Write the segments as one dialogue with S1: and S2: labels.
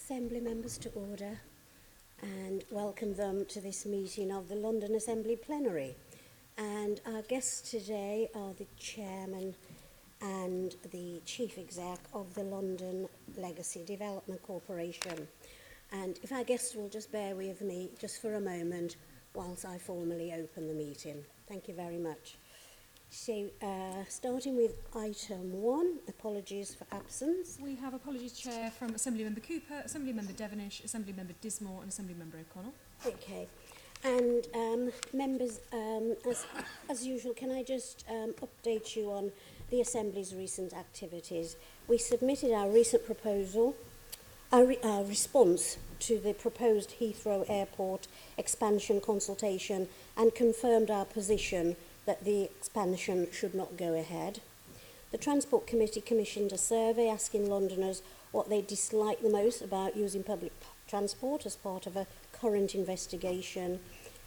S1: Assembly members to order and welcome them to this meeting of the London Assembly Plenary. And our guests today are the Chairman and the Chief Exec of the London Legacy Development Corporation. And if our guests will just bear with me just for a moment whilst I formally open the meeting. Thank you very much. So, starting with item 1, apologies for absence.
S2: We have apologies, Chair, from Assemblymember Cooper, Assemblymember Devonish, Assemblymember Dismore and Assemblymember O'Connell.
S1: Okay. And members, as usual, can I just update you on the Assembly's recent activities? We submitted our recent proposal, our response to the proposed Heathrow Airport expansion consultation and confirmed our position that the expansion should not go ahead. The Transport Committee commissioned a survey asking Londoners what they dislike the most about using public transport as part of a current investigation.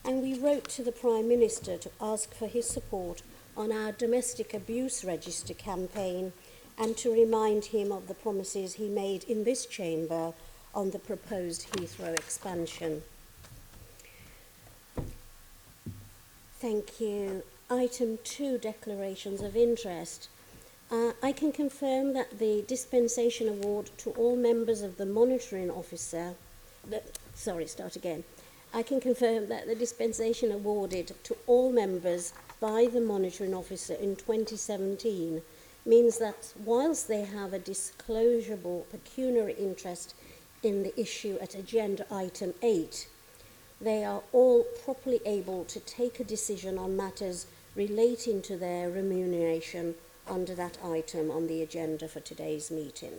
S1: And we wrote to the Prime Minister to ask for his support on our domestic abuse register campaign and to remind him of the promises he made in this chamber on the proposed Heathrow expansion. Thank you. Item 2, declarations of interest. I can confirm that the dispensation award to all members of the monitoring officer, I can confirm that the dispensation awarded to all members by the monitoring officer in 2017 means that whilst they have a disclosable pecuniary interest in the issue at agenda item 8, they are all properly able to take a decision on matters relating to their remuneration under that item on the agenda for today's meeting.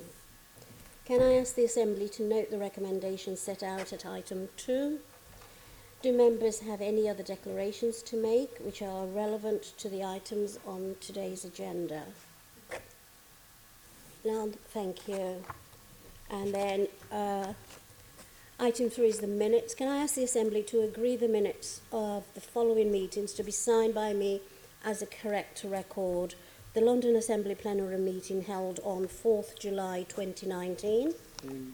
S1: Can I ask the Assembly to note the recommendations set out at item 2? Do members have any other declarations to make which are relevant to the items on today's agenda? None, thank you. And then item 3 is the minutes. Can I ask the Assembly to agree the minutes of the following meetings to be signed by me as a correct record? The London Assembly plenary meeting held on 4th July 2019.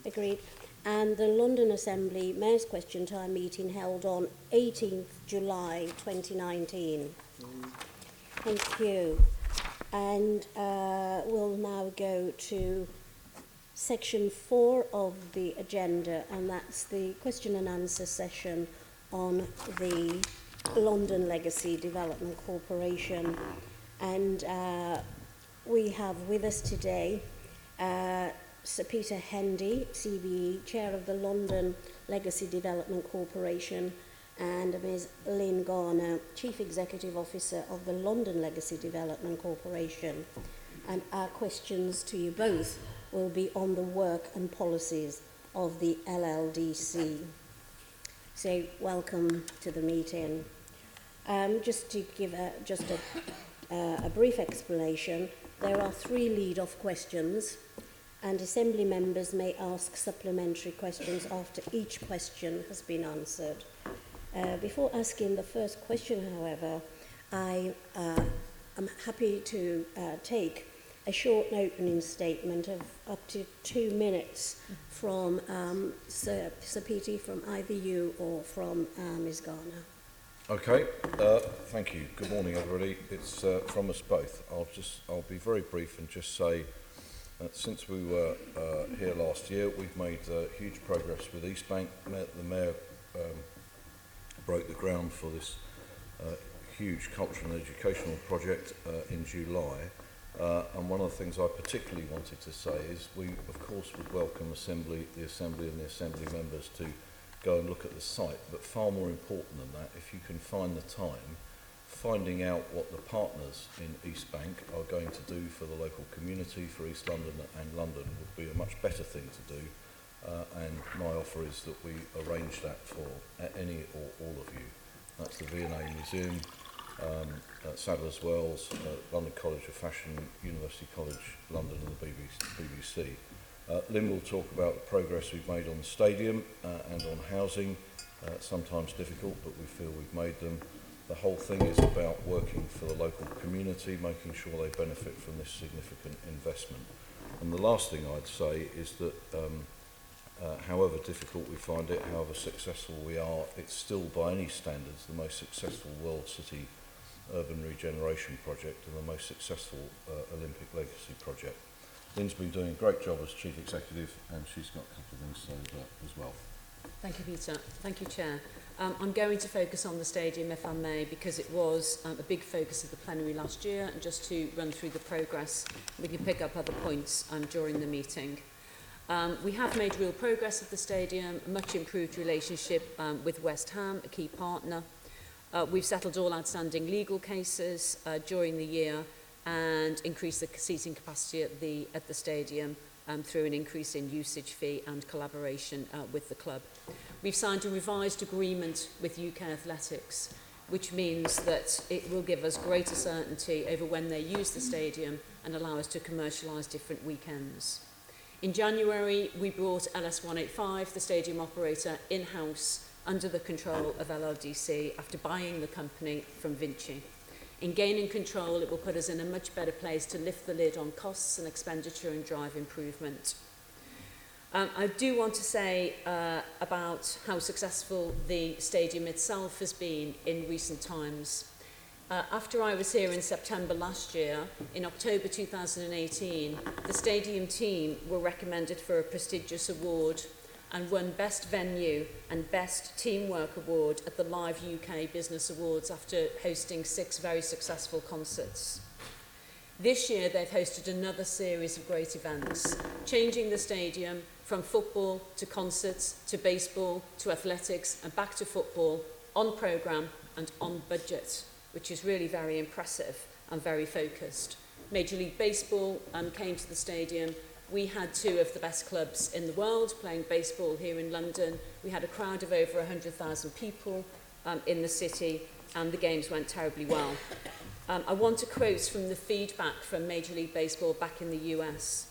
S1: Agreed. And the London Assembly Mayor's Question Time meeting held on 18th July 2019. Thank you. And we'll now go to section 4 of the agenda, and that's the question and answer session on the London Legacy Development Corporation. And we have with us today Sir Peter Hendy, CBE, Chair of the London Legacy Development Corporation, and Ms. Lynn Garner, Chief Executive Officer of the London Legacy Development Corporation. And our questions to you both will be on the work and policies of the LLDC. So, welcome to the meeting. Just to give a brief explanation, there are 3 lead-off questions, and Assembly members may ask supplementary questions after each question has been answered. Before asking the first question, however, I am happy to take a short opening statement of up to 2 minutes from Sir Peter, from either you or from Ms. Garner.
S3: Okay, thank you. Good morning, everybody. It's from us both. I'll be very brief and just say that since we were here last year, we've made huge progress with East Bank. The Mayor broke the ground for this huge cultural and educational project in July. And one of the things I particularly wanted to say is we, of course, would welcome the Assembly and the Assembly members to go and look at the site, but far more important than that, if you can find the time, finding out what the partners in East Bank are going to do for the local community, for East London and London, would be a much better thing to do. And my offer is that we arrange that for any or all of you. That's the V&A Museum, Sadler's Wells, London College of Fashion, University College London and the BBC. Lynn will talk about the progress we've made on the stadium and on housing. Sometimes difficult, but we feel we've made them. The whole thing is about working for the local community, making sure they benefit from this significant investment. And the last thing I'd say is that however difficult we find it, however successful we are, it's still by any standards the most successful World City Urban Regeneration Project and the most successful Olympic Legacy Project. Lynn's been doing a great job as Chief Executive, and she's got a couple of things to say as well.
S4: Thank you, Peter. Thank you, Chair. I'm going to focus on the stadium, if I may, because it was a big focus of the plenary last year, and just to run through the progress, we can pick up other points during the meeting. We have made real progress at the stadium, a much improved relationship with West Ham, a key partner. We've settled all outstanding legal cases during the year and increased the seating capacity at the stadium through an increase in usage fee and collaboration with the club. We've signed a revised agreement with UK Athletics, which means that it will give us greater certainty over when they use the stadium and allow us to commercialise different weekends. In January, we brought LS185, the stadium operator, in-house under the control of LLDC after buying the company from Vinci. In gaining control, it will put us in a much better place to lift the lid on costs and expenditure and drive improvement. I do want to say about how successful the stadium itself has been in recent times. After I was here in September last year, in October 2018, the stadium team were recommended for a prestigious award and won Best Venue and Best Teamwork Award at the Live UK Business Awards after hosting 6 very successful concerts. This year they've hosted another series of great events, changing the stadium from football to concerts to baseball to athletics and back to football, on programme and on budget, which is really very impressive and very focused. Major League Baseball came to the stadium. We had 2 of the best clubs in the world playing baseball here in London. We had a crowd of over 100,000 people in the city, and the games went terribly well. I want to quote from the feedback from Major League Baseball back in the US.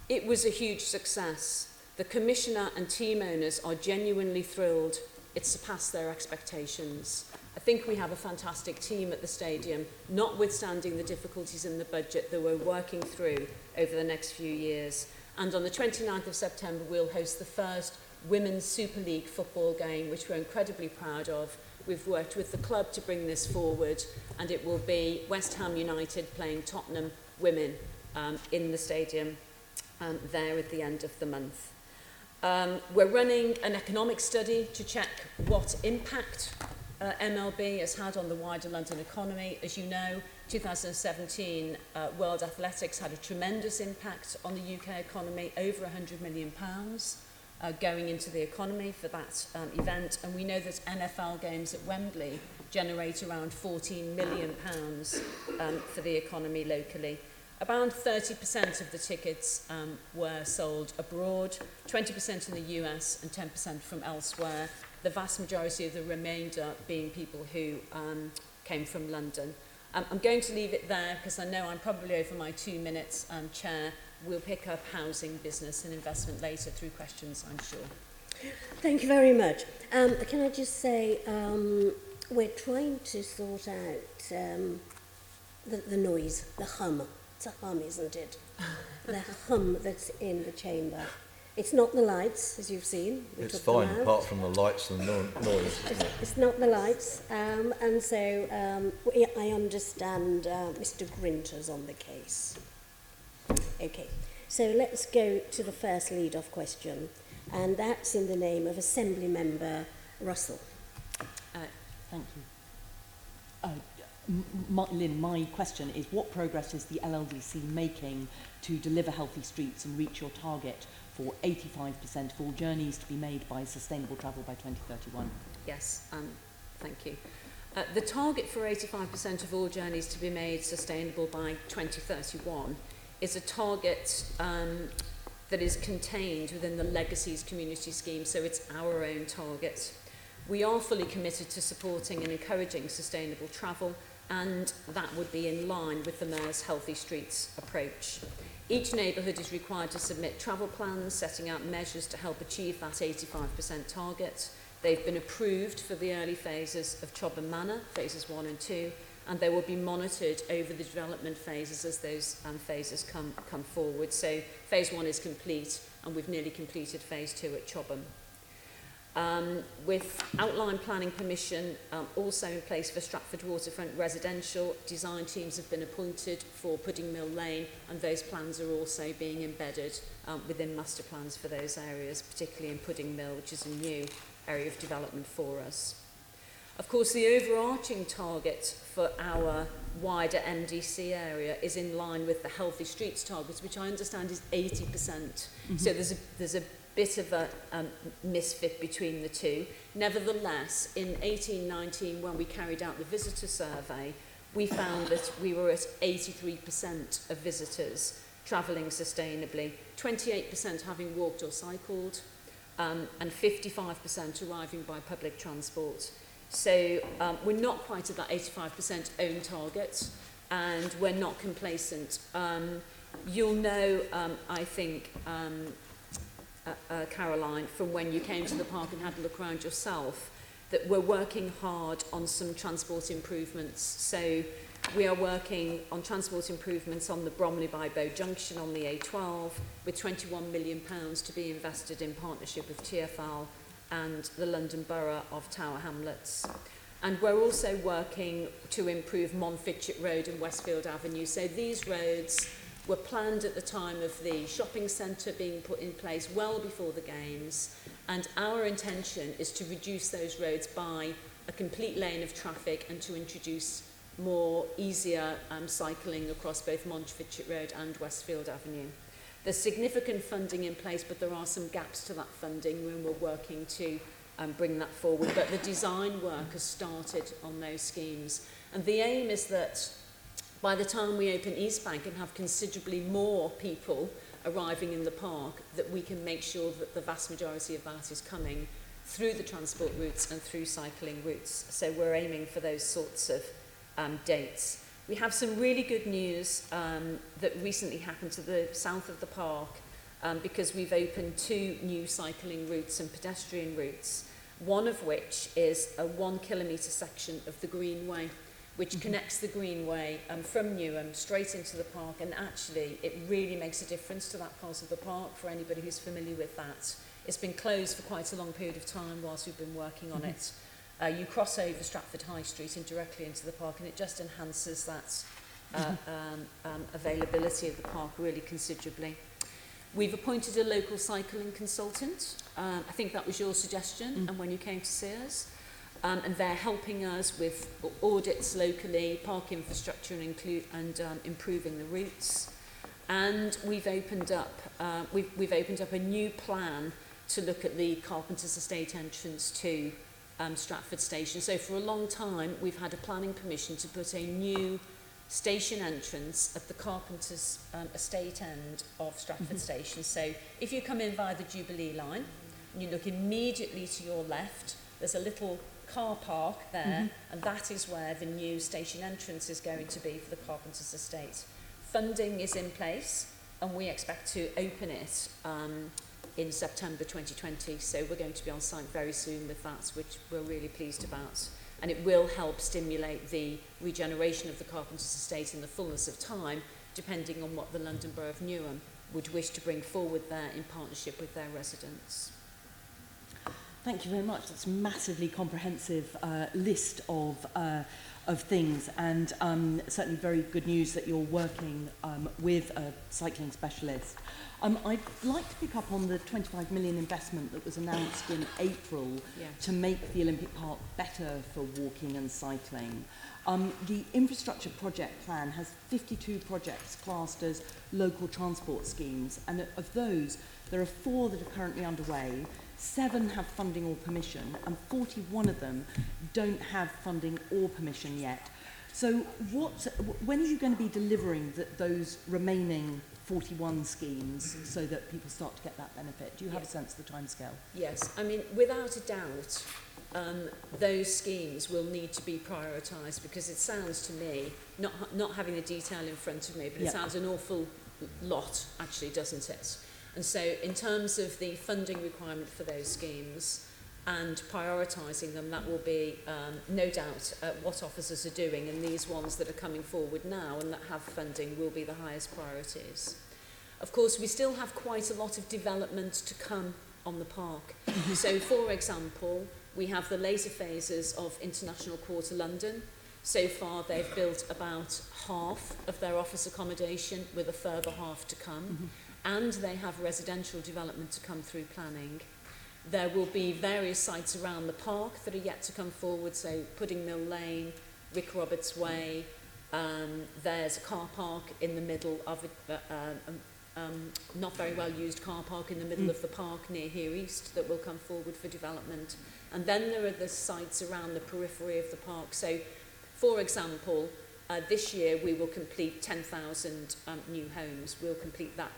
S4: It was a huge success. The commissioner and team owners are genuinely thrilled. It surpassed their expectations. I think we have a fantastic team at the stadium, notwithstanding the difficulties in the budget that we're working through over the next few years. And on the 29th of September, we'll host the first Women's Super League football game, which we're incredibly proud of. We've worked with the club to bring this forward, and it will be West Ham United playing Tottenham Women in the stadium there at the end of the month. We're running an economic study to check what impact MLB has had on the wider London economy. As you know, 2017 World Athletics had a tremendous impact on the UK economy, over £100 million going into the economy for that event. And we know that NFL games at Wembley generate around £14 million for the economy locally. Around 30% of the tickets were sold abroad, 20% in the US and 10% from elsewhere. The vast majority of the remainder being people who came from London. I'm going to leave it there because I know I'm probably over my 2 minutes, Chair. We'll pick up housing, business and investment later through questions, I'm sure.
S1: Thank you very much. Can I just say, we're trying to sort out the noise, the hum. It's a hum, isn't it? The hum that's in the chamber. It's not the lights, as you've seen.
S3: It's fine, apart from the lights and the noise.
S1: It's not the lights. And so I understand Mr. Grinter's on the case. Okay, so let's go to the first lead-off question, and that's in the name of Assembly Member Russell.
S5: Thank you. Lynn, my question is, what progress is the LLDC making to deliver healthy streets and reach your target for 85% of all journeys to be made by sustainable travel by 2031?
S4: Yes, thank you. The target for 85% of all journeys to be made sustainable by 2031 is a target that is contained within the Legacies Community Scheme, so it's our own target. We are fully committed to supporting and encouraging sustainable travel, and that would be in line with the Mayor's Healthy Streets approach. Each neighbourhood is required to submit travel plans, setting out measures to help achieve that 85% target. They've been approved for the early phases of Chobham Manor, phases 1 and 2, and they will be monitored over the development phases as those phases come forward. So phase 1 is complete, and we've nearly completed phase 2 at Chobham. With outline planning permission also in place for Stratford waterfront residential, design teams have been appointed for Pudding Mill Lane, and those plans are also being embedded within master plans for those areas, particularly in Pudding Mill, which is a new area of development for us. Of course, the overarching target for our wider MDC area is in line with the Healthy Streets targets, which I understand is 80%. Mm-hmm. So there's a bit of a misfit between the two. Nevertheless, in 1819, when we carried out the visitor survey, we found that we were at 83% of visitors travelling sustainably, 28% having walked or cycled, and 55% arriving by public transport. So we're not quite at that 85% own target, and we're not complacent. You'll know, I think, Caroline, from when you came to the park and had a look around yourself, that we're working hard on some transport improvements. So we are working on transport improvements on the Bromley by Bow Junction on the A12, with £21 million to be invested in partnership with TfL and the London Borough of Tower Hamlets. And we're also working to improve Montfitchet Road and Westfield Avenue. So these roads were planned at the time of the shopping centre being put in place well before the games, and our intention is to reduce those roads by a complete lane of traffic and to introduce more easier cycling across both Montfitchet Road and Westfield Avenue. There's significant funding in place, but there are some gaps to that funding when we're working to bring that forward. But the design work has started on those schemes, and the aim is that by the time we open East Bank and have considerably more people arriving in the park, that we can make sure that the vast majority of that is coming through the transport routes and through cycling routes. So we're aiming for those sorts of dates. We have some really good news that recently happened to the south of the park because we've opened 2 new cycling routes and pedestrian routes, one of which is a 1 kilometre section of the Greenway, which connects the Greenway from Newham straight into the park, and actually it really makes a difference to that part of the park for anybody who's familiar with that. It's been closed for quite a long period of time whilst we've been working on it. You cross over Stratford High Street and directly into the park, and it just enhances that availability of the park really considerably. We've appointed a local cycling consultant. I think that was your suggestion, and when you came to see us. And they're helping us with audits locally, park infrastructure, and improving the routes. And we've opened up a new plan to look at the Carpenter's Estate entrance to Stratford Station. So for a long time, we've had a planning permission to put a new station entrance at the Carpenter's Estate end of Stratford Station. So if you come in via the Jubilee line, and you look immediately to your left, there's a little car park there, and that is where the new station entrance is going to be for the Carpenter's Estate. Funding is in place, and we expect to open it in September 2020, so we're going to be on site very soon with that, which we're really pleased about. And it will help stimulate the regeneration of the Carpenter's Estate in the fullness of time, depending on what the London Borough of Newham would wish to bring forward there in partnership with their residents.
S5: Thank you very much. That's a massively comprehensive list of things, and certainly very good news that you're working with a cycling specialist. I'd like to pick up on the 25 million investment that was announced in April to make the Olympic Park better for walking and cycling. The infrastructure project plan has 52 projects classed as local transport schemes, and of those, there are 4 that are currently underway. 7 have funding or permission, and 41 of them don't have funding or permission yet. So when are you going to be delivering those remaining 41 schemes so that people start to get that benefit? Do you have a sense of the timescale?
S4: Yes, I mean, without a doubt, those schemes will need to be prioritised, because it sounds to me, not having the detail in front of me, but it sounds an awful lot, actually, doesn't it? And so in terms of the funding requirement for those schemes, and prioritising them. That will be no doubt what officers are doing, and these ones that are coming forward now and that have funding will be the highest priorities. Of course, we still have quite a lot of development to come on the park. So, for example, we have the later phases of International Quarter London. So far, they've built about half of their office accommodation, with a further half to come. And they have residential development to come through planning. There will be various sites around the park that are yet to come forward, so Pudding Mill Lane, Rick Roberts Way. There's a car park in the middle of not very well used car park in the middle of the park near here east that will come forward for development. And then there are the sites around the periphery of the park. So, for example, this year we will complete 10,000 new homes. We'll complete that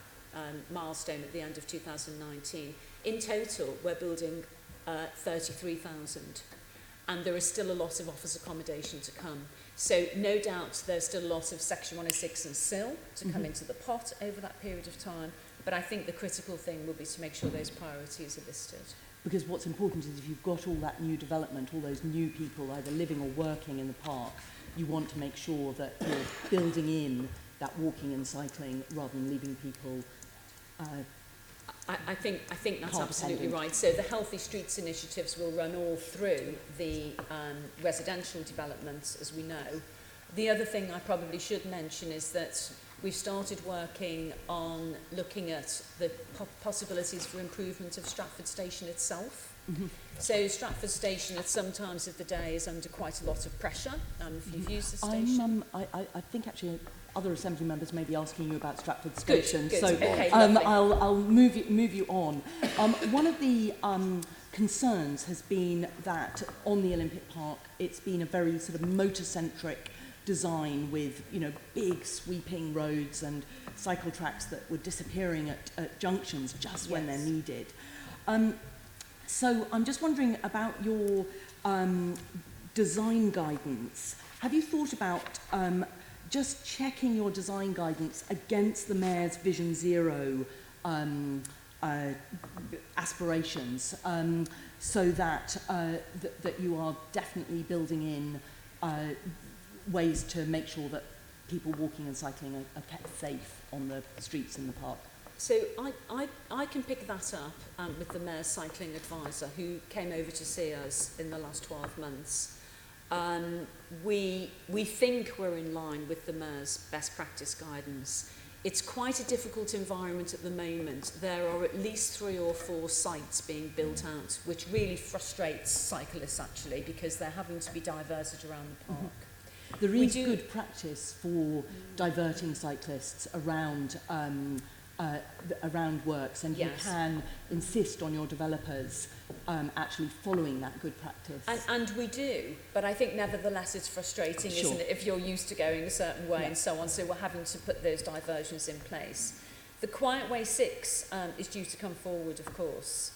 S4: milestone at the end of 2019. In total, we're building 33,000. And there is still a lot of office accommodation to come. So no doubt there's still a lot of Section 106 and SIL to come into the pot over that period of time. But I think the critical thing will be to make sure those priorities are listed.
S5: Because what's important is if you've got all that new development, all those new people either living or working in the park, you want to make sure that you're building in that walking and cycling rather than leaving people
S4: I think that's absolutely right. So the Healthy Streets initiatives will run all through the residential developments, as we know. The other thing I probably should mention is that we've started working on looking at the possibilities for improvement of Stratford Station itself. So Stratford Station at some times of the day is under quite a lot of pressure if you've used the station.
S5: I think actually other Assembly members may be asking you about Stratford Station,
S4: good.
S5: so
S4: Okay,
S5: I'll move you on. One of the concerns has been that on the Olympic Park it's been a very sort of motor-centric design with, you know, big sweeping roads and cycle tracks that were disappearing at junctions just when they're needed. So I'm just wondering about your design guidance. Have you thought about just checking your design guidance against the Mayor's Vision Zero aspirations, so that that you are definitely building in ways to make sure that people walking and cycling are kept safe on the streets in the park?
S4: So I can pick that up with the Mayor's Cycling Advisor, who came over to see us in the last 12 months. We think we're in line with the Mayor's best practice guidance. It's quite a difficult environment at the moment. There are at least 3 or 4 sites being built out, which really frustrates cyclists actually, because they're having to be diverted around the park.
S5: There is good practice for diverting cyclists around around works, and you can insist on your developers actually following that good practice. And
S4: we do, but I think nevertheless it's frustrating, isn't it, if you're used to going a certain way and so on, so we're having to put those diversions in place. The Quiet Way 6 is due to come forward, of course,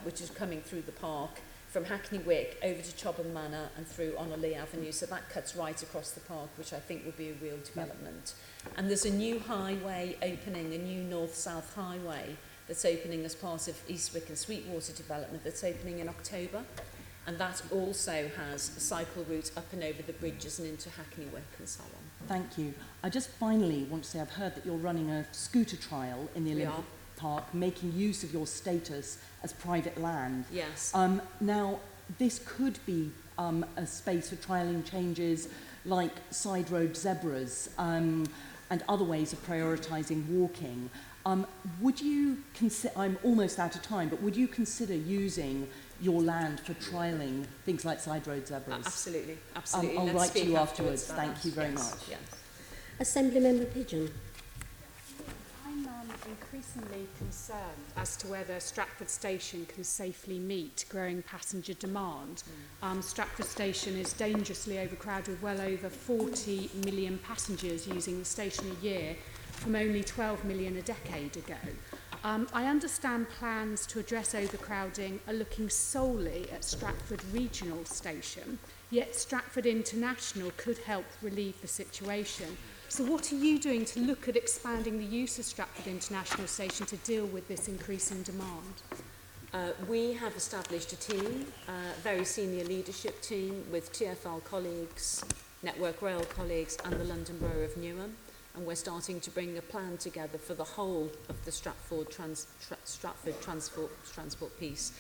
S4: which is coming through the park from Hackney Wick over to Chobham Manor and through Honor Avenue, so that cuts right across the park, which I think will be a real development. And there's a new highway opening, a new north-south highway that's opening as part of Eastwick and Sweetwater development that's opening in October, and that also has a cycle route up and over the bridges and into Hackney Wick and so on.
S5: Thank you. I just finally want to say I've heard that you're running a scooter trial in the Olympic Park, making use of your status as private land.
S4: Yes.
S5: Now, this could be a space for trialling changes like side road zebras and other ways of prioritising walking. Would you consider, I'm almost out of time, but would you consider using your land for trialling things like side road zebras?
S4: Absolutely, absolutely.
S5: I'll write to you afterwards. Thank you very much.
S4: Yes.
S1: Assembly Member Pigeon.
S6: I'm increasingly concerned as to whether Stratford Station can safely meet growing passenger demand. Stratford Station is dangerously overcrowded with well over 40 million passengers using the station a year from only 12 million a decade ago. I understand plans to address overcrowding are looking solely at Stratford Regional Station, yet Stratford International could help relieve the situation. So what are you doing to look at expanding the use of Stratford International Station to deal with this increase in demand?
S4: We have established a team, a very senior leadership team with TfL colleagues, Network Rail colleagues and the London Borough of Newham, and we're starting to bring a plan together for the whole of the Stratford transport piece.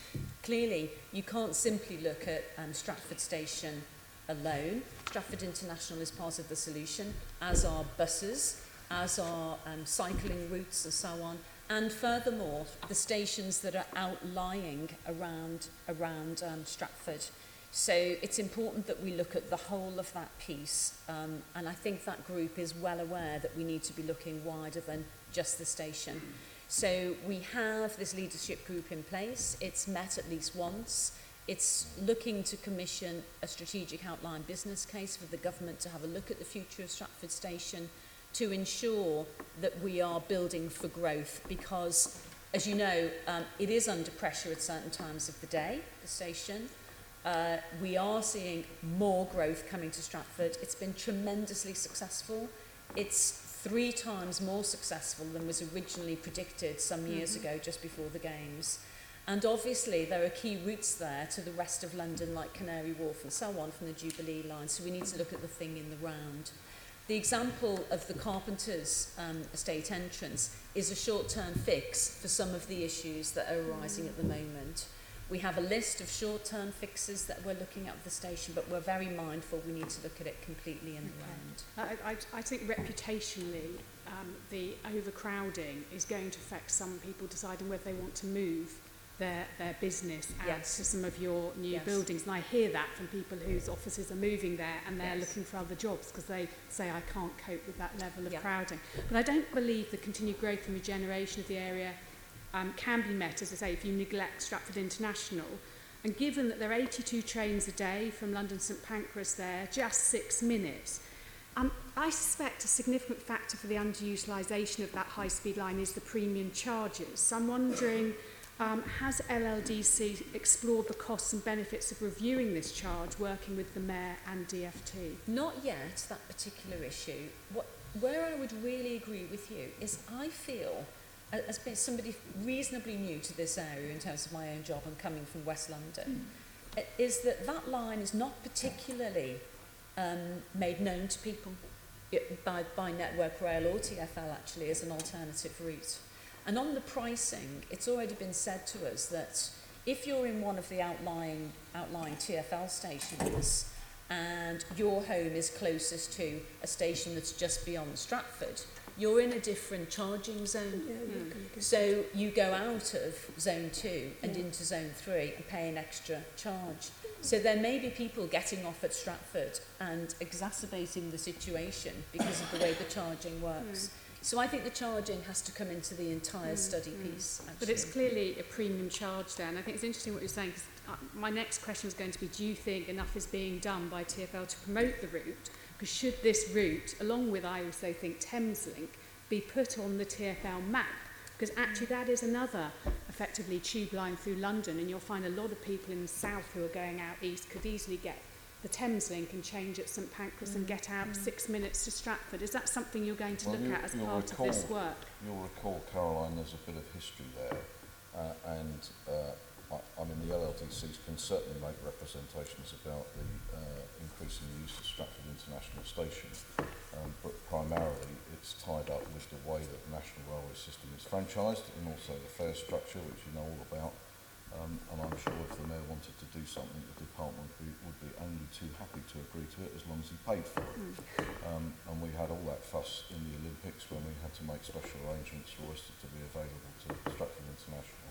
S4: Clearly, you can't simply look at Stratford Station alone. Stratford International is part of the solution, as are buses, as are cycling routes and so on. And furthermore, the stations that are outlying around Stratford. So it's important that we look at the whole of that piece, and I think that group is well aware that we need to be looking wider than just the station. So we have this leadership group in place. It's met at least once. It's looking to commission a strategic outline business case for the government to have a look at the future of Stratford Station, to ensure that we are building for growth, because, as you know, it is under pressure at certain times of the day, the station. We are seeing more growth coming to Stratford. It's been tremendously successful. It's 3 times more successful than was originally predicted some years ago, just before the Games. And obviously there are key routes there to the rest of London, like Canary Wharf and so on, from the Jubilee line, so we need to look at the thing in the round. The example of the Carpenter's estate entrance is a short-term fix for some of the issues that are arising at the moment. We have a list of short-term fixes that we're looking at with the station, but we're very mindful we need to look at it completely in the round.
S6: I think reputationally, the overcrowding is going to affect some people deciding whether they want to move their business out to some of your new buildings. And I hear that from people whose offices are moving there and they're looking for other jobs because they say, I can't cope with that level of crowding. But I don't believe the continued growth and regeneration of the area can be met, as I say, if you neglect Stratford International. And given that there are 82 trains a day from London St Pancras there, just 6 minutes, I suspect a significant factor for the underutilisation of that high-speed line is the premium charges. So I'm wondering, has LLDC explored the costs and benefits of reviewing this charge, working with the Mayor and DFT?
S4: Not yet, that particular issue. Where I would really agree with you is I feel, as being somebody reasonably new to this area in terms of my own job and coming from West London, is that line is not particularly made known to people by Network Rail or TfL actually as an alternative route. And on the pricing, it's already been said to us that if you're in one of the outlying TfL stations and your home is closest to a station that's just beyond Stratford, you're in a different charging zone. So you go out of zone 2 and into zone 3 and pay an extra charge. So there may be people getting off at Stratford and exacerbating the situation because of the way the charging works. So I think the charging has to come into the entire study piece, actually.
S6: But it's clearly a premium charge there, and I think it's interesting what you're saying, because my next question is going to be, do you think enough is being done by TfL to promote the route? Because should this route, along with, I also think, Thameslink, be put on the TfL map? Because actually that is another, effectively, tube line through London, and you'll find a lot of people in the south who are going out east could easily get the Thameslink and change at St Pancras and get out 6 minutes to Stratford. Is that something you're going to look at as part of this work?
S3: You'll recall, Caroline, there's a bit of history there, I mean, the LLDCs can certainly make representations about the increasing use of Stratford International Station, but primarily it's tied up with the way that the National Railway System is franchised and also the fare structure, which you know all about. And I'm sure if the Mayor wanted to do something, the department would be only too happy to agree to it as long as he paid for it. And we had all that fuss in the Olympics when we had to make special arrangements for Oyster to be available to Stratford International.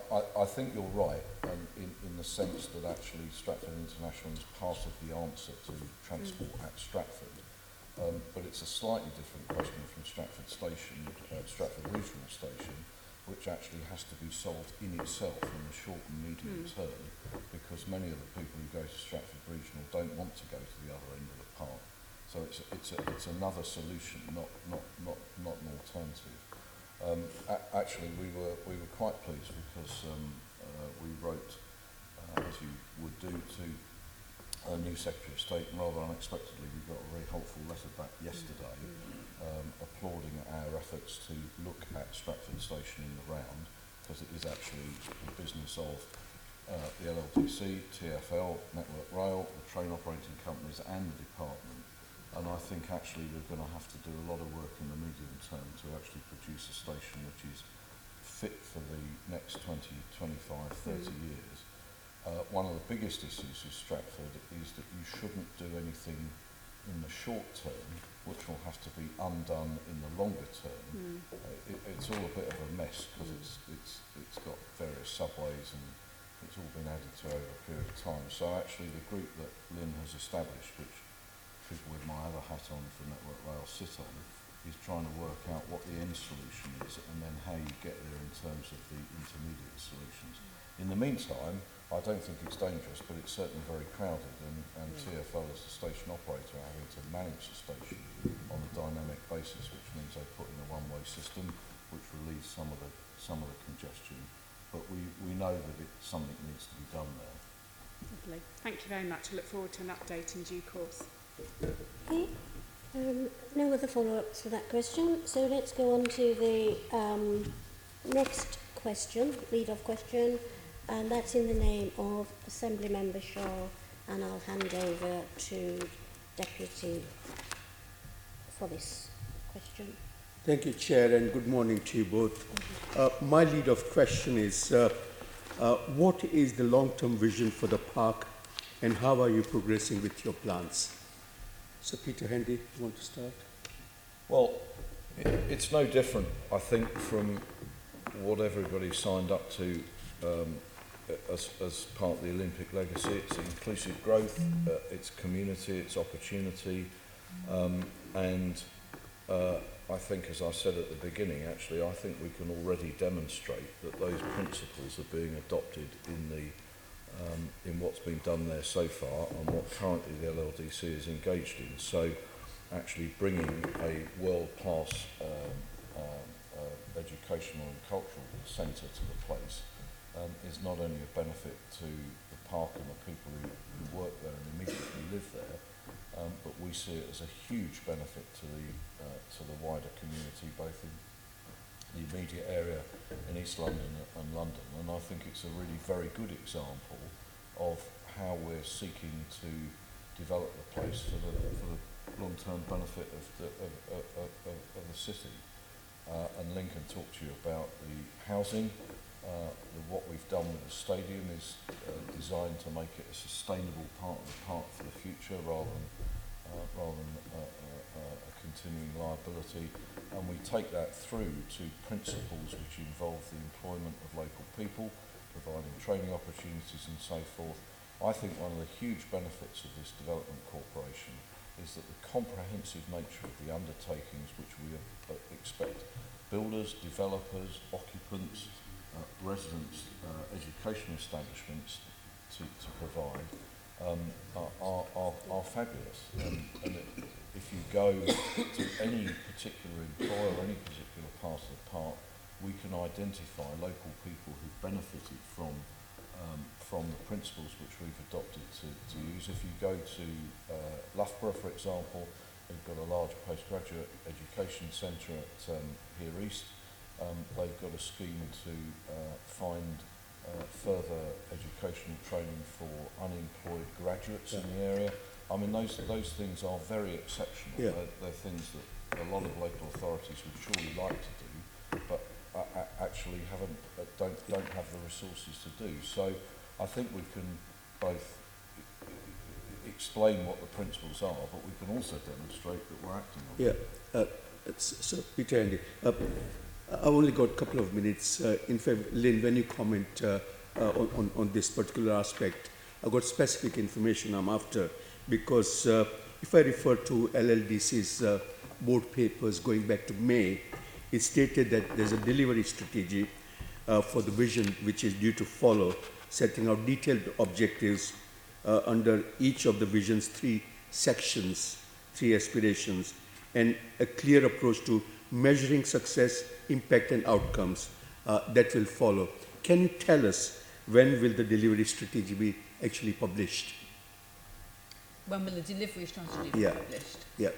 S3: I think you're right in the sense that actually Stratford International is part of the answer to transport at Stratford. But it's a slightly different question from Stratford Station, Stratford Regional Station, which actually has to be solved in itself in the short and medium term, because many of the people who go to Stratford Regional don't want to go to the other end of the park. So it's another solution, not an alternative. Actually, we were quite pleased because we wrote, as you would do, to a new Secretary of State, and rather unexpectedly we got a very helpful letter back yesterday applauding our efforts to look at Stratford Station in the round. because it is actually the business of the LLDC, TfL, Network Rail, the train operating companies and the department. And I think actually we're going to have to do a lot of work in the medium term to actually produce a station which is fit for the next 20, 25, 30 years. One of the biggest issues with Stratford is that you shouldn't do anything in the short term which will have to be undone in the longer term. It's all a bit of a mess because it's got various subways and it's all been added to over a period of time. So actually the group that Lynn has established, which people with my other hat on for Network Rail sit on, is trying to work out what the end solution is and then how you get there in terms of the intermediate solutions. In the meantime, I don't think it's dangerous, but it's certainly very crowded, and TfL as the station operator are having to manage the station on a dynamic basis, which means they put in a one-way system, which relieves some of the congestion. But we know that something needs to be done there.
S6: Lovely. Thank you very much. I look forward to an update in due course.
S1: Okay. No other follow-ups for that question. So let's go on to the next question, lead-off question, and that's in the name of Assembly Member Shaw, and I'll hand over to Deputy for this question.
S7: Thank you, Chair, and good morning to you both. My lead-off question is, what is the long-term vision for the park and how are you progressing with your plans? So Peter, Hendy, you want to start?
S3: Well, it's no different, I think, from what everybody signed up to as part of the Olympic legacy. It's inclusive growth, it's community, it's opportunity, and I think, as I said at the beginning, actually, I think we can already demonstrate that those principles are being adopted in what's been done there so far and what currently the LLDC is engaged in. So, actually bringing a world-class educational and cultural centre to the place is not only a benefit to the park and the people who work there and immediately live there, but we see it as a huge benefit to the wider community, both in the immediate area in East London and London. And I think it's a really very good example of how we're seeking to develop the place for the long-term benefit of the city. And Lincoln talked to you about the housing. What we've done with the stadium is designed to make it a sustainable part of the park for the future rather than a continuing liability, and we take that through to principles which involve the employment of local people, providing training opportunities and so forth. I think one of the huge benefits of this development corporation is that the comprehensive nature of the undertakings which we expect builders, developers, occupants, residents, education establishments to provide are fabulous. And if you go to any particular employer or any particular part of the park, we can identify local people who benefited from the principles which we've adopted to use. If you go to Loughborough, for example, they've got a large postgraduate education centre at here East. They've got a scheme to find further educational training for unemployed graduates in the area. I mean, those things are very exceptional.
S7: Yeah.
S3: They're things that a lot of local authorities would surely like to do, but actually don't have the resources to do. So I think we can both explain what the principles are, but we can also demonstrate that we're acting on them.
S7: Yeah. So Peter, Hendy, I've only got a couple of minutes. In fact, Lynn, when you comment on this particular aspect, I've got specific information I'm after, because if I refer to LLDC's board papers going back to May, it stated that there's a delivery strategy for the vision which is due to follow, setting out detailed objectives under each of the vision's 3 sections, 3 aspirations, and a clear approach to measuring success, impact and outcomes that will follow. Can you tell us when will the delivery strategy be actually published?
S4: When will the delivery strategy be published?
S7: Yeah.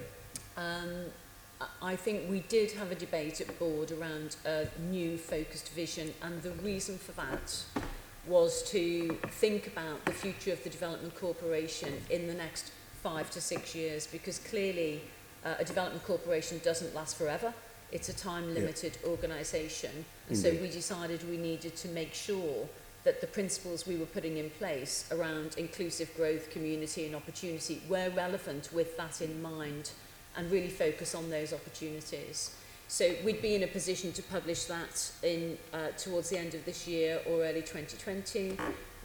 S4: I think we did have a debate at board around a new focused vision, and the reason for that was to think about the future of the Development Corporation in the next 5 to 6 years, because clearly a development corporation doesn't last forever. It's a time-limited organisation, and so we decided we needed to make sure that the principles we were putting in place around inclusive growth, community and opportunity were relevant with that in mind, and really focus on those opportunities. So we'd be in a position to publish that in towards the end of this year or early 2020.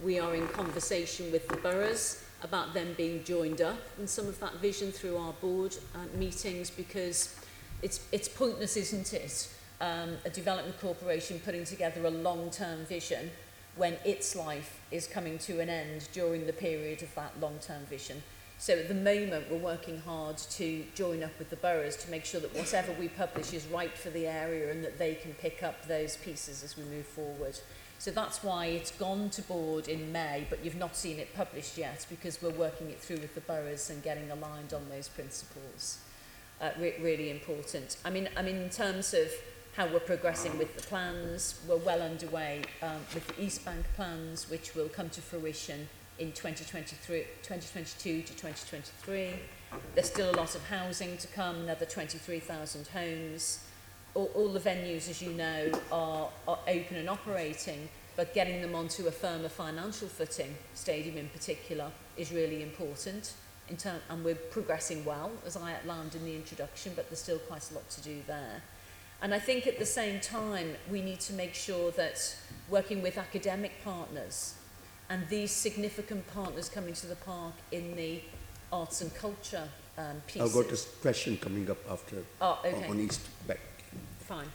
S4: We are in conversation with the boroughs about them being joined up in some of that vision through our board meetings, because it's pointless, isn't it, a development corporation putting together a long-term vision when its life is coming to an end during the period of that long-term vision. So at the moment we're working hard to join up with the boroughs to make sure that whatever we publish is right for the area and that they can pick up those pieces as we move forward. So that's why it's gone to board in May, but you've not seen it published yet, because we're working it through with the boroughs and getting aligned on those principles. Really important. I mean, in terms of how we're progressing with the plans, we're well underway with the East Bank plans, which will come to fruition in 2022 to 2023. There's still a lot of housing to come, another 23,000 homes. All the venues, as you know, are open and operating, but getting them onto a firmer financial footing, stadium in particular, is really important. And we're progressing well, as I outlined in the introduction, but there's still quite a lot to do there. And I think at the same time, we need to make sure that working with academic partners and these significant partners coming to the park in the arts and culture pieces.
S7: I've got a question coming up after on East Bank.
S4: Fine.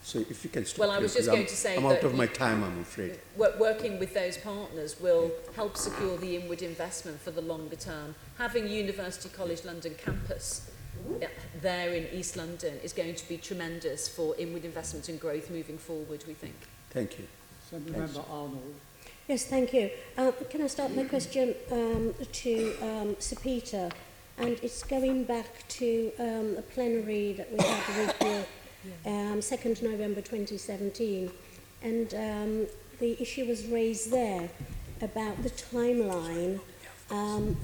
S7: So if you can stop.
S4: Well, I was just going to say
S7: I'm out of my time, I'm afraid.
S4: Working with those partners will help secure the inward investment for the longer term. Having University College London campus there in East London is going to be tremendous for inward investment and growth moving forward, we think.
S7: Thank you.
S8: Member Arnold.
S1: Yes, thank you. Can I start my question to Sir Peter? And it's going back to a plenary that we had with you 2nd November 2017. And the issue was raised there about the timeline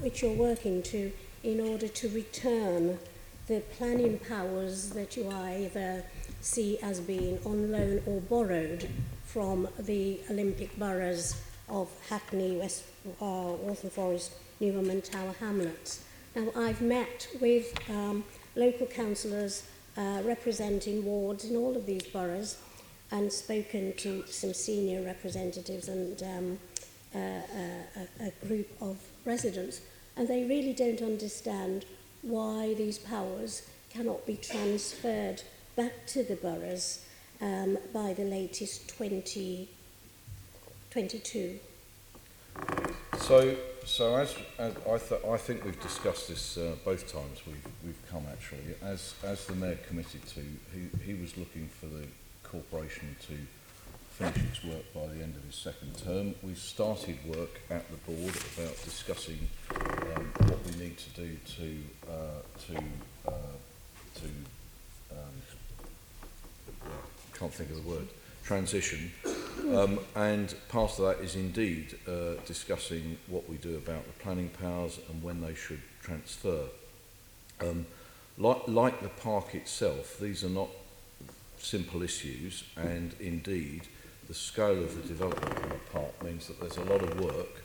S1: which you're working to in order to return the planning powers that you either see as being on loan or borrowed from the Olympic boroughs of Hackney, Waltham Forest, Newham and Tower Hamlets. Now, I've met with local councillors representing wards in all of these boroughs and spoken to some senior representatives and a group of residents, and they really don't understand why these powers cannot be transferred back to the boroughs by the latest 2022.
S3: So as I think we've discussed this both times we've come actually. As the Mayor committed to, he was looking for the corporation to finish its work by the end of his second term. We started work at the board about discussing what we need to do to can't think of the word, transition. And part of that is indeed discussing what we do about the planning powers and when they should transfer. Like the park itself, these are not simple issues, and indeed the scale of the development of the park means that there's a lot of work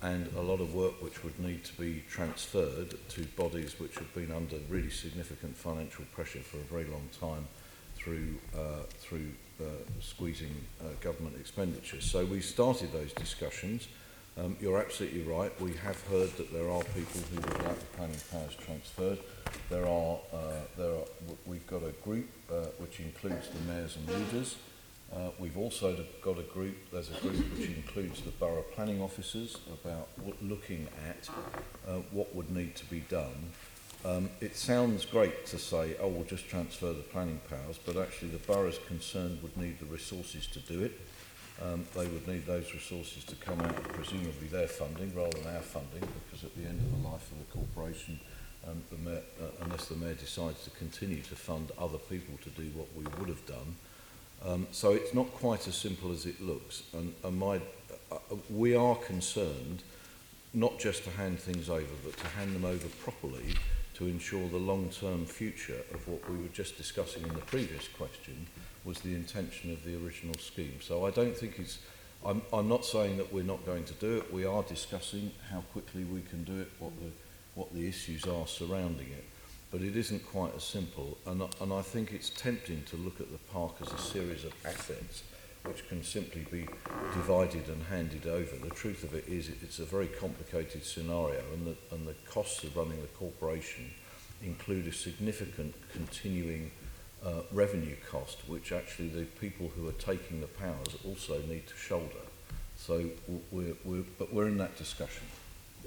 S3: and a lot of work which would need to be transferred to bodies which have been under really significant financial pressure for a very long time through squeezing government expenditure. So we started those discussions. You're absolutely right. We have heard that there are people who would like the planning powers transferred. We've got a group which includes the mayors and leaders. We've also got there's a group which includes the borough planning officers about looking at what would need to be done. It sounds great to say, oh, we'll just transfer the planning powers, but actually the boroughs concerned would need the resources to do it. They would need those resources to come out of presumably their funding rather than our funding, because at the end of the life of the corporation, unless the Mayor decides to continue to fund other people to do what we would have done. So it's not quite as simple as it looks. We are concerned not just to hand things over, but to hand them over properly to ensure the long-term future of what we were just discussing in the previous question was the intention of the original scheme. So I don't think it's... I'm not saying that we're not going to do it. We are discussing how quickly we can do it, what the issues are surrounding it. But it isn't quite as simple. And I think it's tempting to look at the park as a series of assets which can simply be divided and handed over. The truth of it is it's a very complicated scenario, and the costs of running the corporation include a significant continuing revenue cost, which actually the people who are taking the powers also need to shoulder. So we're in that discussion.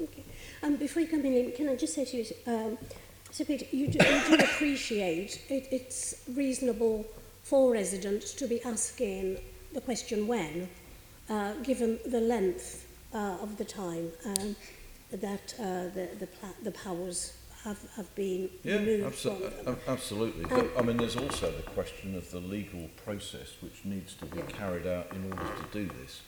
S1: Okay. Before you come in, can I just say to you, Sir Peter, you do appreciate it's reasonable for residents to be asking the question when, given the length of the time that the powers have been removed from them.
S3: Absolutely. But, I mean, there's also the question of the legal process which needs to be carried out in order to do this.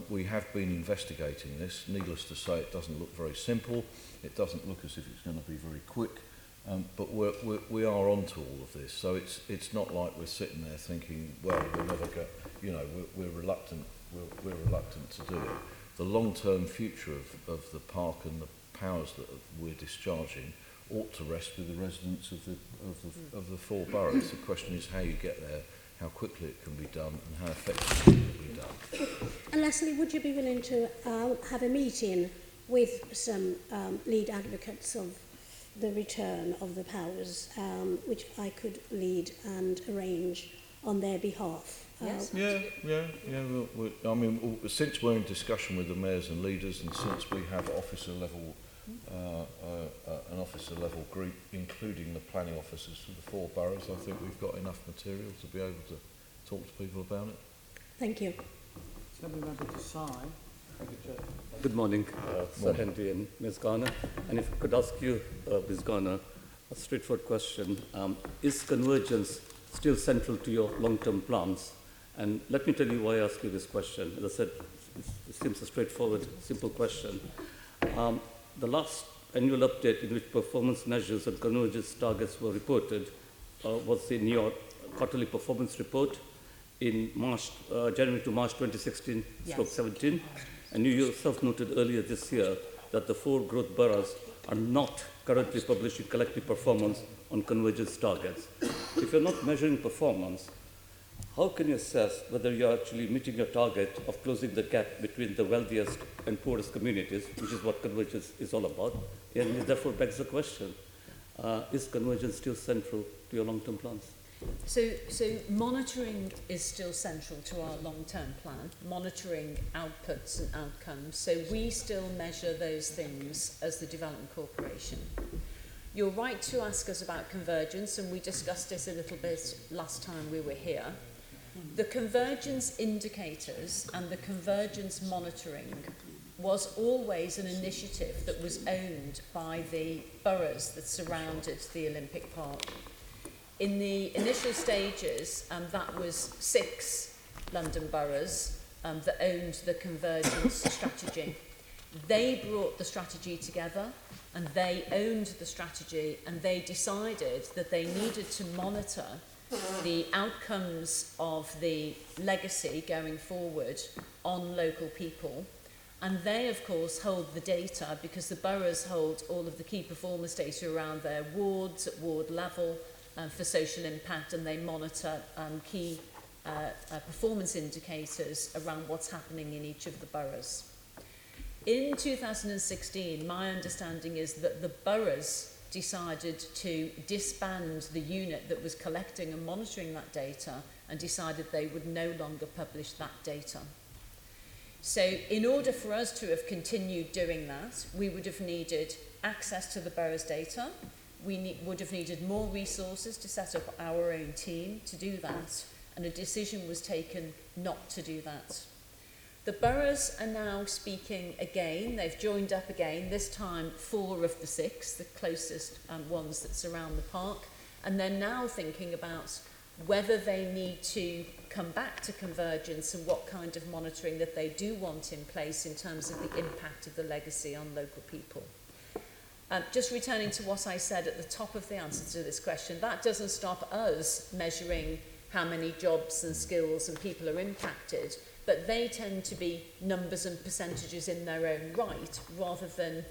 S3: We have been investigating this. Needless to say, it doesn't look very simple. It doesn't look as if it's going to be very quick. But we are onto all of this. So it's not like we're sitting there thinking, well, we'll never go. You know, we're reluctant. We're reluctant to do it. The long-term future of the park and the powers that we're discharging ought to rest with the residents of the four boroughs. The question is how you get there, how quickly it can be done, and how effectively it can be done.
S1: And lastly, would you be willing to have a meeting with some lead advocates of the return of the powers, which I could lead and arrange on their behalf?
S4: Yes.
S3: I mean, since we're in discussion with the mayors and leaders, and since we have officer level, an officer level group, including the planning officers for the four boroughs, I think we've got enough material to be able to talk to people about it.
S1: Thank you.
S8: Assembly Member Desai. Thank you, Chair.
S9: Good morning, Sir Hendy and Ms. Garner. And if I could ask you, Ms. Garner, a straightforward question. Is convergence still central to your long-term plans? And let me tell you why I ask you this question. As I said, it seems a straightforward, simple question. The last annual update in which performance measures and convergence targets were reported was in your quarterly performance report in January to March 2016/17. And you yourself noted earlier this year that the four growth boroughs are not currently publishing collective performance on convergence targets. If you're not measuring performance, how can you assess whether you're actually meeting your target of closing the gap between the wealthiest and poorest communities, which is what convergence is all about? And it therefore begs the question, is convergence still central to your long-term plans?
S4: So monitoring is still central to our long-term plan, monitoring outputs and outcomes. So we still measure those things as the Development Corporation. You're right to ask us about convergence, and we discussed this a little bit last time we were here. The convergence indicators and the convergence monitoring was always an initiative that was owned by the boroughs that surrounded the Olympic Park. In the initial stages, that was 6 London boroughs that owned the convergence strategy. They brought the strategy together and they owned the strategy, and they decided that they needed to monitor the outcomes of the legacy going forward on local people. And they, of course, hold the data because the boroughs hold all of the key performance data around their wards at ward level for social impact, and they monitor key performance indicators around what's happening in each of the boroughs. In 2016, my understanding is that the boroughs decided to disband the unit that was collecting and monitoring that data, and decided they would no longer publish that data. So in order for us to have continued doing that, we would have needed access to the borough's data. We would have needed more resources to set up our own team to do that, and a decision was taken not to do that. The boroughs are now speaking again. They've joined up again, this time 4 of the 6, the closest ones that surround the park. And they're now thinking about whether they need to come back to Convergence and what kind of monitoring that they do want in place in terms of the impact of the legacy on local people. Just returning to what I said at the top of the answer to this question, that doesn't stop us measuring how many jobs and skills and people are impacted, but they tend to be numbers and percentages in their own right, rather than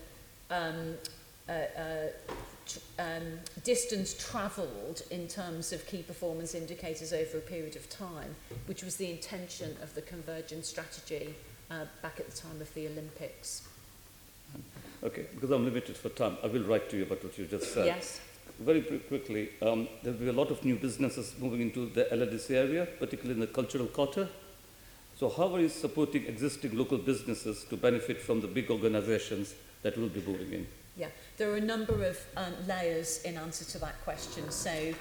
S4: distance travelled in terms of key performance indicators over a period of time, which was the intention of the Convergence strategy back at the time of the Olympics.
S9: Okay, because I'm limited for time, I will write to you about what you just said.
S4: Yes.
S9: Very quickly, there will be a lot of new businesses moving into the LLDC area, particularly in the cultural quarter. So how are you supporting existing local businesses to benefit from the big organizations that will be moving in?
S4: Yeah, there are a number of layers in answer to that question. So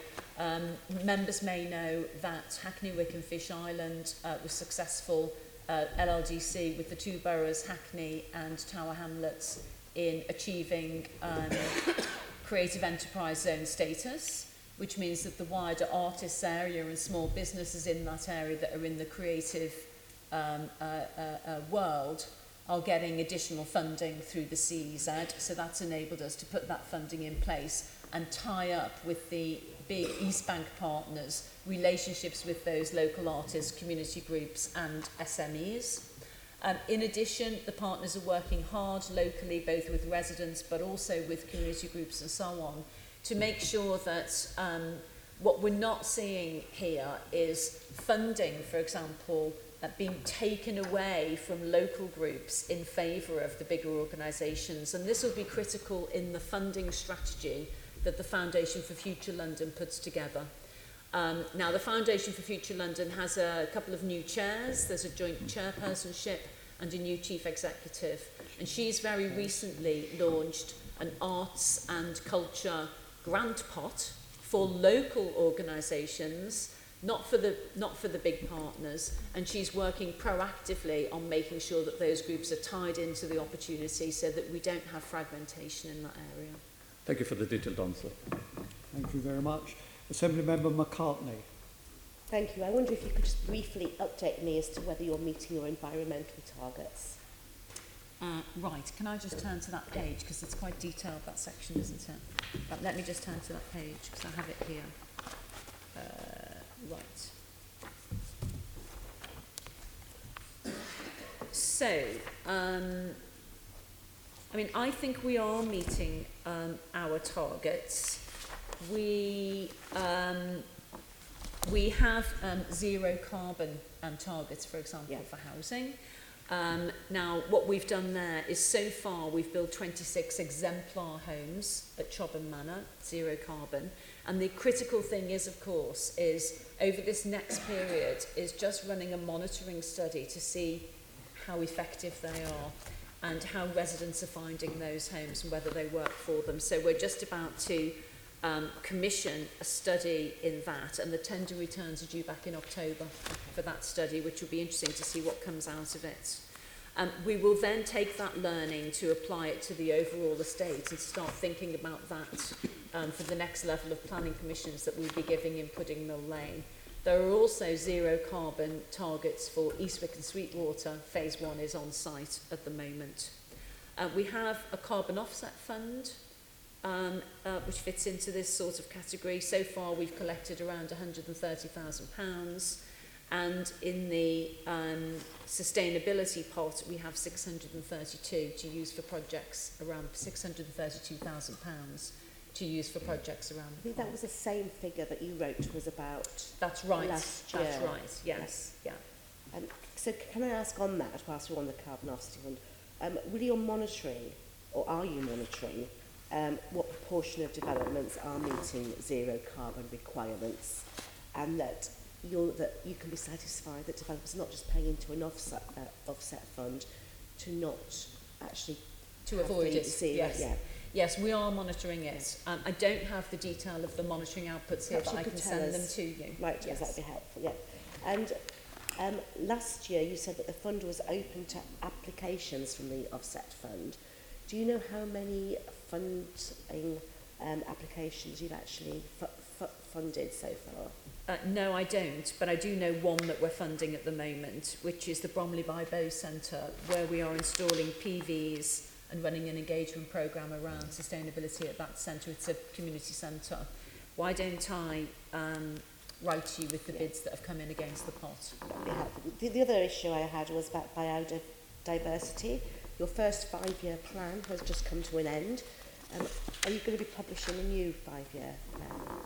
S4: members may know that Hackney, Wick and Fish Island was successful, LLDC, with the 2 boroughs, Hackney and Tower Hamlets, in achieving creative enterprise zone status, which means that the wider artists area and small businesses in that area that are in the creative world are getting additional funding through the CEZ. So that's enabled us to put that funding in place and tie up with the big East Bank partners, relationships with those local artists, community groups and SMEs. In addition, the partners are working hard locally, both with residents but also with community groups and so on, to make sure that what we're not seeing here is funding, for example, being taken away from local groups in favour of the bigger organisations. And this will be critical in the funding strategy that the Foundation for Future London puts together. Now, the Foundation for Future London has a couple of new chairs. There's a joint chairpersonship and a new chief executive. And she's very recently launched an arts and culture grant pot for local organisations, not for the big partners, and she's working proactively on making sure that those groups are tied into the opportunity so that we don't have fragmentation in that area.
S9: Thank you for the detailed answer.
S8: Thank you very much. Assembly Member McCartney.
S10: Thank you. I wonder if you could just briefly update me as to whether you're meeting your environmental targets.
S4: Right, can I just turn to that page, because it's quite detailed, that section, isn't it? But let me just turn to that page, because I have it here. Right. So, I mean, I think we are meeting our targets. We have zero carbon targets, for example, for housing. Now, what we've done there is, so far, we've built 26 exemplar homes at Chobham Manor, zero carbon. And the critical thing is, of course, is over this next period, is just running a monitoring study to see how effective they are and how residents are finding those homes and whether they work for them. So we're just about to commission a study in that, and the tender returns are due back in October for that study, which will be interesting to see what comes out of it. We will then take that learning to apply it to the overall estate and start thinking about that for the next level of planning permissions that we'll be giving in Pudding Mill Lane. There are also zero carbon targets for Eastwick and Sweetwater. Phase 1 is on site at the moment. We have a carbon offset fund, which fits into this sort of category. So far, we've collected around £130,000, and in the sustainability pot, we have 632 to use for projects around £632,000 to use for projects around.
S10: I think that was the same figure that you wrote was about.
S4: That's right.
S10: Last year.
S4: That's right. Yes. Yeah.
S10: So can I ask on that, whilst we're on the carbon offsetting fund, will you monitoring, or are you monitoring, what proportion of developments are meeting zero carbon requirements, and that you can be satisfied that developers are not just paying into an offset fund to not actually
S4: to avoid it.
S10: Zero,
S4: yes.
S10: Yeah.
S4: Yes, we are monitoring it. I don't have the detail of the monitoring outputs here,
S10: Perhaps
S4: but I can send them to you.
S10: Right, yes, that would be helpful, yeah. And Last year, you said that the fund was open to applications from the offset fund. Do you know how many funding applications you've actually funded so far?
S4: No, I don't, but I do know one that we're funding at the moment, which is the Bromley by Bow Centre, where we are installing PVs and running an engagement programme around sustainability at that centre. It's a community centre. Why don't I write to you with the bids that have come in against the pot?
S10: The other issue I had was about biodiversity. Your first 5-year plan has just come to an end. Are you going to be publishing a new 5-year plan?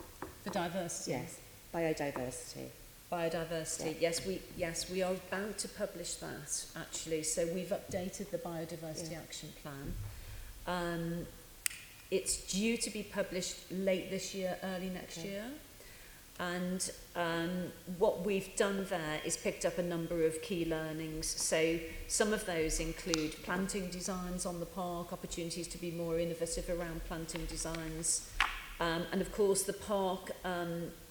S4: For diversity?
S10: Yes, biodiversity.
S4: Biodiversity, yes, we are about to publish that, actually. So we've updated the Biodiversity Action Plan. It's due to be published late this year, early next year. And what we've done there is picked up a number of key learnings. So some of those include planting designs on the park, opportunities to be more innovative around planting designs. And of course, the park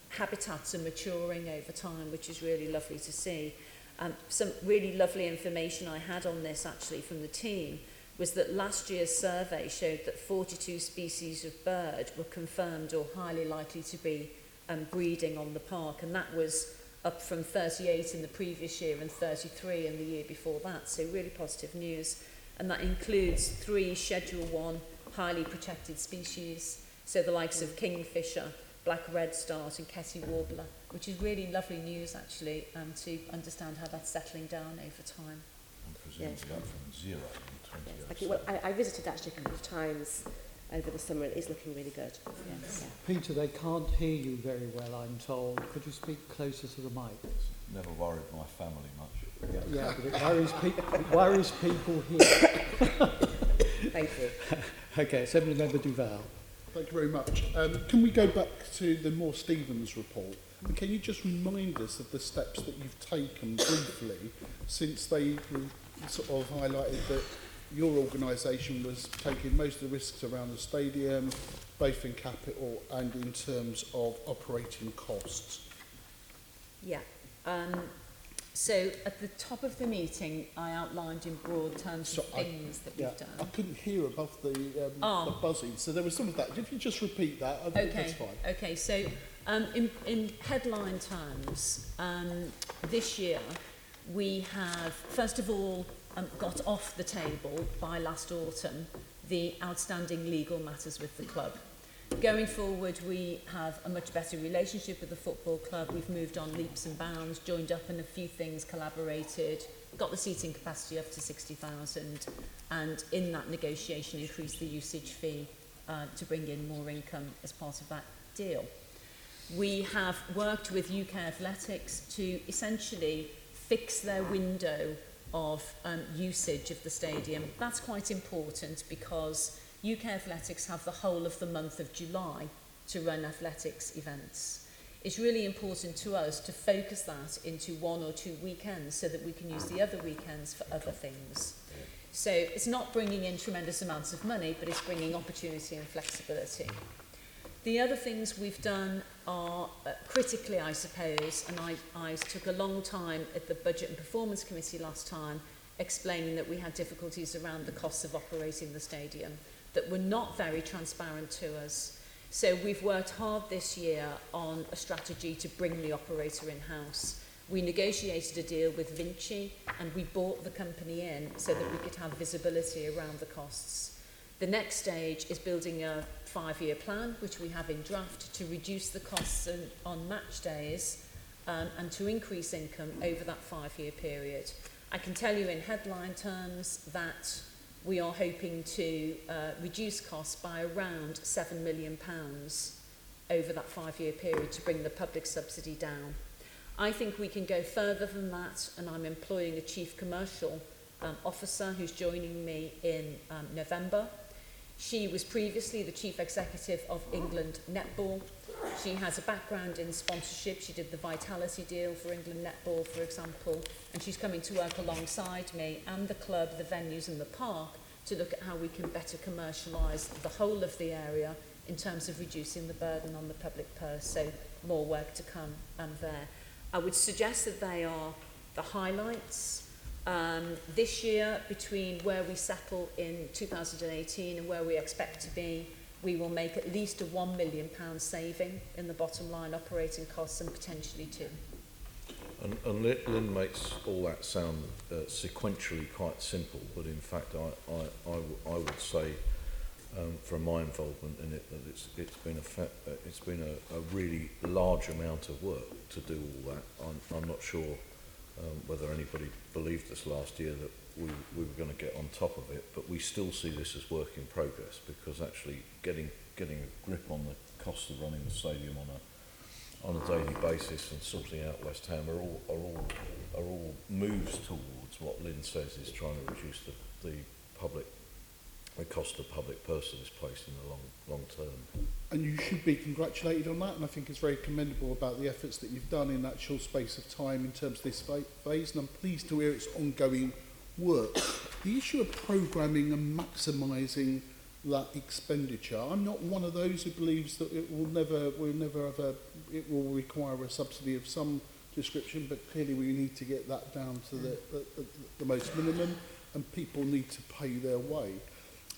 S4: habitats are maturing over time, which is really lovely to see. Some really lovely information I had on this actually from the team was that last year's survey showed that 42 species of bird were confirmed or highly likely to be breeding on the park, and that was up from 38 in the previous year and 33 in the year before that, so really positive news. And that includes 3 Schedule 1 highly protected species, so the likes of kingfisher, black redstart and Kessie warbler, which is really lovely news actually to understand how that's settling down over time.
S3: And presumably up from 0 in 20
S10: Well, I visited actually a couple of times over the summer and it is looking really good. Yes.
S8: Peter, they can't hear you very well, I'm told. Could you speak closer to the mic?
S3: It's never worried my family much.
S8: Yeah, but it worries people here.
S10: Thank you.
S8: Okay, Assembly Member Duval.
S11: Thank you very much. Can we go back to the Moore Stevens report? And can you just remind us of the steps that you've taken briefly since they sort of highlighted that your organisation was taking most of the risks around the stadium, both in capital and in terms of operating costs?
S4: Yeah. So at the top of the meeting, I outlined in broad terms the things that we've done.
S11: I couldn't hear above the buzzing, so there was some of that. If you just repeat that, I think that's fine.
S4: Okay, so in headline terms, this year we have, first of all, got off the table by last autumn the outstanding legal matters with the club. Going forward, we have a much better relationship with the football club. We've moved on leaps and bounds, joined up in a few things, collaborated, got the seating capacity up to 60,000, and in that negotiation increased the usage fee to bring in more income as part of that deal. We have worked with UK Athletics to essentially fix their window of usage of the stadium. That's quite important because UK Athletics have the whole of the month of July to run athletics events. It's really important to us to focus that into 1 or 2 weekends so that we can use the other weekends for other things. So it's not bringing in tremendous amounts of money, but it's bringing opportunity and flexibility. The other things we've done are critically, I suppose, and I took a long time at the Budget and Performance Committee last time explaining that we had difficulties around the costs of operating the stadium that were not very transparent to us. So we've worked hard this year on a strategy to bring the operator in-house. We negotiated a deal with Vinci and we bought the company in so that we could have visibility around the costs. The next stage is building a 5-year plan, which we have in draft, to reduce the costs on match days and to increase income over that 5-year period. I can tell you in headline terms that we are hoping to reduce costs by around £7 million over that 5-year period to bring the public subsidy down. I think we can go further than that, and I'm employing a chief commercial officer who's joining me in November. She was previously the chief executive of England Netball. She has a background in sponsorship. She did the Vitality deal for England Netball, for example, and she's coming to work alongside me and the club, the venues and the park to look at how we can better commercialise the whole of the area in terms of reducing the burden on the public purse. So more work to come there. I would suggest that they are the highlights. This year, between where we settle in 2018 and where we expect to be, we will make at least a £1 million saving in the bottom line operating costs, and potentially two.
S3: And Lynn makes all that sound sequentially quite simple, but in fact I would say from my involvement in it that it's been a really large amount of work to do all that. I'm not sure whether anybody believed us last year that we were going to get on top of it, but we still see this as work in progress, because actually getting a grip on the cost of running the stadium on a daily basis and sorting out West Ham are all moves towards what Lynn says is trying to reduce the cost of public purse of this place in the long term.
S11: And you should be congratulated on that, and I think it's very commendable about the efforts that you've done in that short space of time in terms of this phase, and I'm pleased to hear it's ongoing work. The issue of programming and maximising that expenditure, I'm not one of those who believes that it will require a subsidy of some description, but clearly we need to get that down to the most minimum, and people need to pay their way.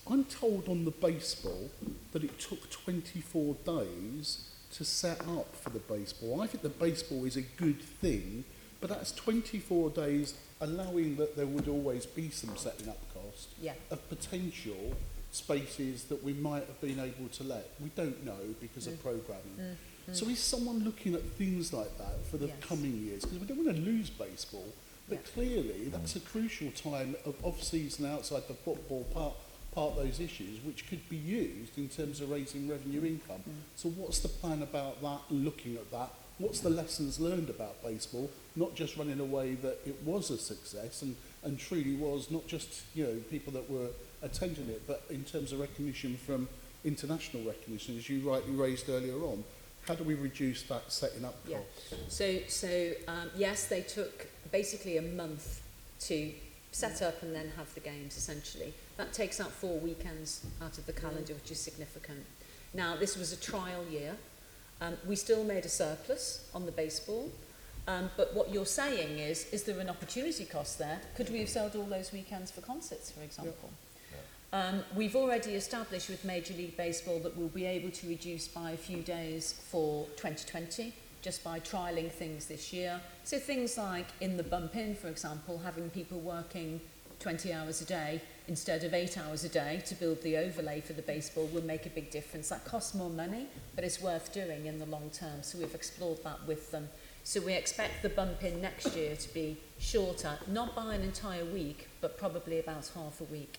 S11: I'm told on the baseball that it took 24 days to set up for the baseball. I think the baseball is a good thing, but that's 24 days allowing that there would always be some setting up cost of potential spaces that we might have been able to let. We don't know because of programming. So is someone looking at things like that for the coming years? Because we don't want to lose baseball, but clearly that's a crucial time of off-season outside the football part those issues, which could be used in terms of raising revenue income. So what's the plan about that, looking at that? What's the lessons learned about baseball, not just running away that it was a success and truly was, not just people that were attending it, but in terms of recognition from international recognition, as you rightly raised earlier on. How do we reduce that setting up cost?
S4: Yes, they took basically a month to set up and then have the games, essentially. That takes out 4 weekends out of the calendar, which is significant. Now, this was a trial year. We still made a surplus on the baseball, but what you're saying is there an opportunity cost there? Could we have sold all those weekends for concerts, for example? We've already established with Major League Baseball that we'll be able to reduce by a few days for 2020, just by trialling things this year. So things like in the bump in, for example, having people working 20 hours a day instead of 8 hours a day to build the overlay for the baseball will make a big difference. That costs more money, but it's worth doing in the long term. So we've explored that with them. So we expect the bump in next year to be shorter, not by an entire week, but probably about half a week.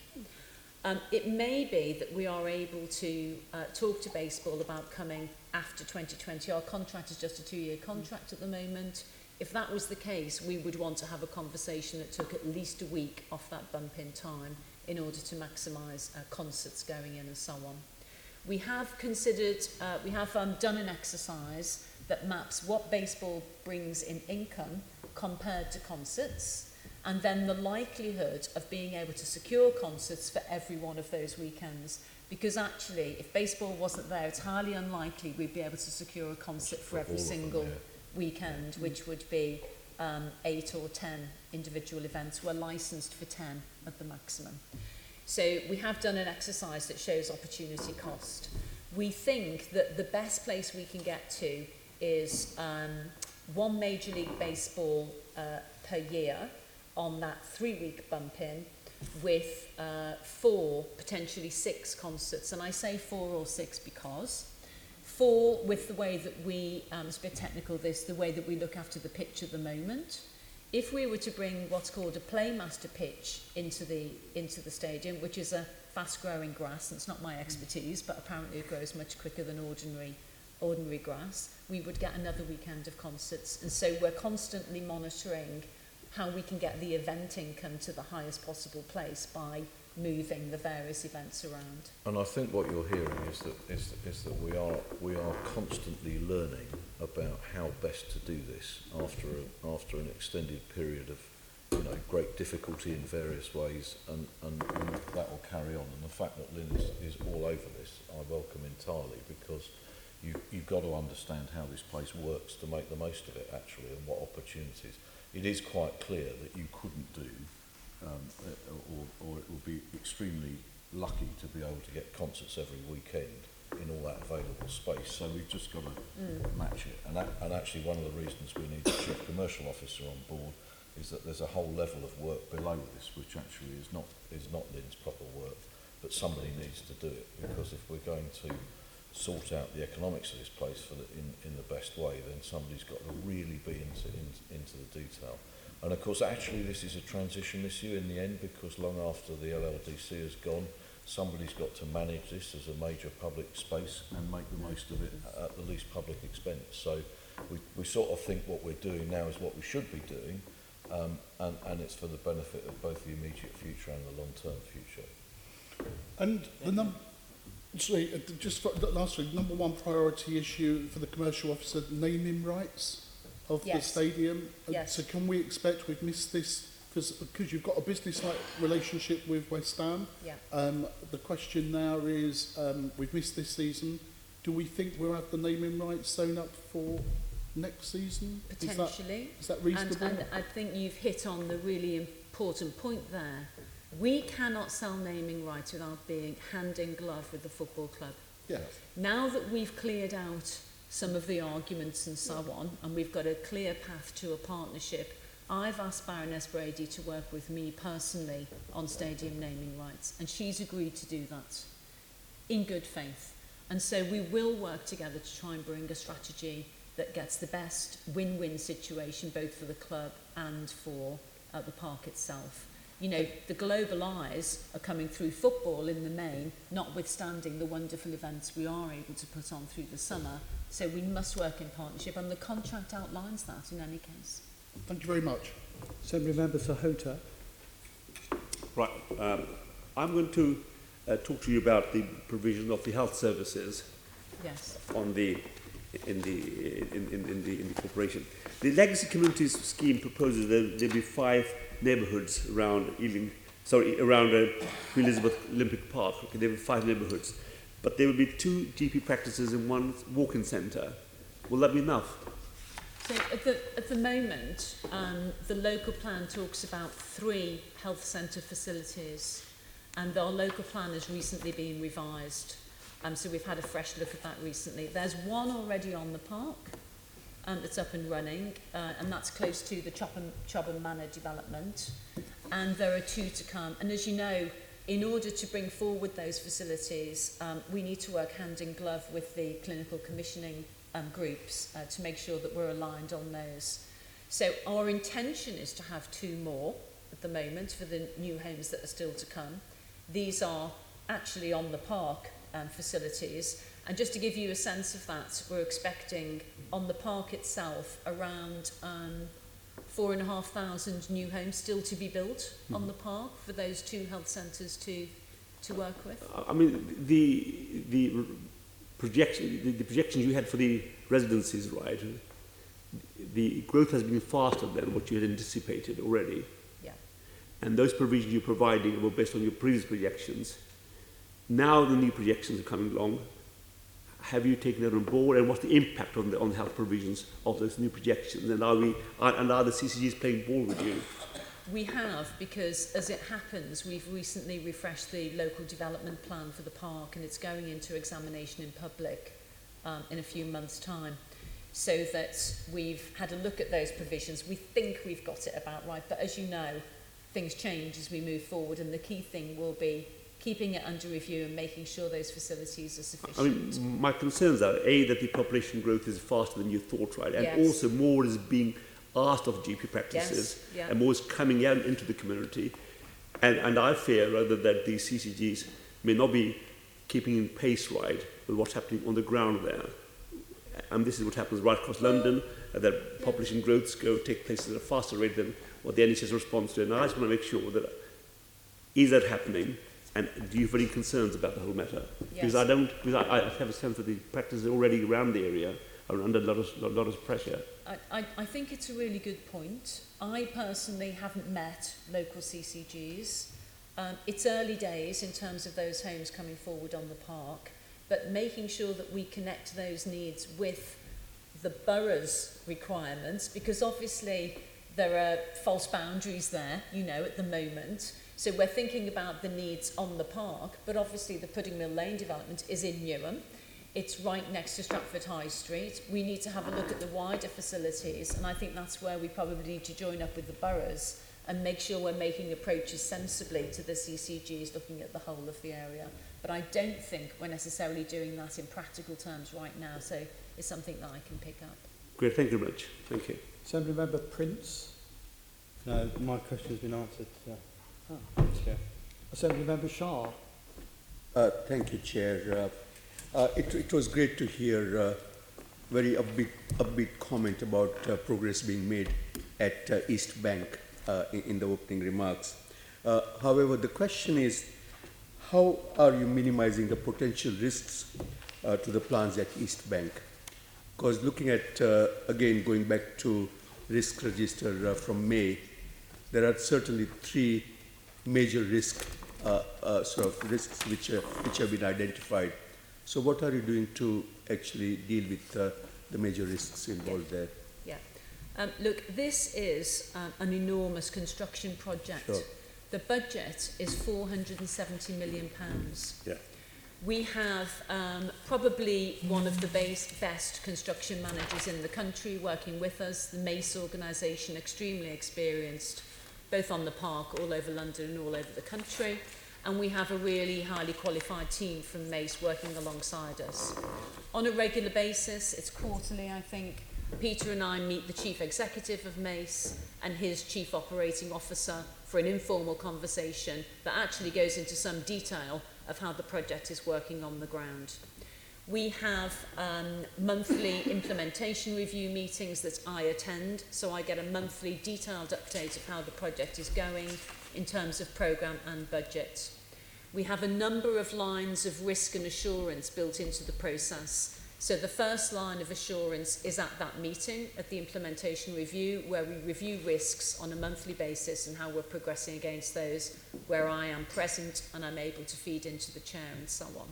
S4: It may be that we are able to talk to baseball about coming after 2020. Our contract is just a 2-year contract at the moment. If that was the case, we would want to have a conversation that took at least a week off that bump in time in order to maximise concerts going in and so on. We have considered, done an exercise that maps what baseball brings in income compared to concerts, and then the likelihood of being able to secure concerts for every one of those weekends. Because actually, if baseball wasn't there, it's highly unlikely we'd be able to secure a concert for every single weekend, which would be 8 or 10 individual events. We're licensed for 10 at the maximum. So we have done an exercise that shows opportunity cost. We think that the best place we can get to is 1 Major League Baseball per year on that 3-week bump in, with 4, potentially 6 concerts. And I say 4 or 6 because 4, with the way that we, it's a bit technical this, the way that we look after the pitch at the moment. If we were to bring what's called a playmaster pitch into the stadium, which is a fast-growing grass, and it's not my expertise, but apparently it grows much quicker than ordinary grass, we would get another weekend of concerts. And so we're constantly monitoring how we can get the event income to the highest possible place by moving the various events around.
S3: And I think what you're hearing is that we are constantly learning about how best to do this after an extended period of great difficulty in various ways, and that will carry on. And the fact that Lynn is all over this, I welcome entirely, because you've got to understand how this place works to make the most of it actually, and what opportunities. it is quite clear that you couldn't do, or it would be extremely lucky to be able to get concerts every weekend in all that available space. So we've just got to match it. And actually one of the reasons we need a chief commercial officer on board is that there's a whole level of work below this, which actually is not Lynn's proper work, but somebody needs to do it, because if we're going to sort out the economics of this place in the best way, then somebody's got to really be into the detail. And of course, actually, this is a transition issue in the end, because long after the LLDC has gone, somebody's got to manage this as a major public space and make the most of it at the least public expense. So we sort of think what we're doing now is what we should be doing, and it's for the benefit of both the immediate future and the long-term future.
S11: And lastly, number one priority issue for the commercial officer, naming rights of the stadium.
S4: Yes.
S11: So can we expect we've missed this, because you've got a business-like relationship with West Ham?
S4: Yeah.
S11: The question now is, we've missed this season. Do we think we'll have the naming rights sewn up for next season?
S4: Potentially.
S11: Is that reasonable?
S4: And I think you've hit on the really important point there. We cannot sell naming rights without being hand in glove with the football club.
S11: Yes.
S4: Now that we've cleared out some of the arguments and so on, and we've got a clear path to a partnership, I've asked Baroness Brady to work with me personally on stadium naming rights, and she's agreed to do that in good faith. And so we will work together to try and bring a strategy that gets the best win-win situation both for the club and for the park itself. You know, the global eyes are coming through football in the main, notwithstanding the wonderful events we are able to put on through the summer. So we must work in partnership, and the contract outlines that in any case.
S11: Thank you very much.
S8: Assembly Member Sahota.
S12: Right. I'm going to talk to you about the provision of the health services.
S4: Yes.
S12: On in the corporation. The Legacy Communities scheme proposes that there be 5 neighbourhoods around Queen Elizabeth Olympic Park. Okay, there will be 5 neighbourhoods, but there will be 2 GP practices and 1 walk-in centre. Will that be enough?
S4: So at the moment, the local plan talks about 3 health centre facilities, and our local plan has recently been revised. So we've had a fresh look at that recently. There's 1 already on the park that's up and running, and that's close to the Chobham Manor development. And there are 2 to come. And as you know, in order to bring forward those facilities, we need to work hand in glove with the clinical commissioning groups to make sure that we're aligned on those. So our intention is to have 2 more at the moment for the new homes that are still to come. These are actually on the park facilities, and just to give you a sense of that, we're expecting on the park itself around 4,500 new homes still to be built on the park for those 2 health centres to work with.
S12: I mean, the projections you had for the residencies, right? The growth has been faster than what you had anticipated already.
S4: Yeah.
S12: And those provisions you're providing were based on your previous projections. Now the new projections are coming along. Have you taken that on board, and what's the impact on the health provisions of those new projections? And are the CCGs playing ball with you?
S4: We have, because as it happens, we've recently refreshed the local development plan for the park, and it's going into examination in public in a few months' time, so that we've had a look at those provisions. We think we've got it about right, but as you know, things change as we move forward, and the key thing will be keeping it under review and making sure those facilities are sufficient.
S12: I mean, my concerns are, A, that the population growth is faster than you thought, right? And
S4: Yes.
S12: also more is being asked of GP practices,
S4: Yes, yeah.
S12: and more is coming out into the community. And I fear, rather, that the CCGs may not be keeping in pace, right, with what's happening on the ground there. And this is what happens right across London, that population growths take place at a faster rate than what the NHS responds to. And I just want to make sure that, is that happening? And do you have any concerns about the whole matter?
S4: Yes.
S12: Because I have a sense that the practices already around the area are under a lot of pressure.
S4: I think it's a really good point. I personally haven't met local CCGs. It's early days in terms of those homes coming forward on the park, but making sure that we connect those needs with the borough's requirements, because obviously there are false boundaries there, you know, at the moment. So we're thinking about the needs on the park, but obviously the Pudding Mill Lane development is in Newham. It's right next to Stratford High Street. We need to have a look at the wider facilities, and I think that's where we probably need to join up with the boroughs and make sure we're making approaches sensibly to the CCGs, looking at the whole of the area. But I don't think we're necessarily doing that in practical terms right now, so it's something that I can pick up.
S12: Great, thank you very much. Thank you.
S8: Assembly Member Prince.
S13: No, my question's been answered. Thanks, Chair.
S8: Assembly Member Shah.
S7: Thank you, Chair. It was great to hear very upbeat comment about progress being made at East Bank in the opening remarks. However, the question is, how are you minimizing the potential risks to the plans at East Bank? Because looking at, again, going back to risk register from May, there are certainly 3 major risks which have been identified. So what are you doing to actually deal with the major risks involved there?
S4: Yeah. Look, this is an enormous construction project.
S7: Sure.
S4: The budget is £470 million.
S7: Yeah.
S4: We have probably one of the best construction managers in the country working with us, the Mace organisation, extremely experienced, both on the park, all over London and all over the country. And we have a really highly qualified team from Mace working alongside us. On a regular basis, it's quarterly, I think, Peter and I meet the Chief Executive of Mace and his Chief Operating Officer for an informal conversation that actually goes into some detail of how the project is working on the ground. We have monthly implementation review meetings that I attend, so I get a monthly detailed update of how the project is going in terms of programme and budget. We have a number of lines of risk and assurance built into the process. So the first line of assurance is at that meeting, at the implementation review, where we review risks on a monthly basis and how we're progressing against those, where I am present and I'm able to feed into the chair and so on.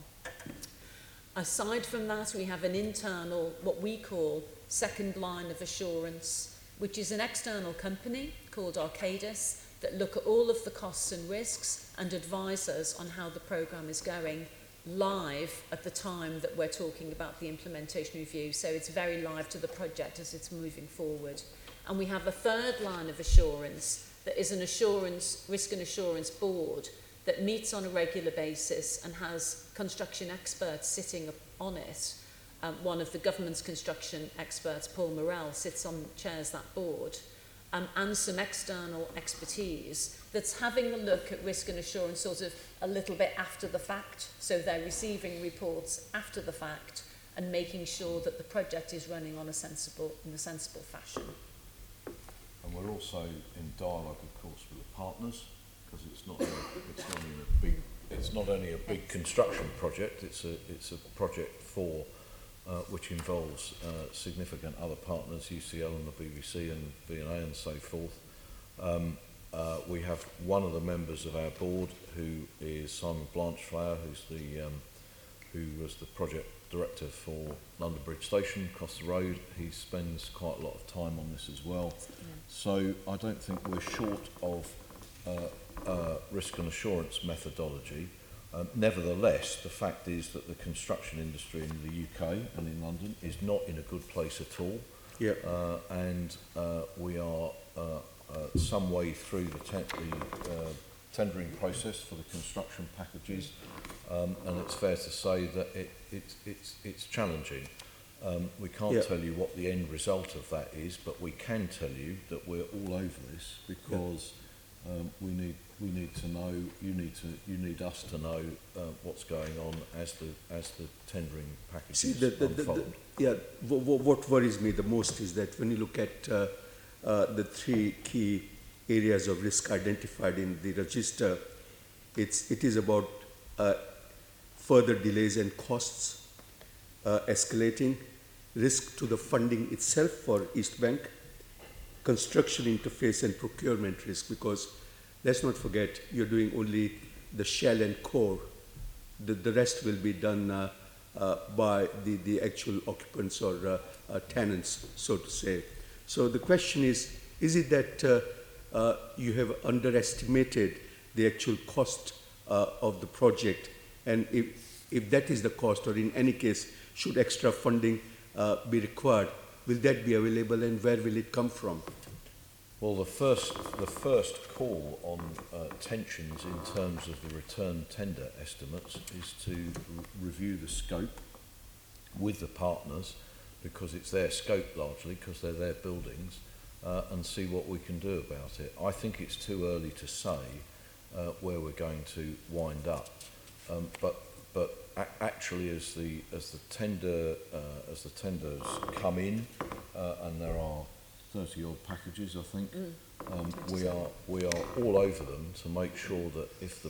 S4: Aside from that, we have an internal, what we call second line of assurance, which is an external company called Arcadis that look at all of the costs and risks and advise us on how the programme is going live at the time that we're talking about the implementation review. So it's very live to the project as it's moving forward. And we have a third line of assurance that is an risk and assurance board that meets on a regular basis and has construction experts sitting on it. One of the government's construction experts, Paul Morell, chairs that board. And some external expertise that's having a look at risk and assurance sort of a little bit after the fact. So they're receiving reports after the fact and making sure that the project is running in a sensible fashion.
S3: And we're also in dialogue, of course, with the partners, because it's not only a big construction project. It's a project which involves significant other partners, UCL and the BBC and V&A and so forth. We have one of the members of our board who is Simon Blanchflower, who was the project director for London Bridge Station across the road. He spends quite a lot of time on this as well. Yeah. So I don't think we're short of risk and assurance methodology. Nevertheless, the fact is that the construction industry in the UK and in London is not in a good place at all. Yeah. And we are some way through the tendering process for the construction packages, and it's fair to say that it's challenging. We can't tell you what the end result of that is, but we can tell you that we're all over this because we need to know. You need us to know what's going on as the tendering packages unfold.
S7: What worries me the most is that when you look at the 3 key areas of risk identified in the register, it is about further delays and costs escalating, risk to the funding itself for East Bank, construction interface and procurement risk, because let's not forget you're doing only the shell and core. The rest will be done by the actual occupants or tenants, so to say. So the question is, Is it that you have underestimated the actual cost of the project? And if that is the cost, or in any case, should extra funding be required, will that be available and where will it come from?
S3: Well, the first call on tensions in terms of the return tender estimates is to review the scope with the partners, because it's their scope largely, because they're their buildings, and see what we can do about it. I think it's too early to say where we're going to wind up, but actually, as the tenders come in, and there are 30 odd packages, I think. We are all over them to make sure that if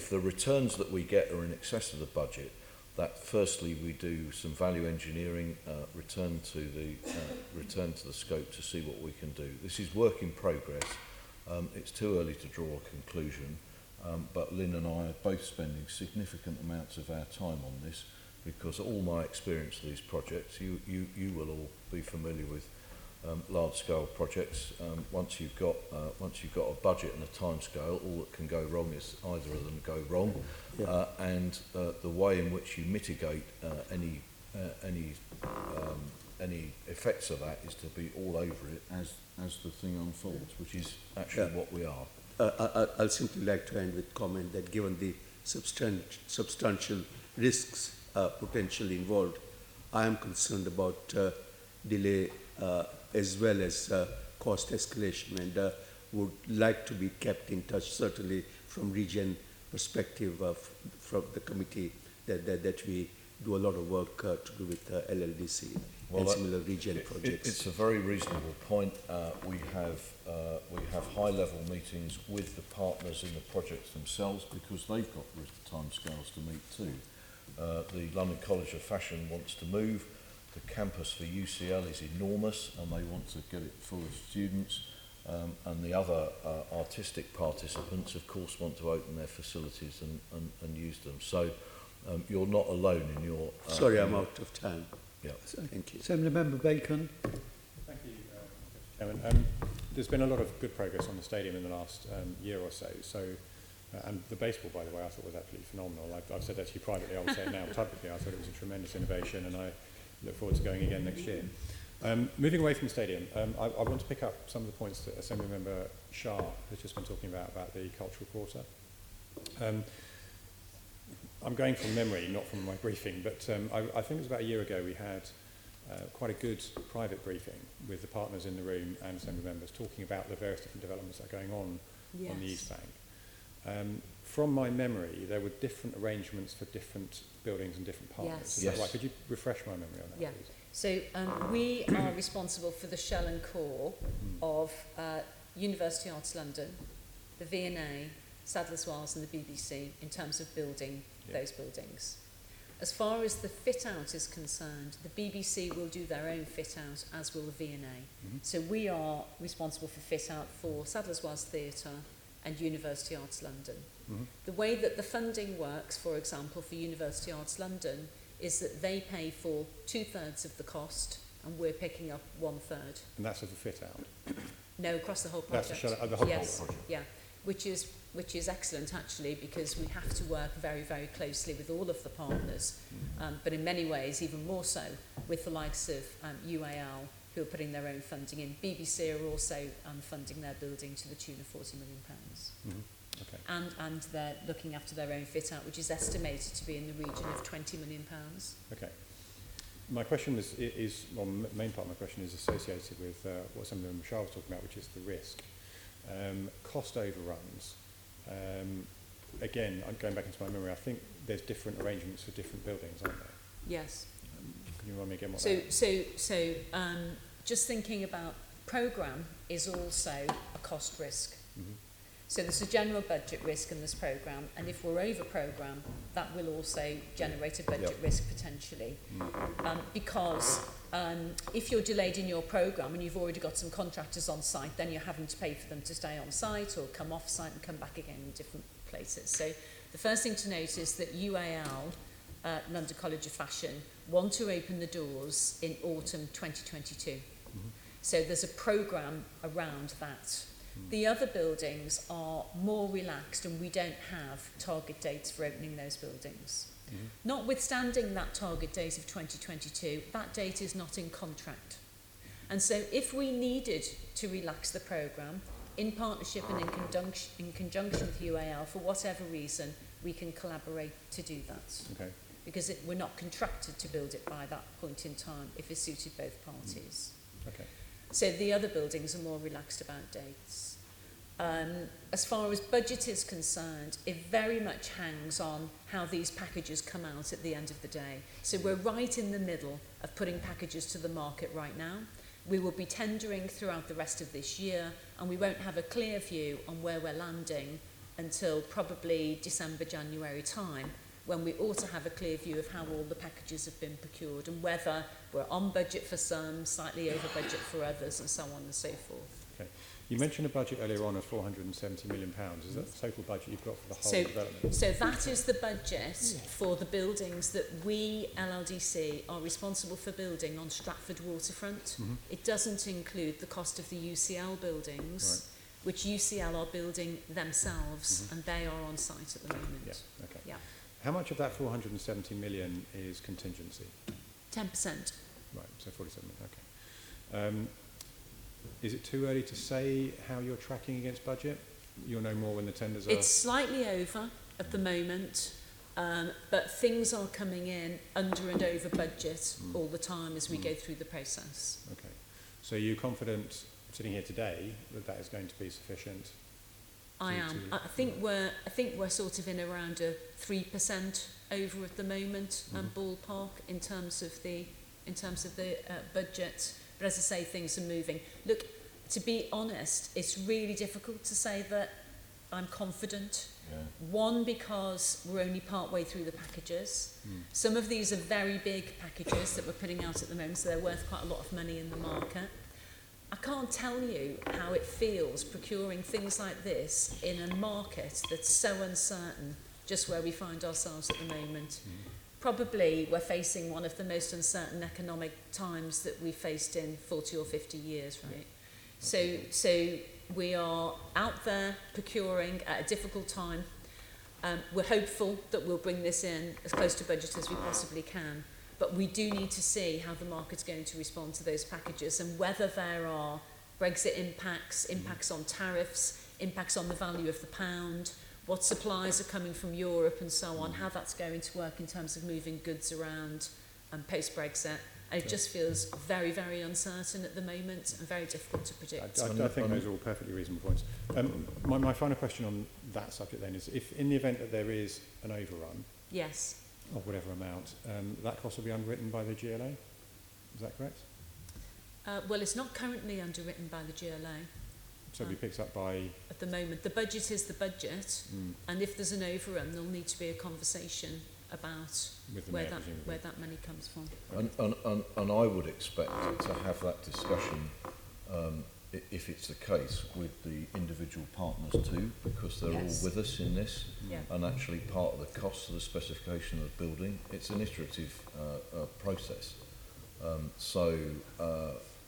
S3: the returns that we get are in excess of the budget, that firstly we do some value engineering, return to the scope to see what we can do. This is work in progress. It's too early to draw a conclusion, but Lynn and I are both spending significant amounts of our time on this, because all my experience of these projects, you will all be familiar with large-scale projects. Once you've got a budget and a timescale, all that can go wrong is either of them go wrong, and the way in which you mitigate any effects of that is to be all over it as the thing unfolds, which is actually what we are.
S7: I'll simply like to end with comment that given the substantial risks potentially involved, I am concerned about delay as well as cost escalation, and would like to be kept in touch, certainly from region perspective from the committee, that we do a lot of work to do with LLDC and similar region projects.
S3: It's a very reasonable point. We have high-level meetings with the partners in the projects themselves, because they've got timescales to meet too. The London College of Fashion wants to move. The campus for UCL is enormous, and they want to get it full of students. And the other artistic participants, of course, want to open their facilities and use them. So you're not alone in your...
S7: Sorry, I'm out of time.
S3: Yeah.
S7: Thank you.
S8: Assembly Member Bacon.
S14: Thank you, Mr. Chairman. There's been a lot of good progress on the stadium in the last year or so. And the baseball, by the way, I thought was absolutely phenomenal. I've said that to you privately, I will say it now publicly. I thought it was a tremendous innovation, and I look forward to going again next year. Moving away from the stadium, I want to pick up some of the points that Assembly Member Shah has just been talking about the cultural quarter. I'm going from memory, not from my briefing, but I think it was about a year ago we had quite a good private briefing with the partners in the room and Assembly members talking about the various different developments that are going on the East Bank. From my memory, there were different arrangements for different buildings and different partners.
S4: Yes.
S14: Is that right? Could you refresh my memory on that, please?
S4: So we are responsible for the shell and core of University Arts London, the V&A, Sadler's Wells and the BBC in terms of building those buildings. As far as the fit-out is concerned, the BBC will do their own fit-out, as will the V&A. So we are responsible for fit-out for Sadler's Wells Theatre and University Arts London. The way that the funding works, for example, for University Arts London, is that they pay for 2/3 of the cost, and we're picking up 1/3.
S14: And that's of the fit-out?
S4: No, across the whole project.
S14: That's the whole project?
S4: Yeah, which is excellent, actually, because we have to work very, very closely with all of the partners, but in many ways, even more so, with the likes of UAL, who are putting their own funding in. BBC are also funding their building to the tune of £40 million.
S14: Okay.
S4: And they're looking after their own fit-out, which is estimated to be in the region of £20 million.
S14: Okay. My question well, main part of my question is associated with what some of them Shah was talking about, which is the risk. Cost overruns. Again, I'm going back into my memory, I think there's different arrangements for different buildings, aren't there?
S4: Yes.
S14: Can you remind me again what that is?
S4: So just thinking about programme is also a cost risk. So there's a general budget risk in this programme, and if we're over programme, that will also generate a budget risk potentially. Because if you're delayed in your programme and you've already got some contractors on site, then you're having to pay for them to stay on site or come off site and come back again in different places. So the first thing to note is that UAL London College of Fashion want to open the doors in autumn 2022. Mm-hmm. So there's a programme around that. Mm. The other buildings are more relaxed and we don't have target dates for opening those buildings. Mm-hmm. Notwithstanding that target date of 2022, that date is not in contract. And so if we needed to relax the programme, in partnership and in conjunction with UAL, for whatever reason, we can collaborate to do that. Okay. Because we're not contracted to build it by that point in time if it suited both parties. Okay. So the other buildings are more relaxed about dates. As far as budget is concerned, it very much hangs on how these packages come out at the end of the day. So we're right in the middle of putting packages to the market right now. We will be tendering throughout the rest of this year, and we won't have a clear view on where we're landing until probably December, January time, when we ought to have a clear view of how all the packages have been procured and whether we're on budget for some, slightly over budget for others, and so on and so forth.
S14: Okay. You mentioned a budget earlier on of £470 million. Is that the total budget you've got for the whole development?
S4: So that is the budget for the buildings that we, LLDC, are responsible for building on Stratford waterfront. Mm-hmm. It doesn't include the cost of the UCL buildings, right, which UCL are building themselves, mm-hmm, and they are on site at the moment.
S14: Yeah. Okay.
S4: Yeah.
S14: How much of that 470 million is contingency?
S4: 10%.
S14: Right, so 47 million, okay. Is it too early to say how you're tracking against budget? You'll know more when the tenders are...
S4: It's slightly over at the moment, but things are coming in under and over budget all the time as we go through the process.
S14: Okay. So you're confident, sitting here today, that that is going to be sufficient?
S4: I am. I think we're sort of in around a 3% over at the moment, ballpark in terms of the budget. But as I say, things are moving. Look, to be honest, it's really difficult to say that I'm confident. Yeah. One, because we're only part way through the packages. Some of these are very big packages that we're putting out at the moment, so they're worth quite a lot of money in the market. I can't tell you how it feels procuring things like this in a market that's so uncertain, just where we find ourselves at the moment. Probably we're facing one of the most uncertain economic times that we've faced in 40 or 50 years, right? So we are out there procuring at a difficult time. We're hopeful that we'll bring this in as close to budget as we possibly can. But we do need to see how the market's going to respond to those packages and whether there are Brexit impacts on tariffs, impacts on the value of the pound, what supplies are coming from Europe and so on, how that's going to work in terms of moving goods around post-Brexit. And it just feels very, very uncertain at the moment and very difficult to predict.
S14: I think those are all perfectly reasonable points. My final question on that subject then is, if in the event that there is an overrun,
S4: yes,
S14: of whatever amount, that cost will be underwritten by the GLA? Is that correct?
S4: Well, it's not currently underwritten by the GLA.
S14: So it'll be picked up by... At
S4: the moment, the budget is the budget, and if there's an overrun, there'll need to be a conversation about where that money comes from.
S3: And I would expect to have that discussion, if it's the case, with the individual partners too, because they're all with us in this, and actually part of the cost of the specification of the building. It's an iterative process.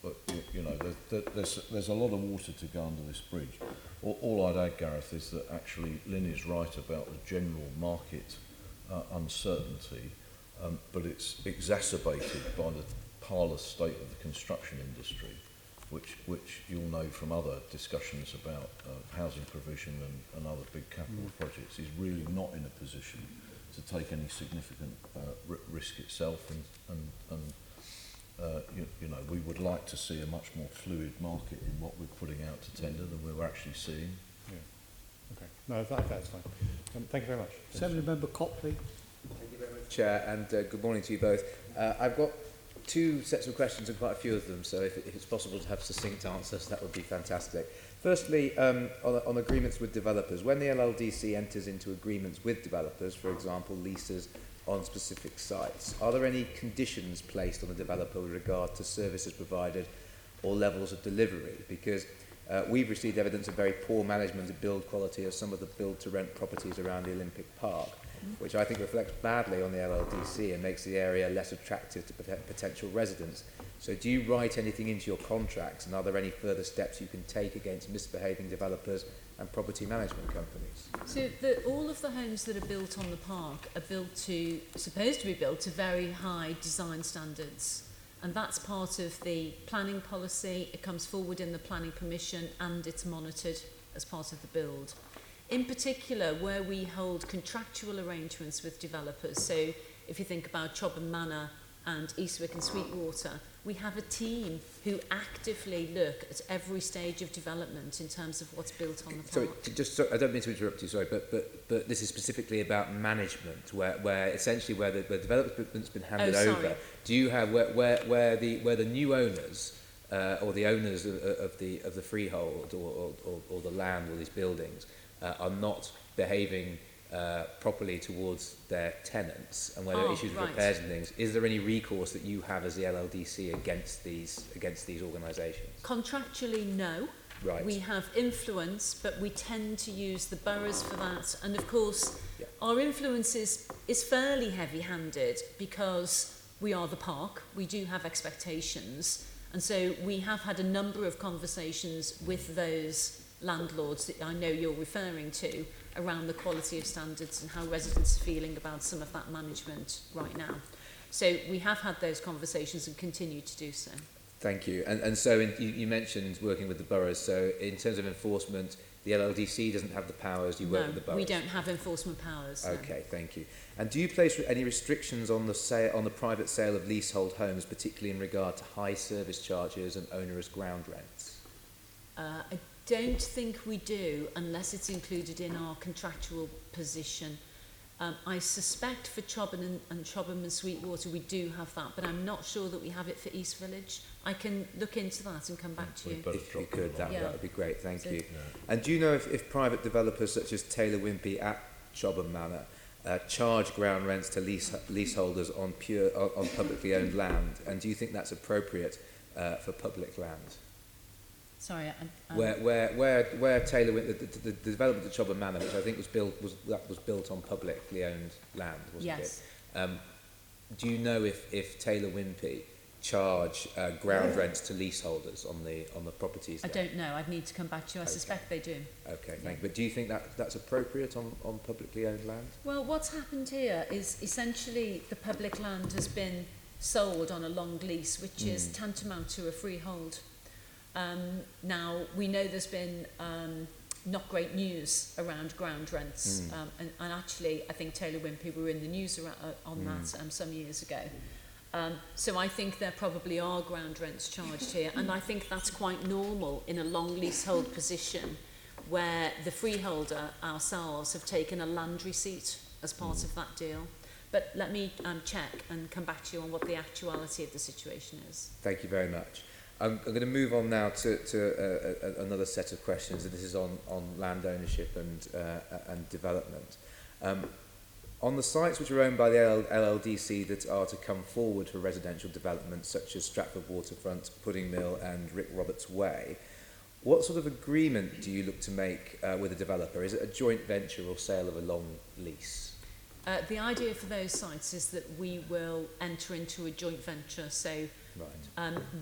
S3: But you know, there's a lot of water to go under this bridge. All I'd add, Gareth, is that actually Lynn is right about the general market uncertainty, but it's exacerbated by the parlous state of the construction industry, which you'll know from other discussions about housing provision and other big capital projects, is really not in a position to take any significant risk itself, and you know, we would like to see a much more fluid market in what we're putting out to tender than we're actually seeing.
S14: Yeah. Okay. No, that's fine. Thank you very much.
S8: Assembly Member Copley.
S15: Thank you very much, Chair, and good morning to you both. I've got two sets of questions and quite a few of them, so if it's possible to have succinct answers, that would be fantastic. Firstly, on agreements with developers, when the LLDC enters into agreements with developers, for example, leases on specific sites, are there any conditions placed on the developer with regard to services provided or levels of delivery? Because we've received evidence of very poor management of build quality of some of the build-to-rent properties around the Olympic Park. which I think reflects badly on the LLDC and makes the area less attractive to potential residents. So do you write anything into your contracts, and are there any further steps you can take against misbehaving developers and property management companies?
S4: So all of the homes that are built on the park are supposed to be built to very high design standards. And that's part of the planning policy. It comes forward in the planning permission and it's monitored as part of the build. In particular, where we hold contractual arrangements with developers, so if you think about Chobham Manor and Eastwick and Sweetwater, we have a team who actively look at every stage of development in terms of what's built on the park.
S15: I don't mean to interrupt you, sorry, but this is specifically about management, where essentially where the development's been handed over. Do you have where the new owners or the owners of the freehold or the land or these buildings are not behaving properly towards their tenants, and where there are issues with repairs and things, is there any recourse that you have as the LLDC against these organisations?
S4: Contractually, no.
S15: Right.
S4: We have influence, but we tend to use the boroughs for that. And of course, our influence is fairly heavy-handed because we are the park. We do have expectations. And so we have had a number of conversations with those landlords that I know you're referring to around the quality of standards and how residents are feeling about some of that management right now. So we have had those conversations and continue to do so.
S15: Thank you. And so you mentioned working with the boroughs. So in terms of enforcement, the LLDC doesn't have the powers. You work with the boroughs.
S4: We don't have enforcement powers.
S15: Okay, thank you. And do you place any restrictions on the private sale of leasehold homes, particularly in regard to high service charges and onerous ground rents?
S4: I don't think we do, unless it's included in our contractual position. I suspect for Chobham and Sweetwater we do have that, but I'm not sure that we have it for East Village. I can look into that and come back to you.
S15: If you could, that would be great, thank you. And do you know if private developers such as Taylor Wimpey at Chobham Manor charge ground rents to leaseholders on publicly owned land, and do you think that's appropriate for public land?
S4: Sorry,
S15: where Taylor the development of Chobham Manor, which I think was built on publicly owned land, wasn't it? Do you know if Taylor Wimpey charge ground rents to leaseholders on the properties there?
S4: I don't know. I'd need to come back to you. I suspect they do.
S15: Okay, thank you. But do you think that's appropriate on publicly owned land?
S4: Well, what's happened here is essentially the public land has been sold on a long lease, which is tantamount to a freehold. Now, we know there's been not great news around ground rents, and actually I think Taylor Wimpey were in the news on that some years ago. So I think there probably are ground rents charged here, and I think that's quite normal in a long leasehold position where the freeholder ourselves have taken a land receipt as part of that deal. But let me check and come back to you on what the actuality of the situation is.
S15: Thank you very much. I'm going to move on now to another set of questions, and this is on land ownership and development. On the sites which are owned by the LLDC that are to come forward for residential development, such as Stratford Waterfront, Pudding Mill and Rick Roberts Way, what sort of agreement do you look to make with a developer? Is it a joint venture or sale of a long lease?
S4: The idea for those sites is that we will enter into a joint venture. So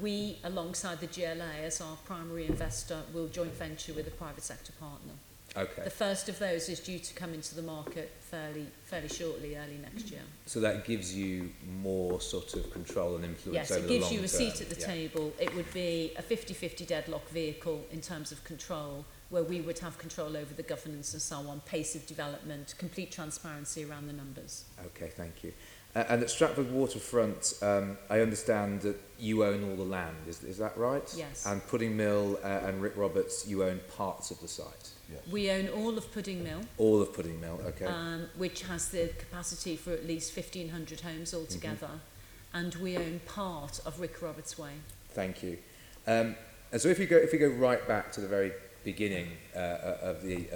S4: we, alongside the GLA as our primary investor, will joint venture with a private sector partner.
S15: Okay.
S4: The first of those is due to come into the market fairly shortly, early next year.
S15: So that gives you more sort of control and influence over the long term.
S4: Yes, it gives you a seat at the table. It would be a 50-50 deadlock vehicle in terms of control, where we would have control over the governance and so on, pace of development, complete transparency around the numbers.
S15: Okay, thank you. And at Stratford Waterfront, I understand that you own all the land, is that right?
S4: Yes.
S15: And Pudding Mill and Rick Roberts, you own parts of the site?
S4: Yes. We own all of Pudding Mill.
S15: All of Pudding Mill, okay.
S4: Which has the capacity for at least 1,500 homes altogether. And we own part of Rick Roberts Way. Thank you.
S15: And so if you go right back to the very beginning of the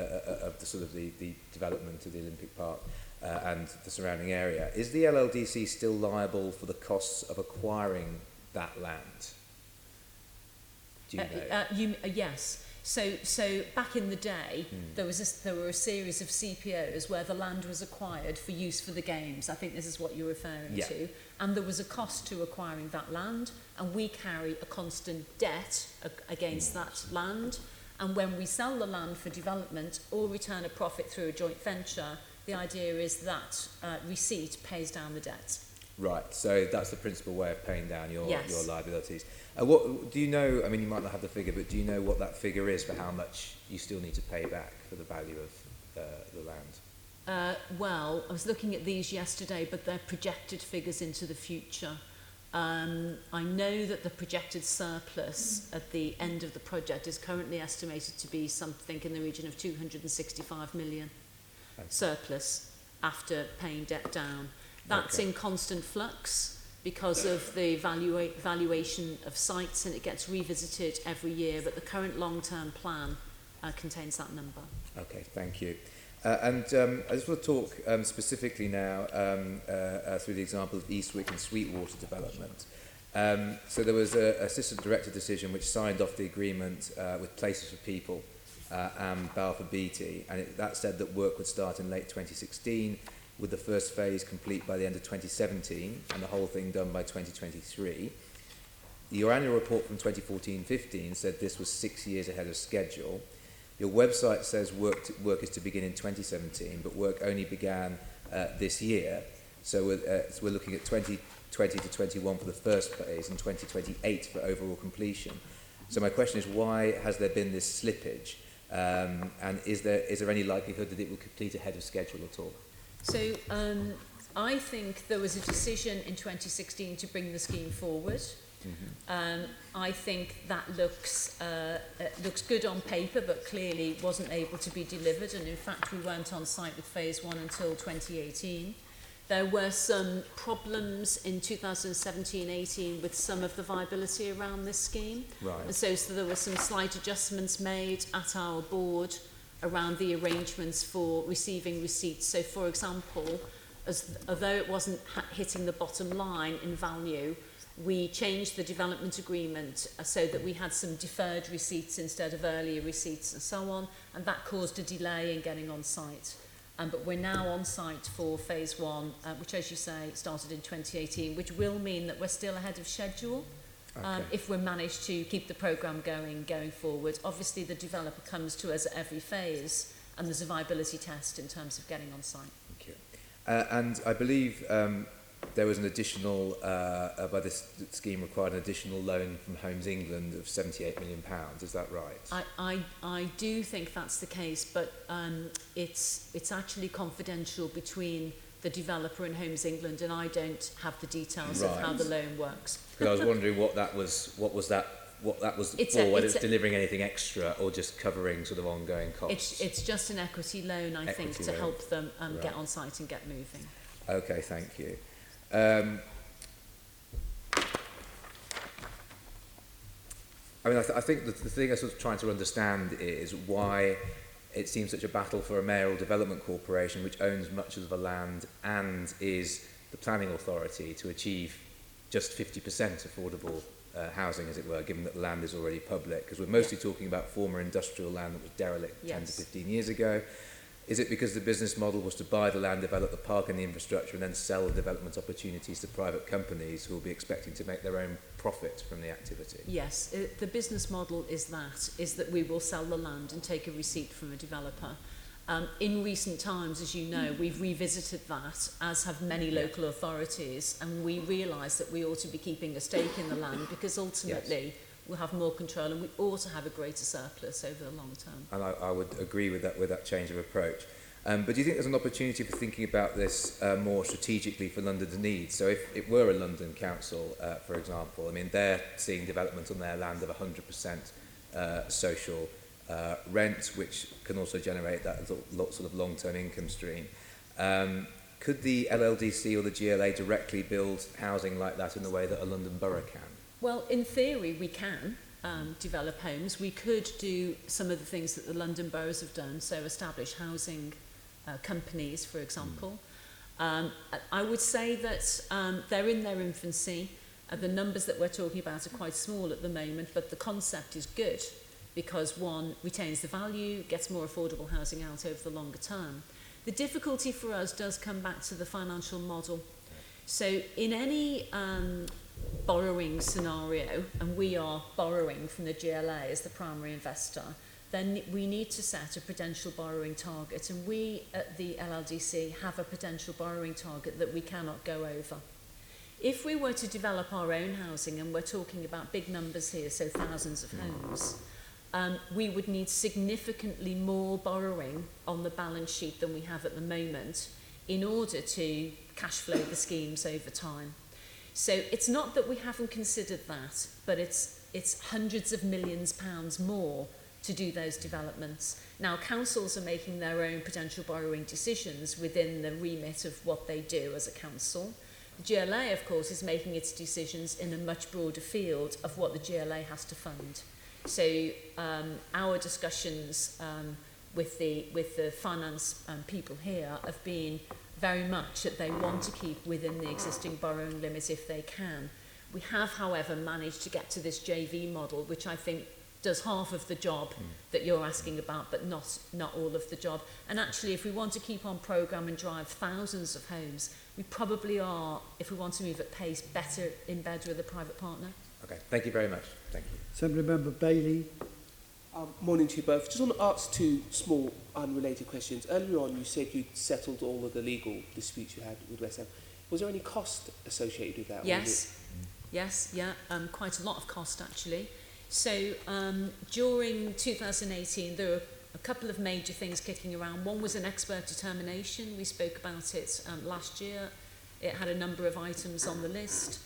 S15: sort of the development of the Olympic Park, and the surrounding area, is the LLDC still liable for the costs of acquiring that land? Do you know?
S4: Yes. So back in the day, there were a series of CPOs where the land was acquired for use for the games. I think this is what you're referring to. And there was a cost to acquiring that land, and we carry a constant debt against that land. And when we sell the land for development or return a profit through a joint venture, the idea is that receipt pays down the debt.
S15: Right, so that's the principal way of paying down your liabilities. What do you know? I mean, you might not have the figure, but do you know what that figure is for how much you still need to pay back for the value of the land?
S4: Well, I was looking at these yesterday, but they're projected figures into the future. I know that the projected surplus at the end of the project is currently estimated to be something in the region of 265 million surplus after paying debt down. That's in constant flux because of the valuation of sites, and it gets revisited every year, but the current long-term plan contains that number. Okay,
S15: thank you. I just want to talk specifically now through the example of Eastwick and Sweetwater development. So there was an assistant director decision which signed off the agreement with Places for People and Balfour Beatty, and that said that work would start in late 2016, with the first phase complete by the end of 2017 and the whole thing done by 2023. Your annual report from 2014-15 said this was 6 years ahead of schedule. Your website says work is to begin in 2017, but work only began this year. So we're looking at 2020 to 21 for the first phase and 2028 for overall completion. So my question is, why has there been this slippage? And is there any likelihood that it will complete ahead of schedule at all?
S4: So I think there was a decision in 2016 to bring the scheme forward. I think that looks good on paper, but clearly wasn't able to be delivered. And in fact, we weren't on site with phase 1 until 2018. There were some problems in 2017-18 with some of the viability around this scheme.
S15: Right.
S4: And so there were some slight adjustments made at our board around the arrangements for receiving receipts. So, for example, although it wasn't hitting the bottom line in value, we changed the development agreement so that we had some deferred receipts instead of earlier receipts and so on, and that caused a delay in getting on site. But we're now on site for phase 1, which, as you say, started in 2018, which will mean that we're still ahead of schedule. If we manage to keep the programme going forward. Obviously, the developer comes to us at every phase, and there's a viability test in terms of getting on site.
S15: Thank you. And I believe there was an additional, by this scheme required an additional loan from Homes England of £78 million. Is that right?
S4: I do think that's the case, but it's actually confidential between the developer and Homes England, and I don't have the details of how the loan works.
S15: Because I was wondering what that was for, whether it's delivering anything extra or just covering sort of ongoing costs.
S4: It's just an equity loan, I think, to help them get on site and get moving.
S15: Okay, thank you. I mean, I think the thing I'm sort of trying to understand is why it seems such a battle for a mayoral development corporation which owns much of the land and is the planning authority to achieve just 50% affordable housing, as it were, given that the land is already public, because we're mostly talking about former industrial land that was derelict 10 to 15 years ago. Is it because the business model was to buy the land, develop the park and the infrastructure, and then sell the development opportunities to private companies who will be expecting to make their own profit from the activity?
S4: Yes, the business model is that we will sell the land and take a receipt from a developer. In recent times, as you know, we've revisited that, as have many local authorities, and we realise that we ought to be keeping a stake in the land because ultimately we'll have more control and we ought to have a greater surplus over the long term.
S15: And I would agree with that change of approach. But do you think there's an opportunity for thinking about this more strategically for London's needs? So if it were a London council, for example, I mean, they're seeing development on their land of 100% social rent, which can also generate that sort of long-term income stream. Could the LLDC or the GLA directly build housing like that in the way that a London borough can?
S4: Well, in theory, we can develop homes. We could do some of the things that the London boroughs have done, so establish housing companies, for example. I would say that they're in their infancy. The numbers that we're talking about are quite small at the moment, but the concept is good. because one retains the value, gets more affordable housing out over the longer term. The difficulty for us does come back to the financial model. So in any borrowing scenario, and we are borrowing from the GLA as the primary investor, then we need to set a prudential borrowing target, and we at the LLDC have a prudential borrowing target that we cannot go over. If we were to develop our own housing, and we're talking about big numbers here, so thousands of homes, we would need significantly more borrowing on the balance sheet than we have at the moment in order to cash flow the schemes over time. So it's not that we haven't considered that, but it's hundreds of millions pounds more to do those developments. Now, councils are making their own potential borrowing decisions within the remit of what they do as a council. The GLA, of course, is making its decisions in a much broader field of what the GLA has to fund. So our discussions with the finance people here have been very much that they want to keep within the existing borrowing limit if they can. We have, however, managed to get to this JV model, which I think does half of the job that you're asking about, but not all of the job. And actually, if we want to keep on programme and drive thousands of homes, we probably are, if we want to move at pace, better in bed with a private partner.
S15: Okay, thank you very much. Thank you.
S8: Assembly Member Bailey.
S16: Morning to you both. Just want to ask two small unrelated questions. Earlier on, you said you'd settled all of the legal disputes you had with West Ham. Was there any cost associated with that?
S4: Yes, quite a lot of cost actually. So during 2018, there were a couple of major things kicking around. One was an expert determination. We spoke about it last year. It had a number of items on the list.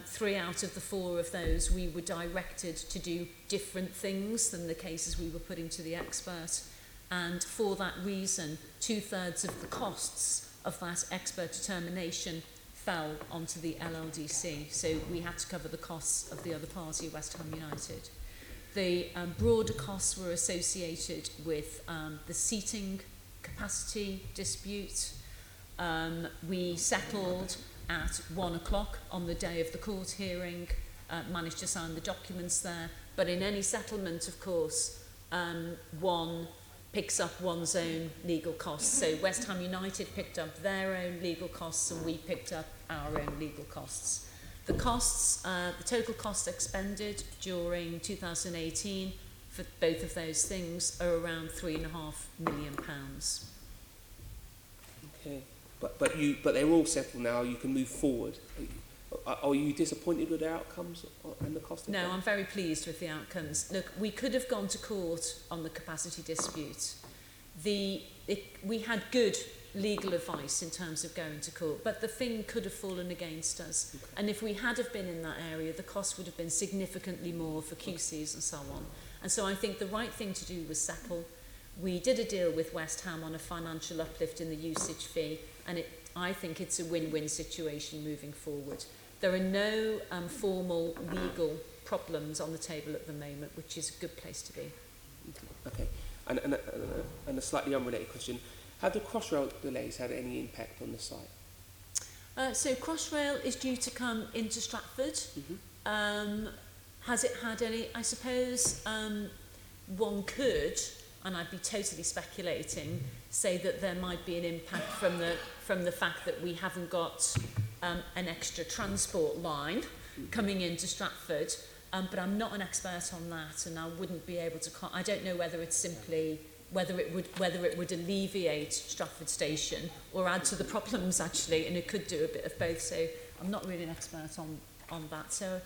S4: 3 out of the 4 of those we were directed to do different things than the cases we were putting to the expert. And for that reason, 2/3 of the costs of that expert determination fell onto the LLDC. So we had to cover the costs of the other party, West Ham United. The broader costs were associated with the seating capacity dispute. We settled at 1 o'clock on the day of the court hearing, managed to sign the documents there. But in any settlement, of course, one picks up one's own legal costs. So West Ham United picked up their own legal costs and we picked up our own legal costs. The costs, the total costs expended during 2018 for both of those things are around £3.5 million.
S16: Okay, but they're all settled now. You can move forward. Are you disappointed with the outcomes and the cost?
S4: No, I'm very pleased with the outcomes. Look, we could have gone to court on the capacity dispute. We had good legal advice in terms of going to court, but the thing could have fallen against us. Okay. And if we had have been in that area, the cost would have been significantly more for QCs and so on. And so I think the right thing to do was settle. We did a deal with West Ham on a financial uplift in the usage fee, and I think it's a win-win situation moving forward. There are no formal legal problems on the table at the moment, which is a good place to be.
S16: Okay, and a slightly unrelated question. Have the Crossrail delays had any impact on the site?
S4: So Crossrail is due to come into Stratford. Mm-hmm. Has it had any? I suppose one could, and I'd be totally speculating, say that there might be an impact from the fact that we haven't got an extra transport line coming into Stratford. But I'm not an expert on that, and I wouldn't be able to. I don't know whether it's simply whether it would alleviate Stratford Station or add to the problems actually, and it could do a bit of both. So I'm not really an expert on that. So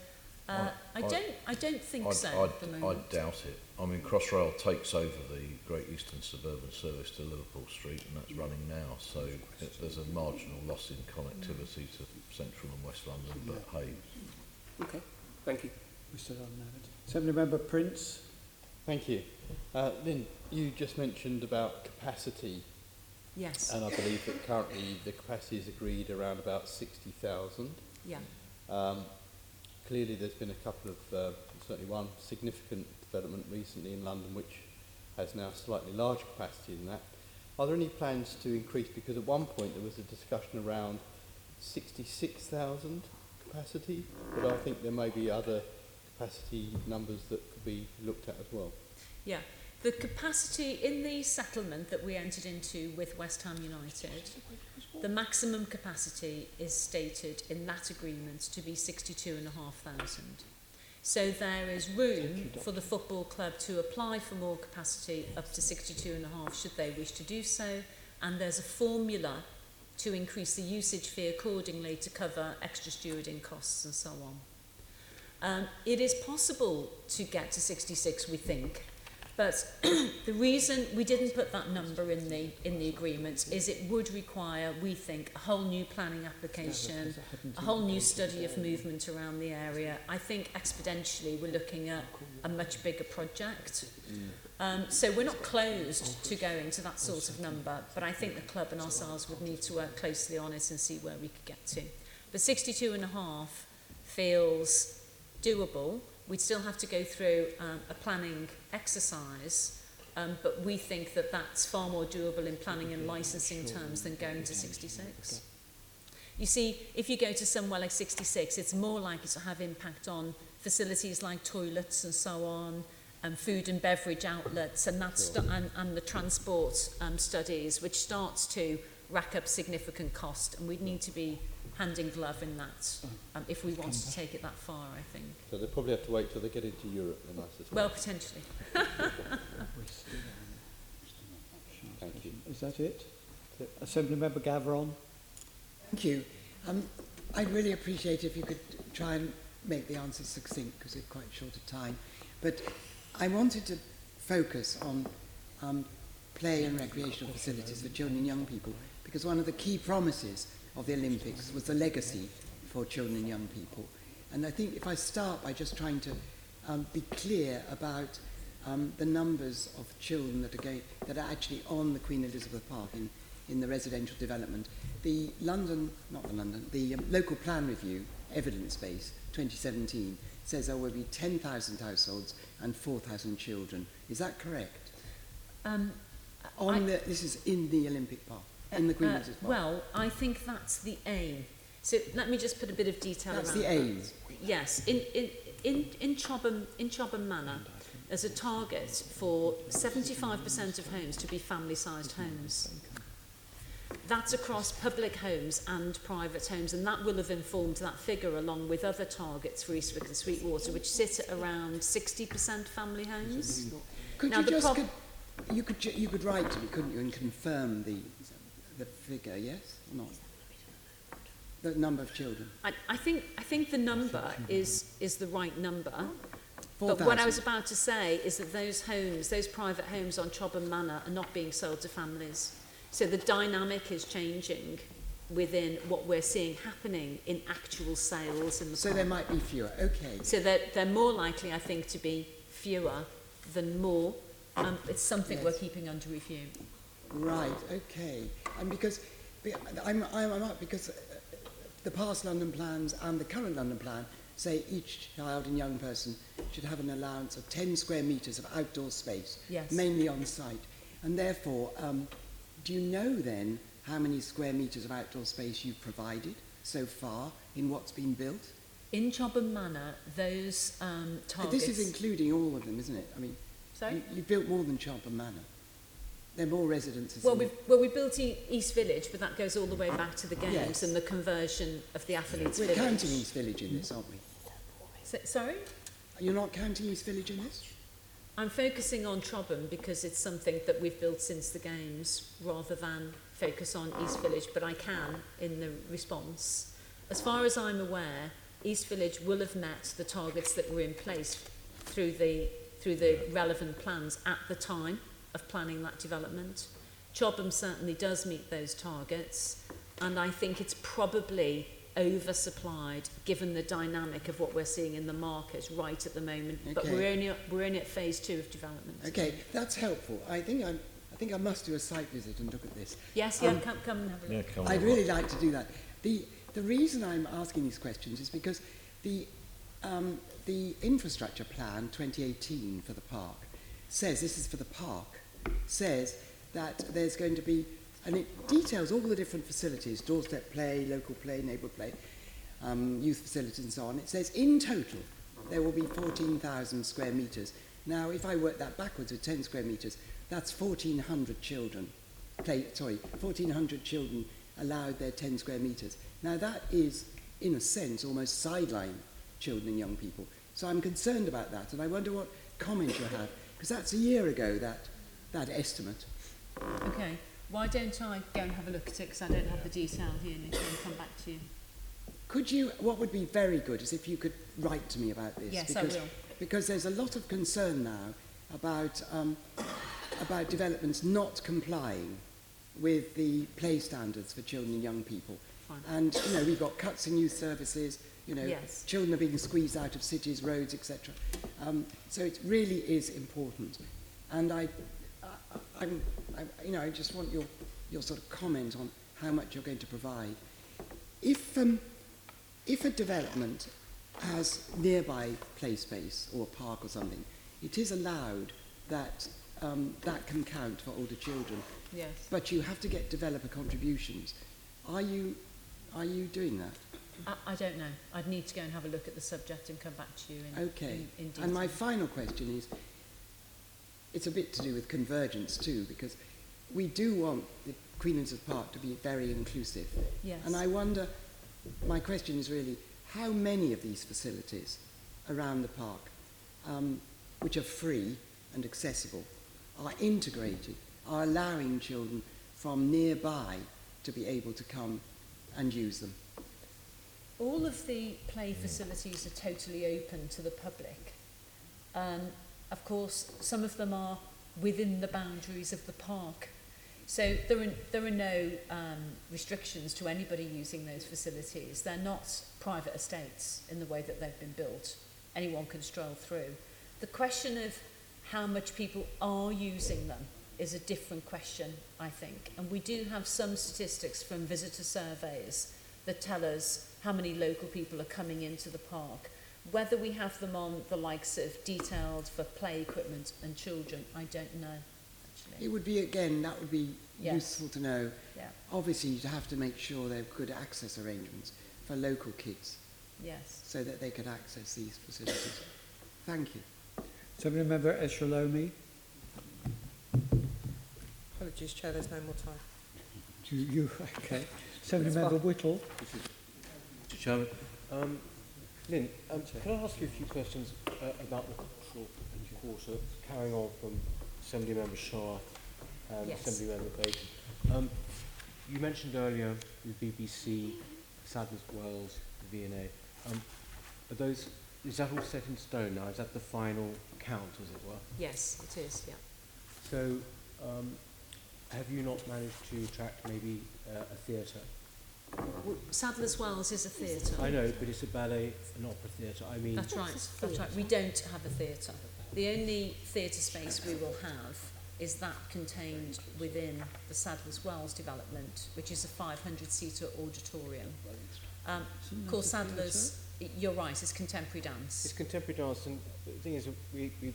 S4: I don't think so at the moment.
S3: I doubt it. I mean, Crossrail takes over the Great Eastern Suburban Service to Liverpool Street, and that's running now. So there's a marginal loss in connectivity to Central and West London, but hey.
S16: Okay, thank you.
S8: We're still on that. Assemblymember Prince.
S13: Thank you. Lynn, you just mentioned about capacity.
S4: Yes.
S13: And I believe that currently the capacity is agreed around about 60,000.
S4: Yeah.
S13: Clearly there's been a couple of, certainly one significant development recently in London which has now slightly larger capacity than that. Are there any plans to increase, because at one point there was a discussion around 66,000 capacity, but I think there may be other capacity numbers that could be looked at as well.
S4: Yeah. The capacity in the settlement that we entered into with West Ham United, the maximum capacity is stated in that agreement to be 62,500. So there is room for the football club to apply for more capacity up to 62,500 should they wish to do so, and there's a formula to increase the usage fee accordingly to cover extra stewarding costs and so on. It is possible to get to 66, we think, but the reason we didn't put that number in the agreement is it would require, we think, a whole new planning application, a whole new study of movement around the area. I think exponentially we're looking at a much bigger project. So we're not closed to going to that sort of number, but I think the club and ourselves would need to work closely on it and see where we could get to. But 62.5 feels doable. We'd still have to go through a planning exercise, but we think that that's far more doable in planning and licensing terms than going to 66. You see, if you go to somewhere like 66, it's more likely to have impact on facilities like toilets and so on, and food and beverage outlets, and and the transport studies, which starts to rack up significant cost, and we'd need to be hand in glove in that if we wanted to take it that far, I think.
S13: So they probably have to wait till they get into Europe, then, I suspect.
S4: Well, potentially.
S13: Thank you.
S8: Is that it? Assembly Member Gavron.
S17: Thank you. I'd really appreciate if you could try and make the answers succinct, because it's quite short of time. But I wanted to focus on play and recreational facilities for children and young people, because one of the key promises of the Olympics was the legacy for children and young people. And I think if I start by just trying to be clear about the numbers of children that are actually on the Queen Elizabeth Park in the residential development, the local plan review, evidence base, 2017, says there will be 10,000 households and 4,000 children. Is that correct? This is in the Olympic Park. In the Queen Elizabeth Park.
S4: Well, I think that's the aim. So let me just put a bit of detail around that.
S17: That's the aim?
S4: Yes. In Chobham Manor, there's a target for 75% of homes to be family-sized homes. That's across public homes and private homes, and that will have informed that figure along with other targets for Eastwick and Sweetwater, which sit at around 60% family homes.
S17: You could write to me, couldn't you, and confirm the figure, yes or not? The number of children.
S4: I think the number is the right number.
S17: 4,000.
S4: But what I was about to say is that those private homes on Chobham Manor are not being sold to families. So the dynamic is changing within what we're seeing happening in actual sales in the
S17: So
S4: park.
S17: there might be fewer, okay.
S4: So they're more likely, I think, to be fewer than more. It's something we're keeping under review.
S17: Right, okay. And because because the past London plans and the current London plan say each child and young person should have an allowance of 10 square metres of outdoor space,
S4: yes,
S17: mainly on site. And therefore, do you know then how many square metres of outdoor space you've provided so far in what's been built?
S4: In Chobham Manor, those targets...
S17: This is including all of them, isn't it? I mean,
S4: sorry?
S17: You've built more than Chobham Manor. There are more residences.
S4: Well, we built East Village, but that goes all the way back to the games,
S17: yes,
S4: and the conversion of the athletes'
S17: We're
S4: village.
S17: counting East Village in this, aren't we?
S4: Sorry?
S17: You're not counting East Village in this?
S4: I'm focusing on Chobham because it's something that we've built since the games, rather than focus on East Village, but I can in the response. As far as I'm aware, East Village will have met the targets that were in place through the relevant plans at the time of planning that development. Chobham certainly does meet those targets, and I think it's probably oversupplied given the dynamic of what we're seeing in the market right at the moment. Okay. But we're only at phase 2 of development.
S17: Okay, that's helpful. I think I must do a site visit and look at this.
S4: Yes, come and have a look.
S17: I'd really like to do that. The reason I'm asking these questions is because the infrastructure plan 2018 for the park says, this is for the park, says that there's going to be, and it details all the different facilities, doorstep play, local play, neighbourhood play, youth facilities and so on. It says in total there will be 14,000 square metres Now, if I work that backwards with 10 square metres, that's 1,400 children. 1,400 children allowed their 10 square metres. Now, that is, in a sense, almost sideline children and young people. So I'm concerned about that, and I wonder what comment you have, because that's a year ago, that estimate.
S4: Okay, why don't I go and have a look at it, because I don't have the detail here, Nick, and come back to you.
S17: Could you, what would be very good is if you could write to me about this.
S4: Yes,
S17: because,
S4: I will.
S17: Because there's a lot of concern now about developments not complying with the play standards for children and young people.
S4: Fine.
S17: And, you know, we've got cuts in youth services, you know,
S4: Yes.
S17: children are being squeezed out of cities, roads, etc. So it really is important. And I just want your sort of comment on how much you're going to provide. If a development has nearby play space or a park or something, it is allowed that that can count for older children.
S4: Yes.
S17: But you have to get developer contributions. Are you doing that?
S4: I don't know. I'd need to go and have a look at the subject and come back to you in detail.
S17: And my final question is, it's a bit to do with convergence too, because we do want the Queen Elizabeth Park to be very inclusive.
S4: Yes.
S17: And I wonder, my question is really, how many of these facilities around the park, which are free and accessible, are integrated, are allowing children from nearby to be able to come and use them?
S4: All of the play facilities are totally open to the public. Of course, some of them are within the boundaries of the park. So there are no restrictions to anybody using those facilities. They're not private estates in the way that they've been built. Anyone can stroll through. The question of how much people are using them is a different question, I think. And we do have some statistics from visitor surveys that tell us how many local people are coming into the park. Whether we have them on the likes of detailed for play equipment and children, I don't know, actually.
S17: It would be, again, that would be
S4: Yes.
S17: useful to know.
S4: Yeah.
S17: Obviously, you have to make sure there are good access arrangements for local kids.
S4: Yes.
S17: So that they can access these facilities. Thank you.
S8: Assembly Member Eshalomi.
S18: Apologies, Chair, there's no more time.
S8: Okay. Assembly Member Whittle.
S19: Mr. Chairman, Lynn, can I ask you a few questions about the cultural quarter, carrying on from Assembly Member Shah and
S4: Yes.
S19: Assembly Member Bacon? You mentioned earlier the BBC, Sadler's Wells, the V&A. Is that all set in stone now? Is that the final count, as it were?
S4: Yes, it is, yeah.
S19: So, have you not managed to attract maybe a theatre?
S4: Well, Sadler's Wells is a theatre.
S19: I know, but it's a ballet and opera theatre. I mean,
S4: That's right. We don't have a theatre. The only theatre space we will have is that contained within the Sadler's Wells development, which is a 500-seater auditorium. Of course, Sadler's, you're right, it's contemporary dance.
S19: it's contemporary dance, and the thing is, we've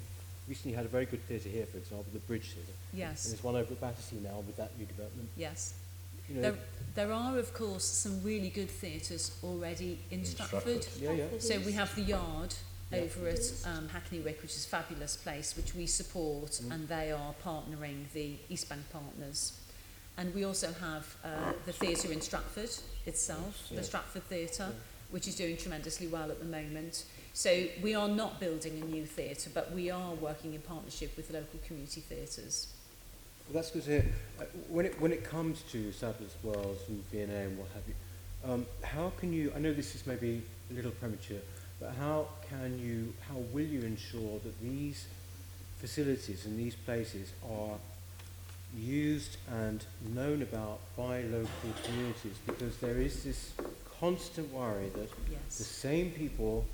S19: recently had a very good theatre here, for example, the Bridge Theatre.
S4: Yes.
S19: And there's one over at Battersea now with that new development.
S4: Yes.
S19: You know,
S4: There are, of course, some really good theatres already in Stratford.
S19: Yeah, yeah.
S4: So we have the Yard
S19: Yeah.
S4: over at Hackney Wick, which is a fabulous place, which we support, and they are partnering the East Bank partners. And we also have the theatre in Stratford itself, the Stratford Theatre, which is doing tremendously well at the moment. So we are not building a new theatre, but we are working in partnership with local community theatres.
S19: Well, that's good to hear. When it comes to Sadler's Wells and V&A and what have you, how can you, I know this is maybe a little premature, but how will you ensure that these facilities and these places are used and known about by local communities? Because there is this constant worry that
S4: Yes.
S19: the same people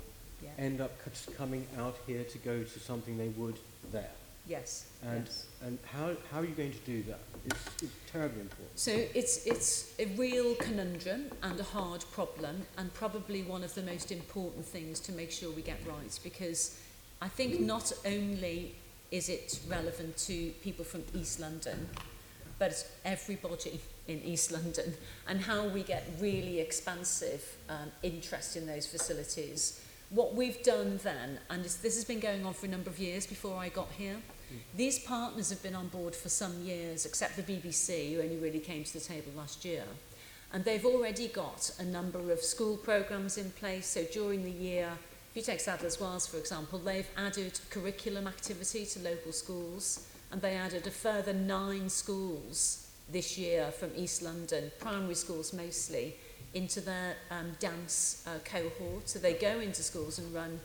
S4: Yeah.
S19: end up coming out here to go to something they would there.
S4: Yes.
S19: And
S4: yes.
S19: and how are you going to do that? It's terribly important.
S4: So it's a real conundrum and a hard problem, and probably one of the most important things to make sure we get right, because I think not only is it relevant to people from East London, but everybody in East London, and how we get really expansive interest in those facilities What we've done then, and this has been going on for a number of years before I got here, these partners have been on board for some years, except the BBC, who only really came to the table last year. And they've already got a number of school programmes in place. So during the year, if you take Sadler's Wells, for example, they've added curriculum activity to local schools, and they added a further 9 schools this year from East London, primary schools mostly, into their dance cohort. So they go into schools and run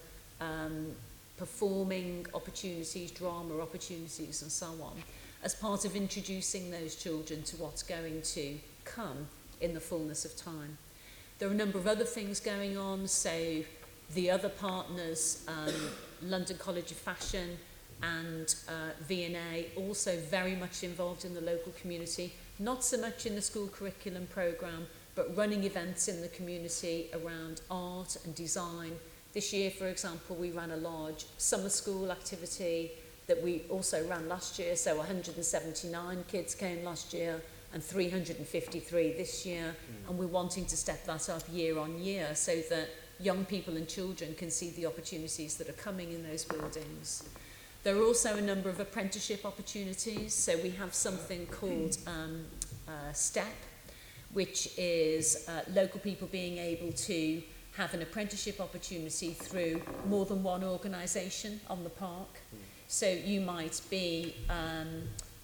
S4: performing opportunities, drama opportunities and so on, as part of introducing those children to what's going to come in the fullness of time. There are a number of other things going on, so the other partners, London College of Fashion and V&A, also very much involved in the local community, not so much in the school curriculum programme, but running events in the community around art and design. This year, for example, we ran a large summer school activity that we also ran last year, so 179 kids came last year and 353 this year, and we're wanting to step that up year on year so that young people and children can see the opportunities that are coming in those buildings. There are also a number of apprenticeship opportunities, so we have something called STEP, which is local people being able to have an apprenticeship opportunity through more than one organisation on the park. So you might be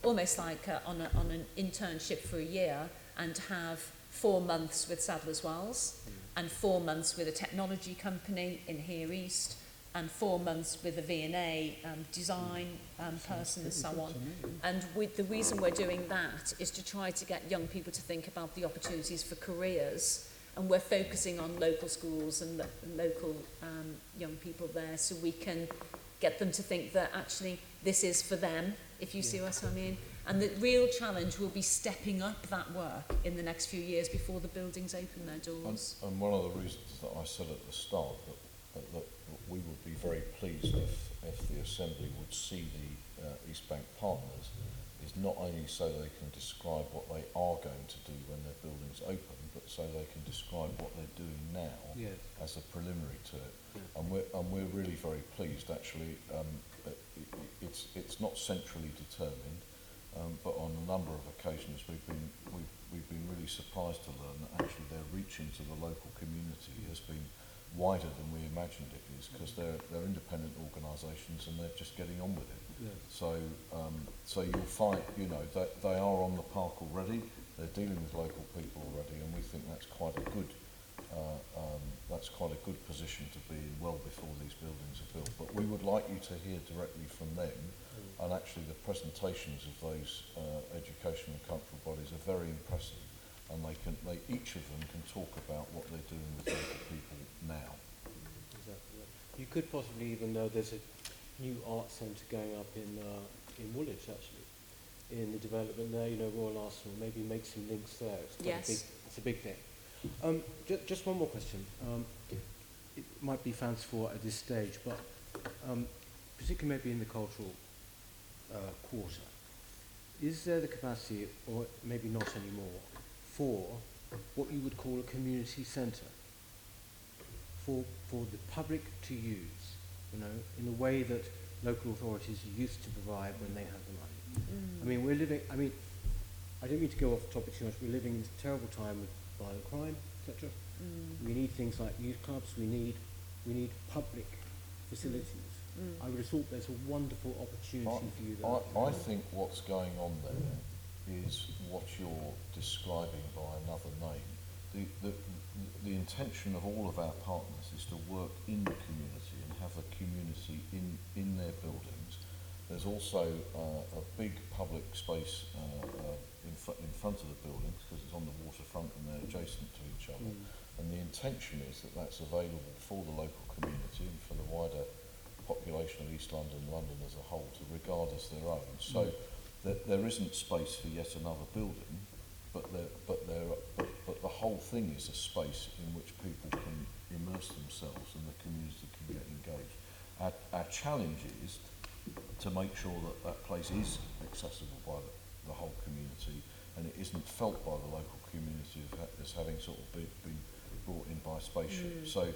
S4: almost like on an internship for a year and have 4 months with Sadler's Wells and 4 months with a technology company in here East and 4 months with a V&A design person and so on. And the reason we're doing that is to try to get young people to think about the opportunities for careers, and we're focusing on local schools and local young people there, so we can get them to think that actually this is for them, if you see what I mean. And the real challenge will be stepping up that work in the next few years before the buildings open their doors.
S3: And one of the reasons that I said at the start that we would be very pleased if the Assembly would see the East Bank partners is not only so they can describe what they are going to do when their buildings open, but so they can describe what they're doing now as a preliminary to it. And we're really very pleased actually. It's not centrally determined, but on a number of occasions we've been really surprised to learn that actually their reach into the local community has been wider than we imagined it is, because they're independent organisations and they're just getting on with it. So you'll find, that they are on the park already. They're dealing with local people already, and we think that's quite a good position to be in well before these buildings are built. But we would like you to hear directly from them, and actually the presentations of those educational and cultural bodies are very impressive, and each of them can talk about what they're doing with local people now.
S19: Exactly. You could possibly, even though there's a new art centre going up in Woolwich actually, in the development there, Royal Arsenal, maybe make some links there. It's a big thing. Just one more question. It might be fanciful at this stage, but particularly maybe in the cultural quarter, is there the capacity, or maybe not anymore, for what you would call a community centre for the public to use, in a way that local authorities used to provide when they had the money? I mean, I don't mean to go off the topic too much. We're living in a terrible time with violent crime, etc. We need things like youth clubs. We need public facilities. I would have thought there's a wonderful opportunity for you there.
S3: I think what's going on there is what you're describing by another name. The intention of all of our partners is to work in the community and have a community in their buildings. There's also a big public space in front of the buildings, because it's on the waterfront and they're adjacent to each other. And the intention is that that's available for the local community and for the wider population of East London, London as a whole, to regard as their own. So there isn't space for yet another building, but the whole thing is a space in which people can immerse themselves and the community can get engaged. Our challenge is to make sure that place is accessible by the whole community, and it isn't felt by the local community as having sort of been brought in by spaceship. So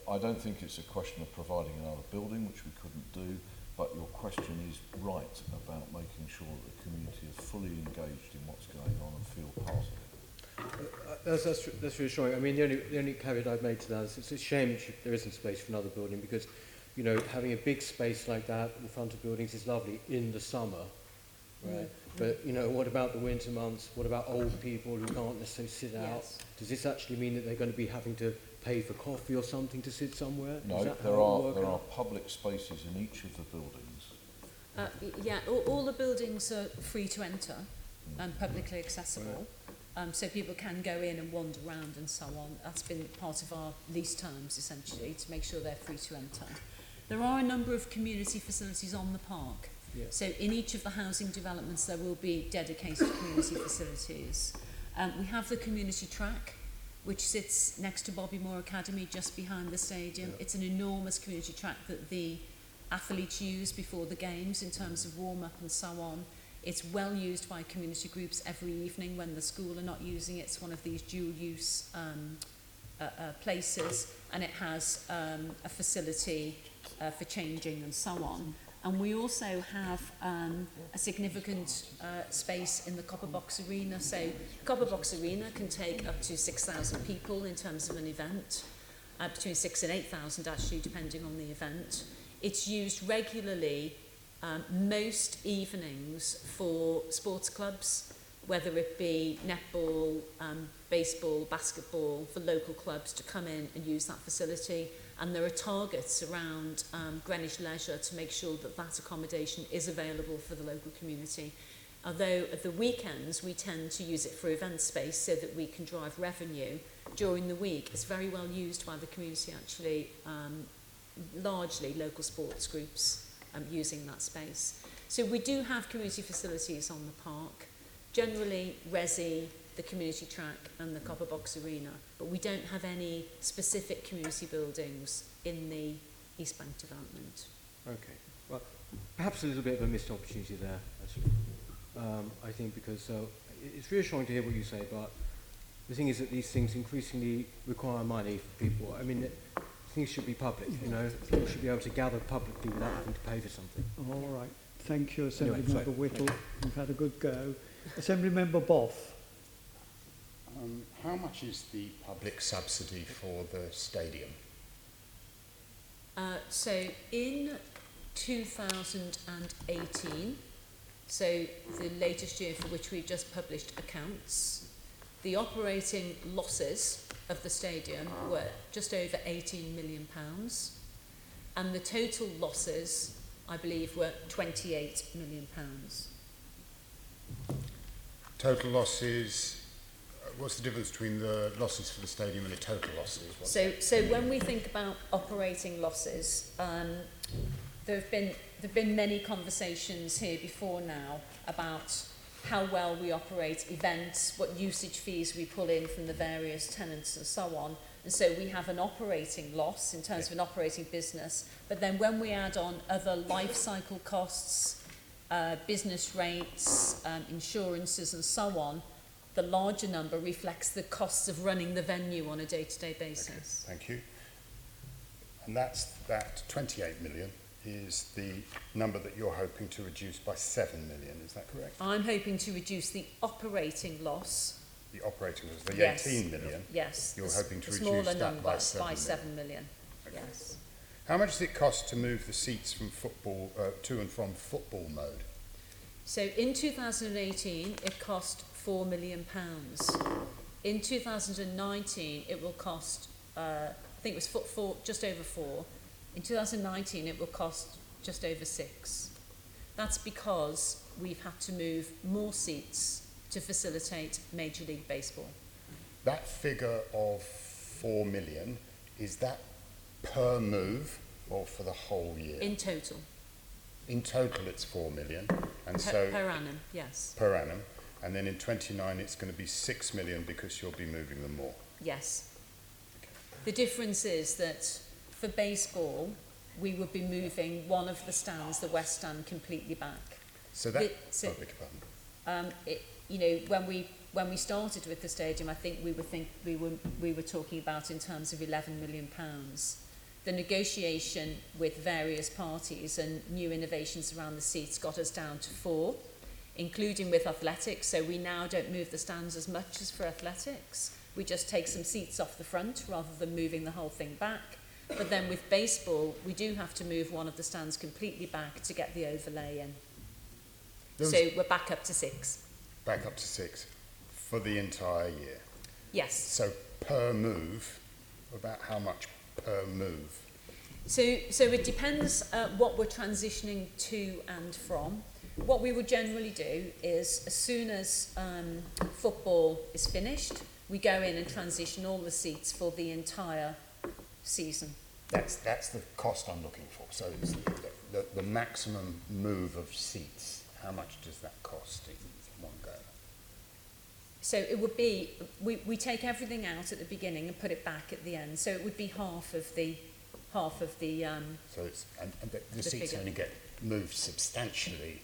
S3: I don't think it's a question of providing another building, which we couldn't do, but your question is right about making sure that the community is fully engaged in what's going on and feel part of it.
S19: That's reassuring. I mean, the only caveat I've made to that is it's a shame that there isn't space for another building because, you know, having a big space like that in front of buildings is lovely in the summer, right? But, you know, what about the winter months? What about old people who can't necessarily sit out? Does this actually mean that they're going to be having to pay for coffee or something to sit somewhere?
S3: No, there are public spaces in each of the buildings.
S4: Yeah, all the buildings are free to enter and publicly accessible. So people can go in and wander around and so on. That's been part of our lease terms, essentially, to make sure they're free to enter. There are a number of community facilities on the park. So in each of the housing developments, there will be dedicated community facilities. We have the community track, which sits next to Bobby Moore Academy, just behind the stadium. It's an enormous community track that the athletes use before the games in terms of warm-up and so on. It's well used by community groups every evening when the school are not using it. It's one of these dual-use places, and it has a facility for changing and so on. And we also have a significant space in the Copper Box Arena. So Copper Box Arena can take up to 6,000 people in terms of an event, between 6,000 and 8,000 actually, depending on the event. It's used regularly most evenings for sports clubs, whether it be netball, baseball, basketball, for local clubs to come in and use that facility. And there are targets around Greenwich Leisure to make sure that that accommodation is available for the local community. Although at the weekends we tend to use it for event space so that we can drive revenue. During the week it's very well used by the community actually, largely local sports groups using that space. So we do have community facilities on the park, generally Resi, the community track and the Copper Box Arena, but we don't have any specific community buildings in the East Bank development.
S19: Okay, well, perhaps a little bit of a missed opportunity there, actually. I think because it's reassuring to hear what you say, but the thing is that these things increasingly require money for people. I mean, things should be public, you know. People should be able to gather publicly without having to pay for something.
S8: All right. Thank you, Assembly
S19: Anyway,
S8: Member Whittle. You've had a good go. Assembly Member Boff.
S20: How much is the public subsidy for the stadium?
S4: So in 2018, so the latest year for which we've just published accounts, the operating losses of the stadium were just over £18 million, and the total losses, I believe, were £28 million.
S20: Total losses, what's the difference between the losses for the stadium and the total losses?
S4: So when we think about operating losses, there have been many conversations here before now about how well we operate events, what usage fees we pull in from the various tenants and so on. And so we have an operating loss in terms of an operating business, but then when we add on other life cycle costs, business rates, insurances and so on, the larger number reflects the costs of running the venue on a day-to-day basis.
S20: Okay, thank you. And that 28 million is the number that you're hoping to reduce by 7 million, is that correct?
S4: I'm hoping to reduce the operating loss.
S20: The operating loss, the
S4: Yes.
S20: 18 million?
S4: Yes.
S20: You're
S4: the
S20: hoping to
S4: the
S20: reduce
S4: smaller
S20: that
S4: number
S20: by 7
S4: million. Yes.
S20: How much does it cost to move the seats from football to and from football mode?
S4: So in 2018, it cost £4 million. In 2019, it will cost, I think it was just over 4. In 2019, it will cost just over 6. That's because we've had to move more seats to facilitate Major League Baseball.
S20: That figure of 4 million, is that per move or for the whole year?
S4: In total.
S20: In total, it's 4 million, and
S4: per annum, yes.
S20: Per annum, and then in 29, it's going to be 6 million because you'll be moving them more.
S4: Yes. Okay. The difference is that for baseball, we would be moving one of the stands, the west stand, completely back.
S20: So that.
S4: You know, when we started with the stadium, I think we were talking about in terms of £11 million. the negotiation with various parties and new innovations around the seats got us down to 4, including with athletics. So we now don't move the stands as much as for athletics. We just take some seats off the front rather than moving the whole thing back. But then with baseball, we do have to move one of the stands completely back to get the overlay in. So we're back up to 6.
S20: Back up to 6 for the entire year?
S4: Yes.
S20: So per move, about how much per move?
S4: So it depends what we're transitioning to and from. What we would generally do is, as soon as football is finished, we go in and transition all the seats for the entire season.
S20: That's the cost I'm looking for. So it's the maximum move of seats, how much does that cost in one go?
S4: So it would be, we take everything out at the beginning and put it back at the end. So it would be half of the
S20: so it's and the seats
S4: figure.
S20: only get moved substantially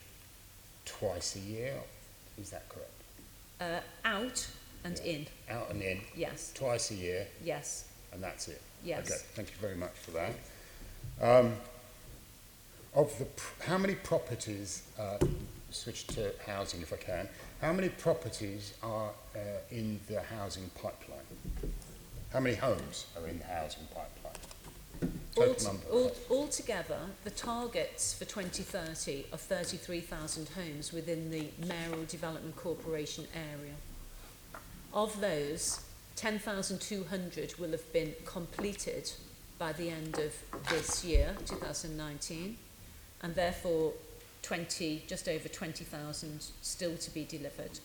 S20: twice a year, is that correct?
S4: Out and in.
S20: Out and in?
S4: Yes.
S20: Twice a year?
S4: Yes.
S20: And that's it?
S4: Yes.
S20: Okay, thank you very much for that. How many properties, switch to housing if I can, how many properties are in the housing pipeline? How many homes are in the housing pipeline?
S4: Altogether, the targets for 2030 are 33,000 homes within the Mayoral Development Corporation area. Of those, 10,200 will have been completed by the end of this year, 2019, and therefore just over 20,000 still to be delivered.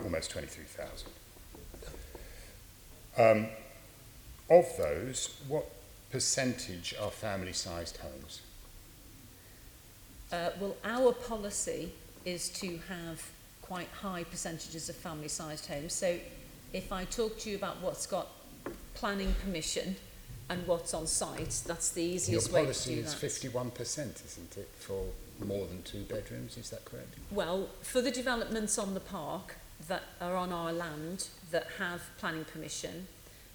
S20: Almost 23,000. Of those, what percentage are family-sized homes?
S4: Well, our policy is to have quite high percentages of family-sized homes. So if I talk to you about what's got planning permission and what's on site, that's the easiest way to do that.
S20: Your policy is 51%, isn't it, for more than 2 bedrooms, is that correct?
S4: Well, for the developments on the park that are on our land that have planning permission,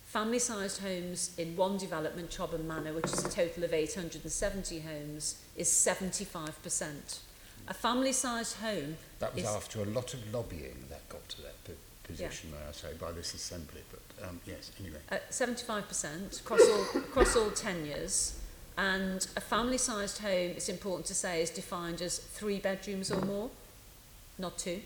S4: family-sized homes in one development, Chobham Manor, which is a total of 870 homes, is 75%. A family-sized home...
S20: That was after a lot of lobbying that got to that position, may I say, by this assembly, but yes, anyway.
S4: 75% across all tenures, and a family-sized home, it's important to say, is defined as 3 bedrooms or more, not 2.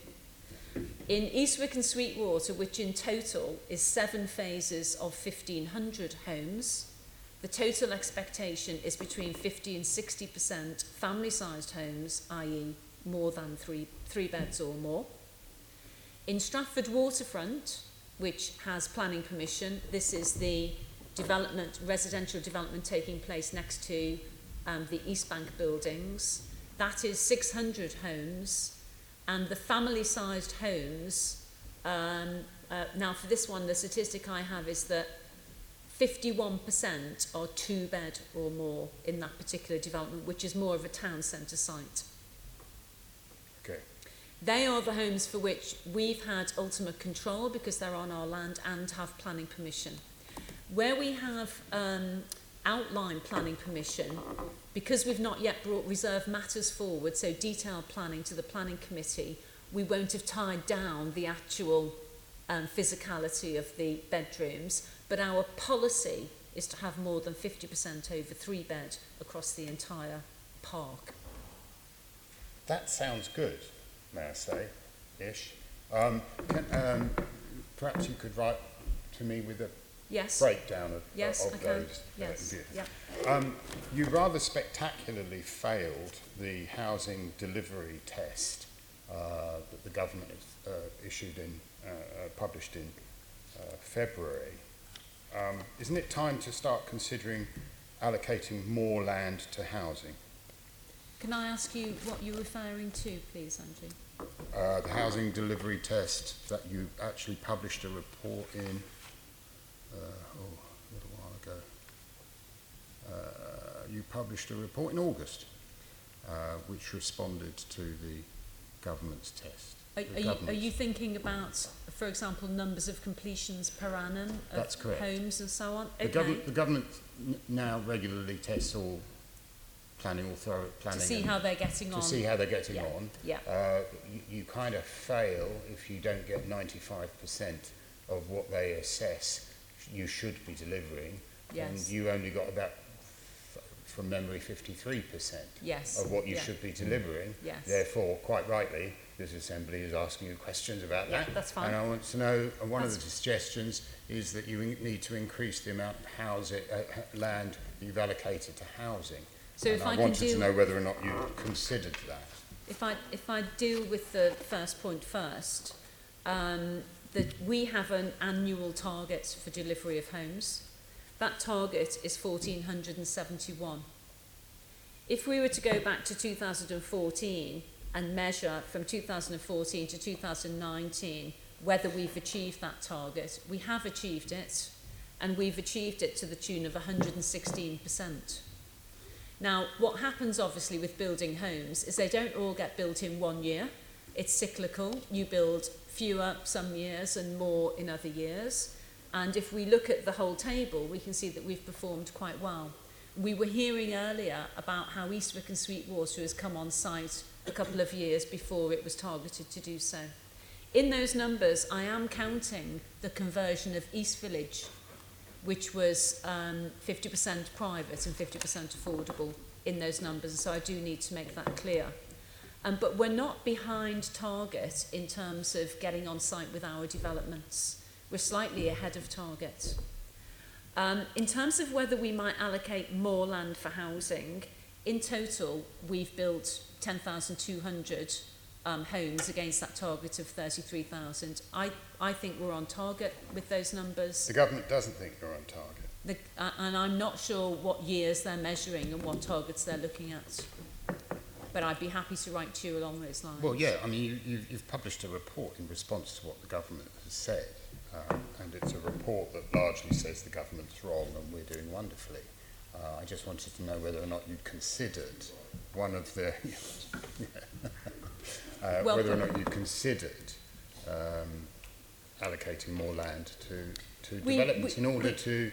S4: In Eastwick and Sweetwater, which in total is 7 phases of 1,500 homes, the total expectation is between 50 and 60% family-sized homes, i.e. more than 3 beds or more. In Stratford Waterfront, which has planning permission, this is the residential development taking place next to the East Bank buildings. That is 600 homes. And the family-sized homes, now for this one, the statistic I have is that 51% are 2 bed or more in that particular development, which is more of a town centre site.
S20: Okay.
S4: They are the homes for which we've had ultimate control because they're on our land and have planning permission. Where we have outline planning permission, because we've not yet brought reserve matters forward, so detailed planning to the planning committee, we won't have tied down the actual physicality of the bedrooms, but our policy is to have more than 50% over 3 bed across the entire park.
S20: That sounds good, may I say, ish. Perhaps you could write to me with a breakdown of those.
S4: Yes.
S20: You rather spectacularly failed the housing delivery test that the government published in February. Isn't it time to start considering allocating more land to housing?
S4: Can I ask you what you're referring to, please, Andrew?
S20: The housing delivery test that you actually published a report in a little while ago. You published a report in August which responded to the government's test.
S4: Are you thinking about, for example, numbers of completions per annum of
S20: That's correct.
S4: homes and so on?
S20: The government now regularly tests all planning authority
S4: to see how they're getting on.
S20: To see how they're getting on.
S4: Yeah.
S20: You kind of fail if you don't get 95% of what they assess you should be delivering.
S4: Yes.
S20: And you only got about, from memory, 53%
S4: yes.
S20: of what you should be delivering.
S4: Yes.
S20: Therefore, quite rightly, this Assembly is asking you questions about that.
S4: That's fine.
S20: And I want to know, and one of the suggestions is that you need to increase the amount of land that you've allocated to housing.
S4: So
S20: and
S4: if
S20: I wanted to know whether or not you considered that.
S4: If I deal with the first point first, that we have an annual target for delivery of homes. That target is 1,471. If we were to go back to 2014 and measure from 2014 to 2019 whether we've achieved that target, we have achieved it, and we've achieved it to the tune of 116%. Now, what happens obviously with building homes is they don't all get built in 1 year. It's cyclical. You build fewer some years and more in other years. And if we look at the whole table, we can see that we've performed quite well. We were hearing earlier about how Eastwick and Sweetwater has come on site a couple of years before it was targeted to do so. In those numbers, I am counting the conversion of East Village, which was 50% private and 50% affordable in those numbers. And so I do need to make that clear. But we're not behind target in terms of getting on site with our developments. We're slightly ahead of target. In terms of whether we might allocate more land for housing, in total, we've built 10,200 homes against that target of 33,000. I think we're on target with those numbers.
S20: The government doesn't think you're on target.
S4: And I'm not sure what years they're measuring and what targets they're looking at. But I'd be happy to write to you along those lines.
S20: Well, yeah, I mean, you've published a report in response to what the government has said, and it's a report that largely says the government's wrong and we're doing wonderfully. I just wanted to know whether or not you'd considered one of the... whether or not you considered allocating more land to developments in order to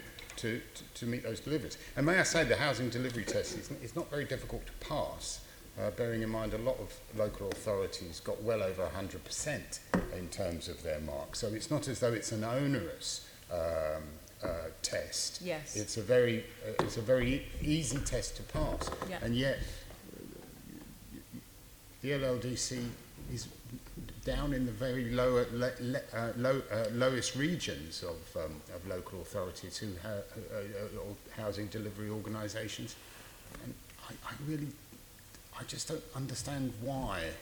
S20: meet those deliveries. And may I say, the housing delivery test is not very difficult to pass, bearing in mind a lot of local authorities got well over 100% in terms of their mark. So it's not as though it's an onerous test.
S4: Yes.
S20: It's a very easy test to pass.
S4: Yeah.
S20: And yet, the LLDC is down in the very lowest regions of local authorities who have housing delivery organisations, and I just don't understand why.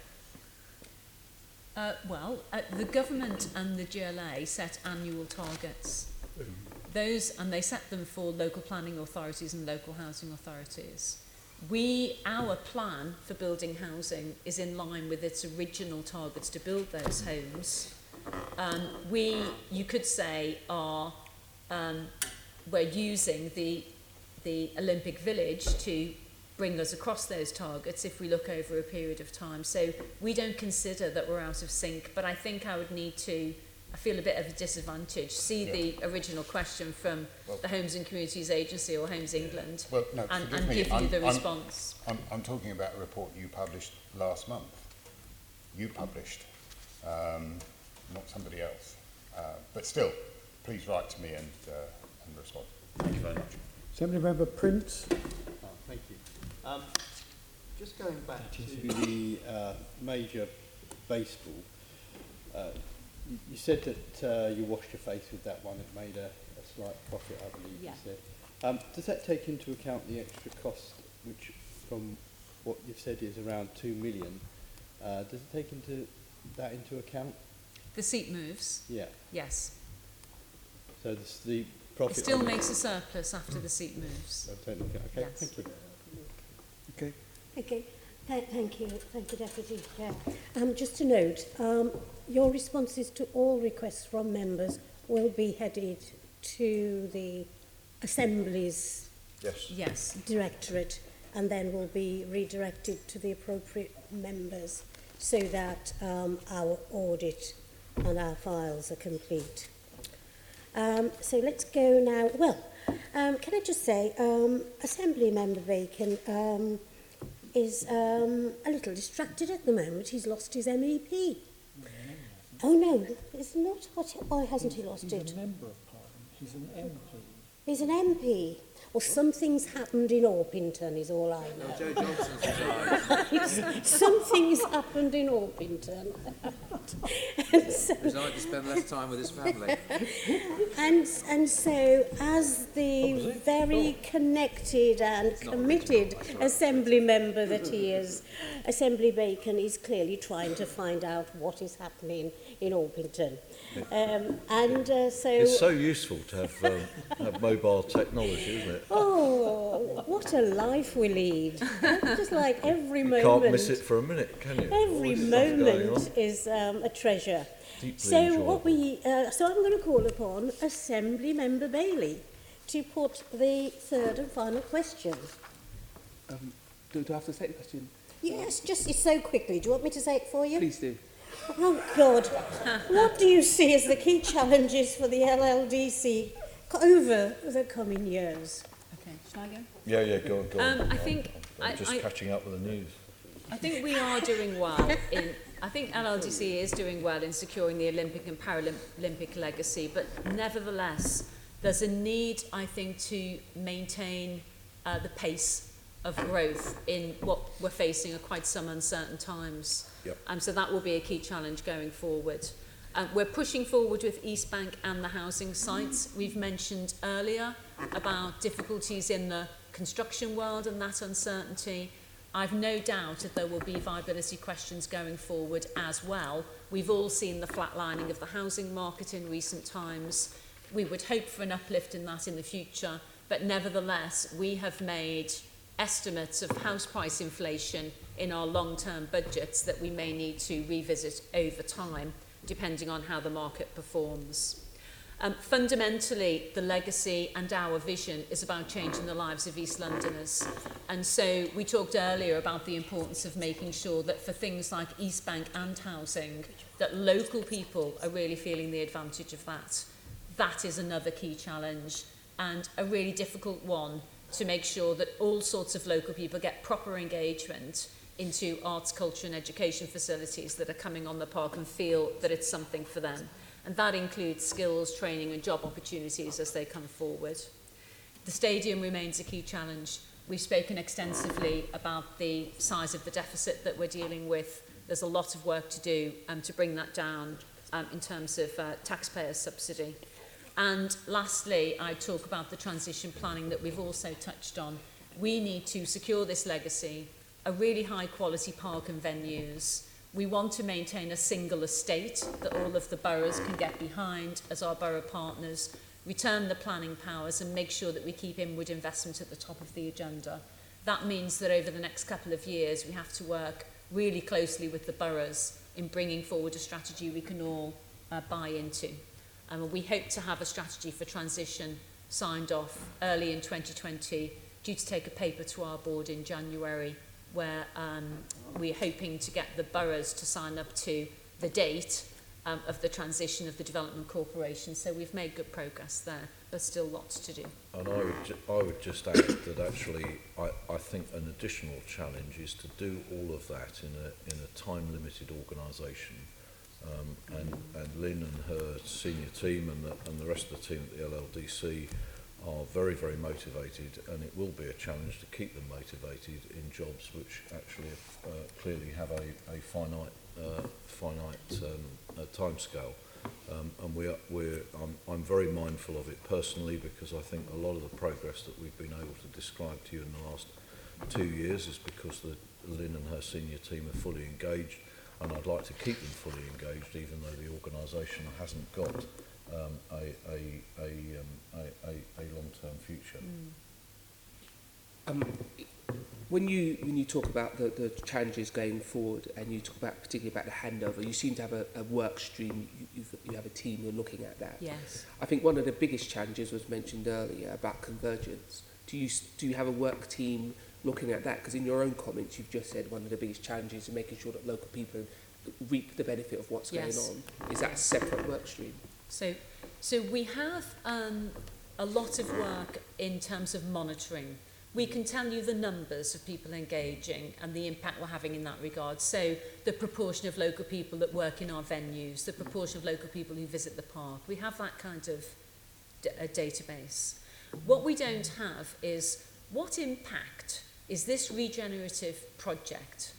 S4: The government and the GLA set annual targets. And they set them for local planning authorities and local housing authorities. Our plan for building housing is in line with its original targets to build those homes. You could say, we're using the Olympic Village to bring us across those targets if we look over a period of time. So we don't consider that we're out of sync, but I think I would need to, I feel a bit of a disadvantage, the original question from the Homes and Communities Agency or Homes England and give you the response.
S20: I'm talking about a report you published last month. You published, not somebody else. But still, please write to me and respond. Thank you very much.
S8: Assembly Member Prince.
S13: Thank you. Just going back to the major baseball, you said that you washed your face with that one. It made a slight profit, I believe you said. Does that take into account the extra cost, which from what you've said is around 2 million? Does it take that into account?
S4: The seat moves?
S13: Yeah.
S4: Yes.
S13: So the profit...
S4: It still makes a surplus after the seat moves.
S13: Okay,
S4: yes.
S13: Thank you.
S11: Okay.
S1: Okay. Thank you, Deputy Chair. Just to note, your responses to all requests from members will be headed to the Assembly's Directorate and then will be redirected to the appropriate members. so that our audit and our files are complete. So let's go now. Well, can I just say, Assembly Member Bacon is a little distracted at the moment. He's lost his MEP. Oh no, it's not. Why hasn't he lost it?
S8: He's a member of Parliament. He's an MP.
S1: He's an MP. Well, something's happened in Orpington is all I know.
S15: Joe Johnson's resigned.
S1: Something's happened in Orpington. And so,
S15: Resigned to spend less time with his family.
S1: and so, as the very connected and committed Assembly member that he is, Assembly Bacon is clearly trying to find out what is happening in Orpington. So
S3: It's so useful to have mobile technology, isn't it?
S1: Oh, what a life we lead. Just like every moment.
S3: You can't miss it for a minute, can you?
S1: Every moment is a treasure.
S3: Deeply
S1: So
S3: enjoyable.
S1: so I'm going to call upon Assembly Member Bailey to put the third and final question.
S16: Do I have to say the question?
S1: Yes, just so quickly. Do you want me to say it for you?
S16: Please do.
S1: Oh, God. What do you see as the key challenges for the LLDC over the coming years?
S4: Okay, shall I go?
S3: Yeah, go on.
S4: I think
S3: I'm just catching up with the news.
S4: I think we are doing well in. I think LLDC is doing well in securing the Olympic and Paralympic legacy, but nevertheless, there's a need, I think, to maintain the pace of growth in what we're facing are quite some uncertain times.
S3: Yep.
S4: So that will be a key challenge going forward. We're pushing forward with East Bank and the housing sites. We've mentioned earlier about difficulties in the construction world and that uncertainty. I've no doubt that there will be viability questions going forward as well. We've all seen the flatlining of the housing market in recent times. We would hope for an uplift in that in the future, but nevertheless, we have made estimates of house price inflation in our long-term budgets that we may need to revisit over time, depending on how the market performs. Fundamentally, the legacy and our vision is about changing the lives of East Londoners. And so we talked earlier about the importance of making sure that for things like East Bank and housing, that local people are really feeling the advantage of that. That is another key challenge and a really difficult one to make sure that all sorts of local people get proper engagement into arts, culture and education facilities that are coming on the park and feel that it's something for them. And that includes skills, training and job opportunities as they come forward. The stadium remains a key challenge. We've spoken extensively about the size of the deficit that we're dealing with. There's a lot of work to do to bring that down in terms of taxpayer subsidy. And lastly, I talk about the transition planning that we've also touched on. We need to secure this legacy, a really high quality park and venues. We want to maintain a single estate that all of the boroughs can get behind as our borough partners, return the planning powers and make sure that we keep inward investment at the top of the agenda. That means that over the next couple of years we have to work really closely with the boroughs in bringing forward a strategy we can all buy into. We hope to have a strategy for transition signed off early in 2020, due to take a paper to our board in January, where we're hoping to get the boroughs to sign up to the date of the transition of the Development Corporation. So we've made good progress there, but still lots to do.
S3: And I would just add that actually I think an additional challenge is to do all of that in a time-limited organisation. And Lynn and her senior team and the rest of the team at the LLDC are very, very motivated, and it will be a challenge to keep them motivated in jobs which actually clearly have a finite timescale. And I'm very mindful of it personally, because I think a lot of the progress that we've been able to describe to you in the last 2 years is because Lynn and her senior team are fully engaged, and I'd like to keep them fully engaged, even though the organisation hasn't got a long-term future.
S16: When you talk about the challenges going forward, and you talk about particularly about the handover, you seem to have a work stream. You have a team who are looking at that.
S4: Yes.
S16: I think one of the biggest challenges was mentioned earlier about convergence. Do you have a work team looking at that? Because in your own comments, you've just said one of the biggest challenges is making sure that local people reap the benefit of what's going on. Is that a separate work stream?
S4: So we have a lot of work in terms of monitoring. We can tell you the numbers of people engaging and the impact we're having in that regard. So the proportion of local people that work in our venues, the proportion of local people who visit the park. We have that kind of a database. What we don't have is what impact is this regenerative project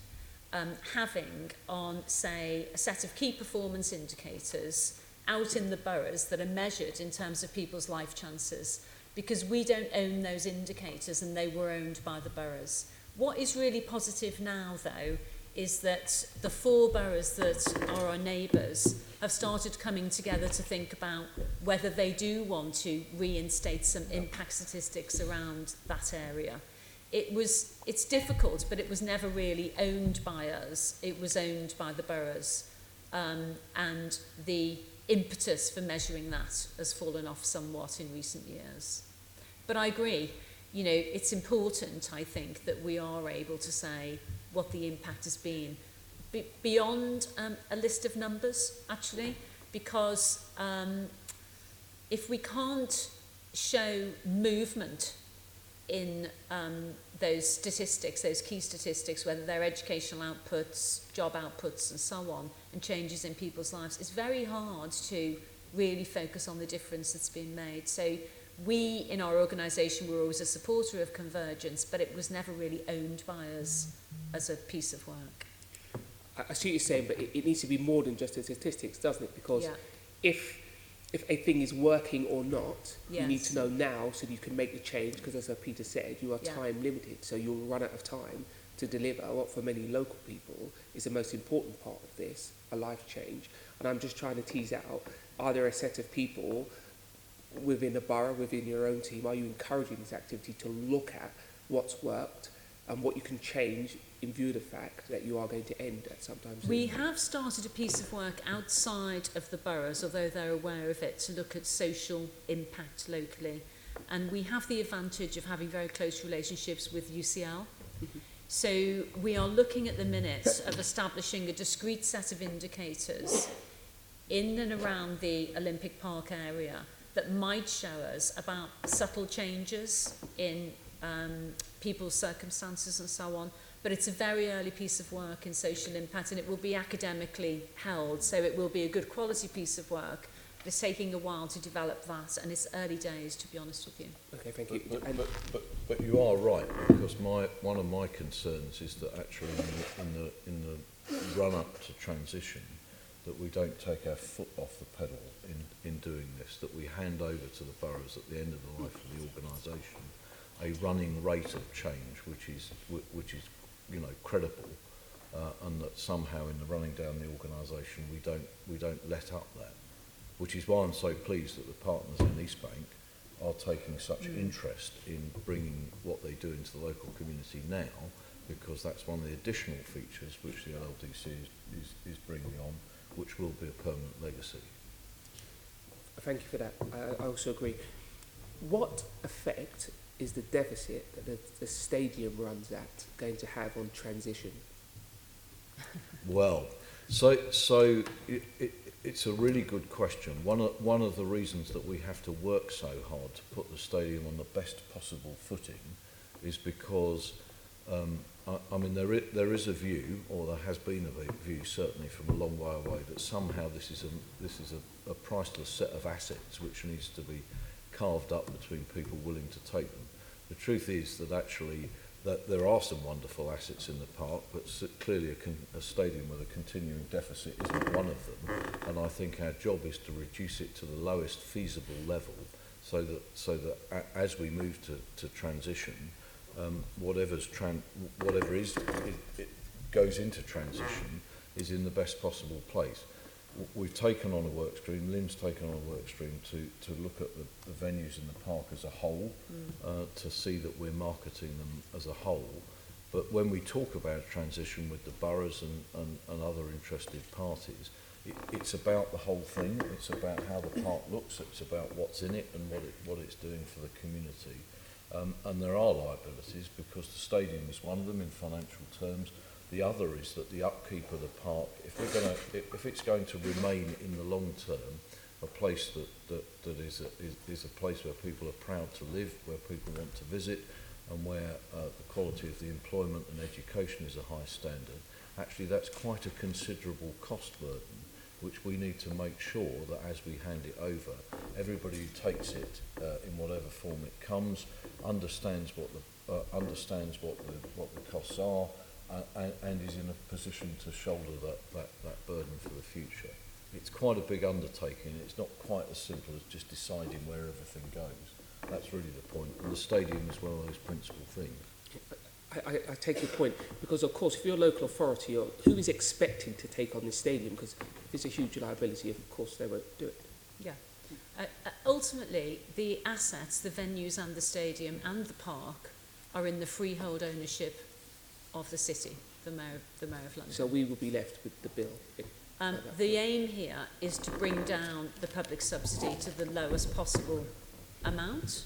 S4: having on, say, a set of key performance indicators out in the boroughs that are measured in terms of people's life chances, because we don't own those indicators and they were owned by the boroughs. What is really positive now, though, is that the 4 boroughs that are our neighbours have started coming together to think about whether they do want to reinstate some impact statistics around that area. It's difficult, but it was never really owned by us. It was owned by the boroughs, and the impetus for measuring that has fallen off somewhat in recent years. But I agree, you know, it's important, I think, that we are able to say what the impact has been beyond a list of numbers, actually, because if we can't show movement in those statistics, those key statistics, whether they're educational outputs, job outputs and so on, and changes in people's lives, it's very hard to really focus on the difference that's been made. So we, in our organisation, were always a supporter of Convergence, but it was never really owned by us as a piece of work.
S16: I see what you're saying, but it needs to be more than just the statistics, doesn't it? Because if a thing is working or not, you need to know now so that you can make the change, because as Peter said, you are time limited, so you'll run out of time to deliver what for many local people is the most important part of this, a life change. And I'm just trying to tease out, are there a set of people within the borough, within your own team, are you encouraging this activity to look at what's worked and what you can change in view of the fact that you are going to end at some time soon?
S4: We have started a piece of work outside of the boroughs, although they're aware of it, to look at social impact locally. And we have the advantage of having very close relationships with UCL. So we are looking at the minute of establishing a discrete set of indicators in and around the Olympic Park area that might show us about subtle changes in people's circumstances and so on. But it's a very early piece of work in social impact, and it will be academically held, so it will be a good quality piece of work. But it's taking a while to develop that, and it's early days, to be honest with you.
S16: Okay, thank you.
S3: But you are right, because one of my concerns is that actually in the run-up to transition, that we don't take our foot off the pedal in doing this, that we hand over to the boroughs at the end of the life of the organisation a running rate of change which is you know, credible, and that somehow in the running down the organisation we don't let up that, which is why I'm so pleased that the partners in East Bank are taking such interest in bringing what they do into the local community now, because that's one of the additional features which the LLDC is bringing on, which will be a permanent legacy.
S16: Thank you for that. I also agree. What effect is the deficit that the stadium runs at going to have on transition?
S3: Well, so it's a really good question. One of the reasons that we have to work so hard to put the stadium on the best possible footing is because I mean there is a view, or there has been a view certainly from a long way away, that somehow this is a priceless set of assets which needs to be carved up between people willing to take them. The truth is that actually that there are some wonderful assets in the park, but clearly a stadium with a continuing deficit isn't one of them. And I think our job is to reduce it to the lowest feasible level, so that as we move to transition, whatever goes into transition is in the best possible place. We've taken on a work stream, Lynn's taken on a work stream to look at the venues in the park as a whole, to see that we're marketing them as a whole. But when we talk about transition with the boroughs and other interested parties, it's about the whole thing. It's about how the park looks, it's about what's in it and what it's doing for the community. And there are liabilities because the stadium is one of them in financial terms. The other is that the upkeep of the park, if it's going to remain in the long term, a place that is a place where people are proud to live, where people want to visit, and where the quality of the employment and education is a high standard, actually that's quite a considerable cost burden, which we need to make sure that as we hand it over, everybody who takes it in whatever form it comes understands what the costs are and is in a position to shoulder that burden for the future. It's quite a big undertaking. It's not quite as simple as just deciding where everything goes. That's really the point. And the stadium is one of those principal things.
S16: I take your point, because of course if you're a local authority, or who is expecting to take on this stadium, because if it's a huge liability, of course they won't do it.
S4: Yeah. Ultimately, the assets, the venues and the stadium and the park are in the freehold ownership of the city, the Mayor of London.
S16: So we will be left with the bill.
S4: The aim here is to bring down the public subsidy to the lowest possible amount.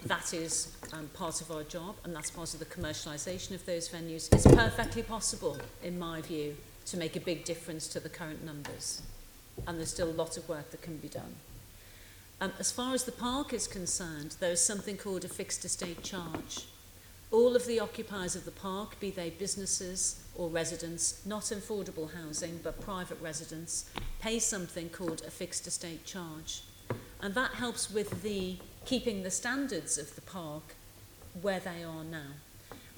S4: That is part of our job, and that's part of the commercialisation of those venues. It's perfectly possible, in my view, to make a big difference to the current numbers, and there's still a lot of work that can be done. As far as the park is concerned, there is something called a fixed estate charge. All of the occupiers of the park, be they businesses or residents, not affordable housing but private residents, pay something called a fixed estate charge. And that helps with keeping the standards of the park where they are now.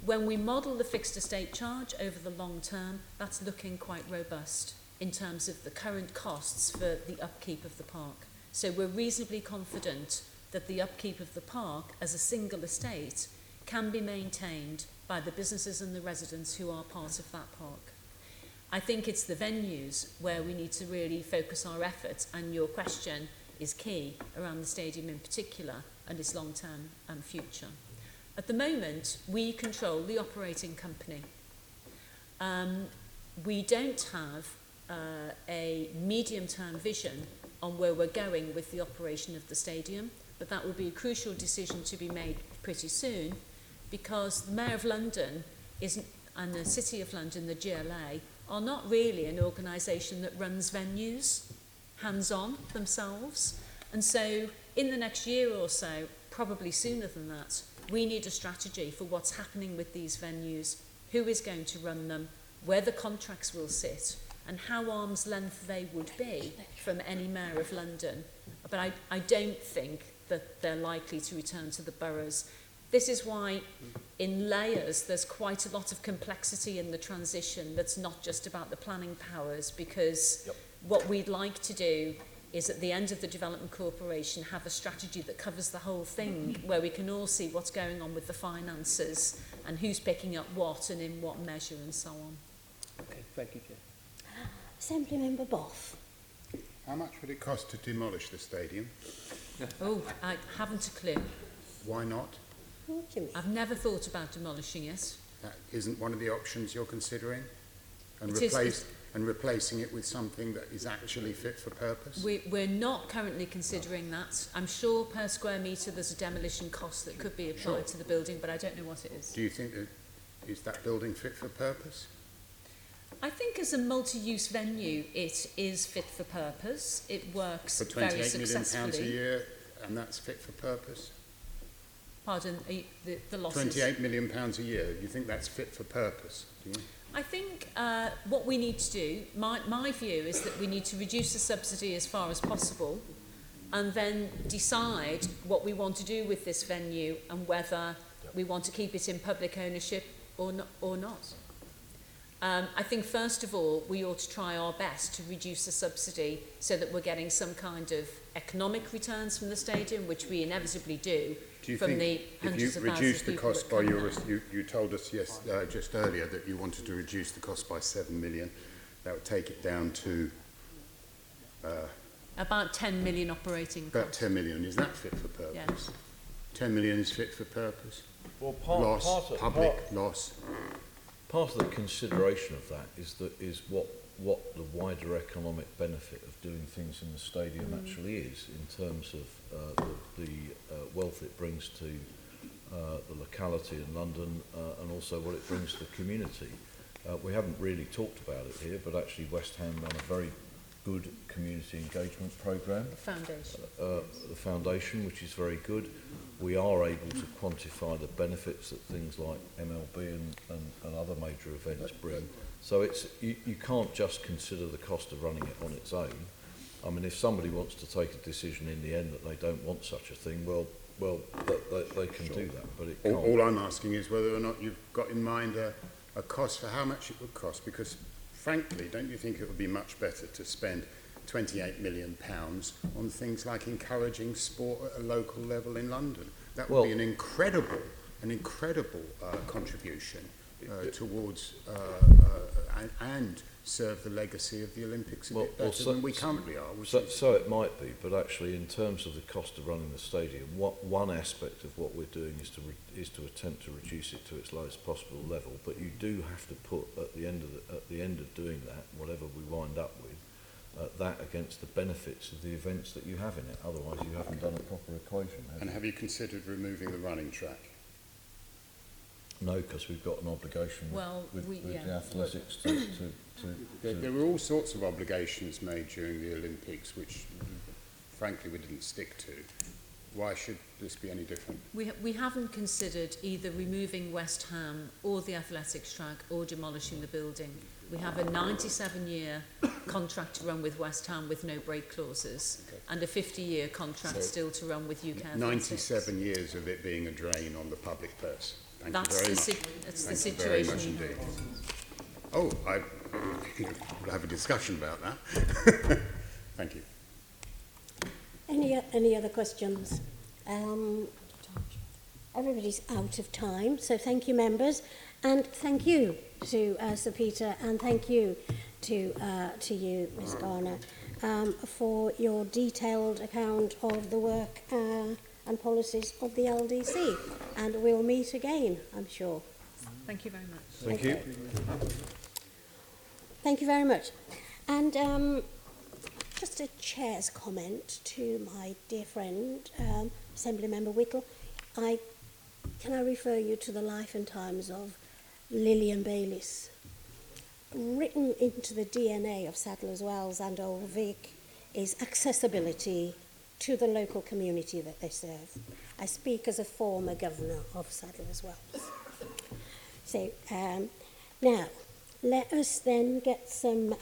S4: When we model the fixed estate charge over the long term, that's looking quite robust in terms of the current costs for the upkeep of the park. So we're reasonably confident that the upkeep of the park as a single estate can be maintained by the businesses and the residents who are part of that park. I think it's the venues where we need to really focus our efforts, and your question is key around the stadium in particular and its long-term future. At the moment, we control the operating company. We don't have a medium-term vision on where we're going with the operation of the stadium, but that will be a crucial decision to be made pretty soon, because the Mayor of London and the City of London, the GLA, are not really an organisation that runs venues hands-on themselves. And so in the next year or so, probably sooner than that, we need a strategy for what's happening with these venues, who is going to run them, where the contracts will sit, and how arm's length they would be from any Mayor of London. But I don't think that they're likely to return to the boroughs. This is why in layers there's quite a lot of complexity in the transition that's not just about the planning powers, because what we'd like to do is at the end of the development corporation have a strategy that covers the whole thing, where we can all see what's going on with the finances and who's picking up what and in what measure and so on.
S16: Okay, thank you, Chair.
S1: Assembly Member Boff.
S20: How much would it cost to demolish the stadium?
S4: Oh, I haven't a clue.
S20: Why not?
S4: I've never thought about demolishing it.
S20: That isn't one of the options you're considering? And replacing it with something that is actually fit for purpose?
S4: We're not currently considering that. I'm sure per square metre there's a demolition cost that could be applied to the building, but I don't know what it is.
S20: Do you think is that building fit for purpose?
S4: I think as a multi-use venue, it is fit for purpose. It works
S20: for
S4: very successfully.
S20: £28 million a year, and that's fit for purpose?
S4: Pardon, the losses?
S20: £28 million a year. Do you think that's fit for purpose? Do you?
S4: I think what we need to do, my view is that we need to reduce the subsidy as far as possible, and then decide what we want to do with this venue and whether we want to keep it in public ownership or not. I think first of all we ought to try our best to reduce the subsidy so that we're getting some kind of economic returns from the stadium, which we inevitably do.
S20: Do you
S4: from
S20: think
S4: the
S20: if you reduce the cost by you told us just earlier that you wanted to reduce the cost by 7 million, that would take it down to
S4: about 10 million operating costs.
S20: About 10 million. Is that fit for purpose?
S4: Yes.
S20: 10 million is fit for purpose?
S3: Well,
S20: public loss.
S3: Part of the consideration of that is what what the wider economic benefit of doing things in the stadium actually is, in terms of the wealth it brings to the locality in London, and also what it brings to the community. We haven't really talked about it here, but actually West Ham run a very good community engagement programme. The foundation, which is very good. We are able to quantify the benefits that things like MLB and other major events bring. So it's you can't just consider the cost of running it on its own. I mean, if somebody wants to take a decision in the end that they don't want such a thing, well, they can do that, but it can't.
S20: All I'm asking is whether or not you've got in mind a cost for how much it would cost, because frankly, don't you think it would be much better to spend £28 million on things like encouraging sport at a local level in London? That would be an incredible contribution towards and serve the legacy of the Olympics a bit better than we currently are.
S3: So it might be, but actually in terms of the cost of running the stadium, one aspect of what we're doing is to attempt to reduce it to its lowest possible level. But you do have to put at the end of doing that, whatever we wind up with, that against the benefits of the events that you have in it. Otherwise, you haven't done a proper equation.
S20: Have you considered removing the running track?
S3: No, because we've got an obligation with the athletics to
S20: There were all sorts of obligations made during the Olympics, which, frankly, we didn't stick to. Why should this be any different?
S4: We haven't considered either removing West Ham or the athletics track or demolishing the building. We have a 97-year contract to run with West Ham with no break clauses, and a 50-year contract still to run with UK athletics.
S20: 97 years of it being a drain on the public purse. Thank you very much.
S4: That's the situation.
S20: Very much indeed. Oh, we'll have a discussion about that. Thank you.
S1: Any other questions? Everybody's out of time, so thank you, members, and thank you to Sir Peter, and thank you to you, Ms. Garner, for your detailed account of the work and policies of the LDC, and we'll meet again, I'm sure.
S2: Thank you very much.
S3: Thank you.
S1: Thank you very much. And just a chair's comment to my dear friend, Assembly Member Whittle. Can I refer you to the life and times of Lillian Bayliss? Written into the DNA of Sadler's Wells and Old Vic is accessibility to the local community that they serve. I speak as a former governor of Sadler's Wells. So now, let us then get some,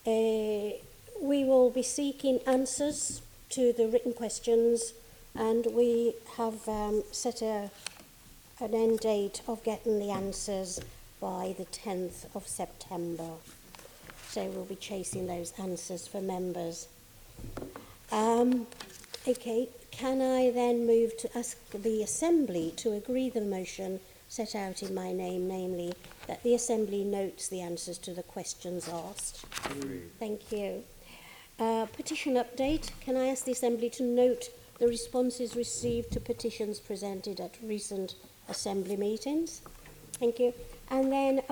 S1: we will be seeking answers to the written questions, and we have set an end date of getting the answers by the 10th of September. So we'll be chasing those answers for members. Okay, can I then move to ask the Assembly to agree the motion set out in my name, namely that the Assembly notes the answers to the questions asked? Agreed. Thank you. Petition update. Can I ask the Assembly to note the responses received to petitions presented at recent Assembly meetings? Thank you. And then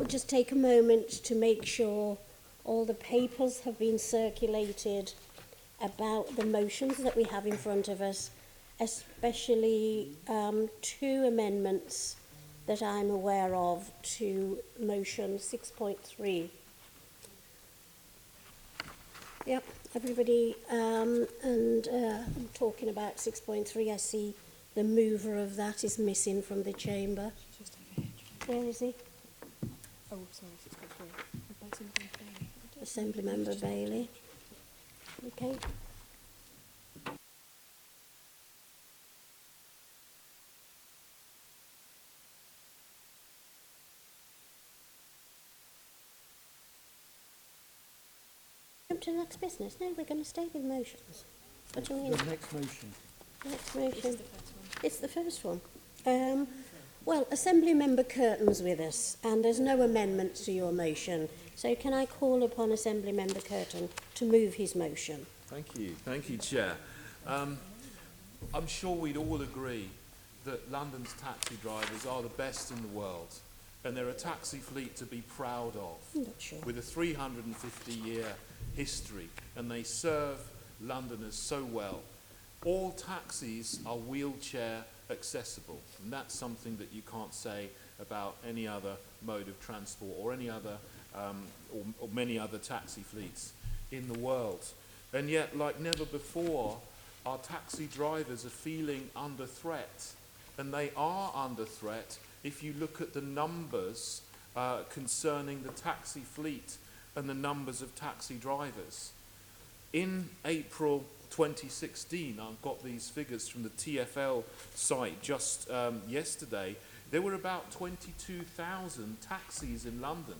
S1: just take a moment to make sure all the papers have been circulated about the motions that we have in front of us, especially 2 amendments that I'm aware of to motion 6.3. Yep, everybody, and I'm talking about 6.3. I see the mover of that is missing from the chamber. Where is he?
S2: Oh, sorry, 6.3.
S1: Assembly Member Bailey. Okay. To the next business. No, we're going to stay with motions. What do you mean?
S8: The next motion.
S1: Next motion. It's the first one. Well, Assembly Member Curtin's with us, and there's no amendments to your motion. So can I call upon Assembly Member Curtin to move his motion?
S19: Thank you, Chair. I'm sure we'd all agree that London's taxi drivers are the best in the world. and they're a taxi fleet to be proud of,
S1: I'm not sure.
S19: with a 350-year history, and they serve Londoners so well. All taxis are wheelchair accessible, and that's something that you can't say about any other mode of transport or any other or many other taxi fleets in the world. And yet, like never before, our taxi drivers are feeling under threat, and they are under threat if you look at the numbers concerning the taxi fleet and the numbers of taxi drivers. In April 2016, I've got these figures from the TfL site just yesterday, there were about 22,000 taxis in London.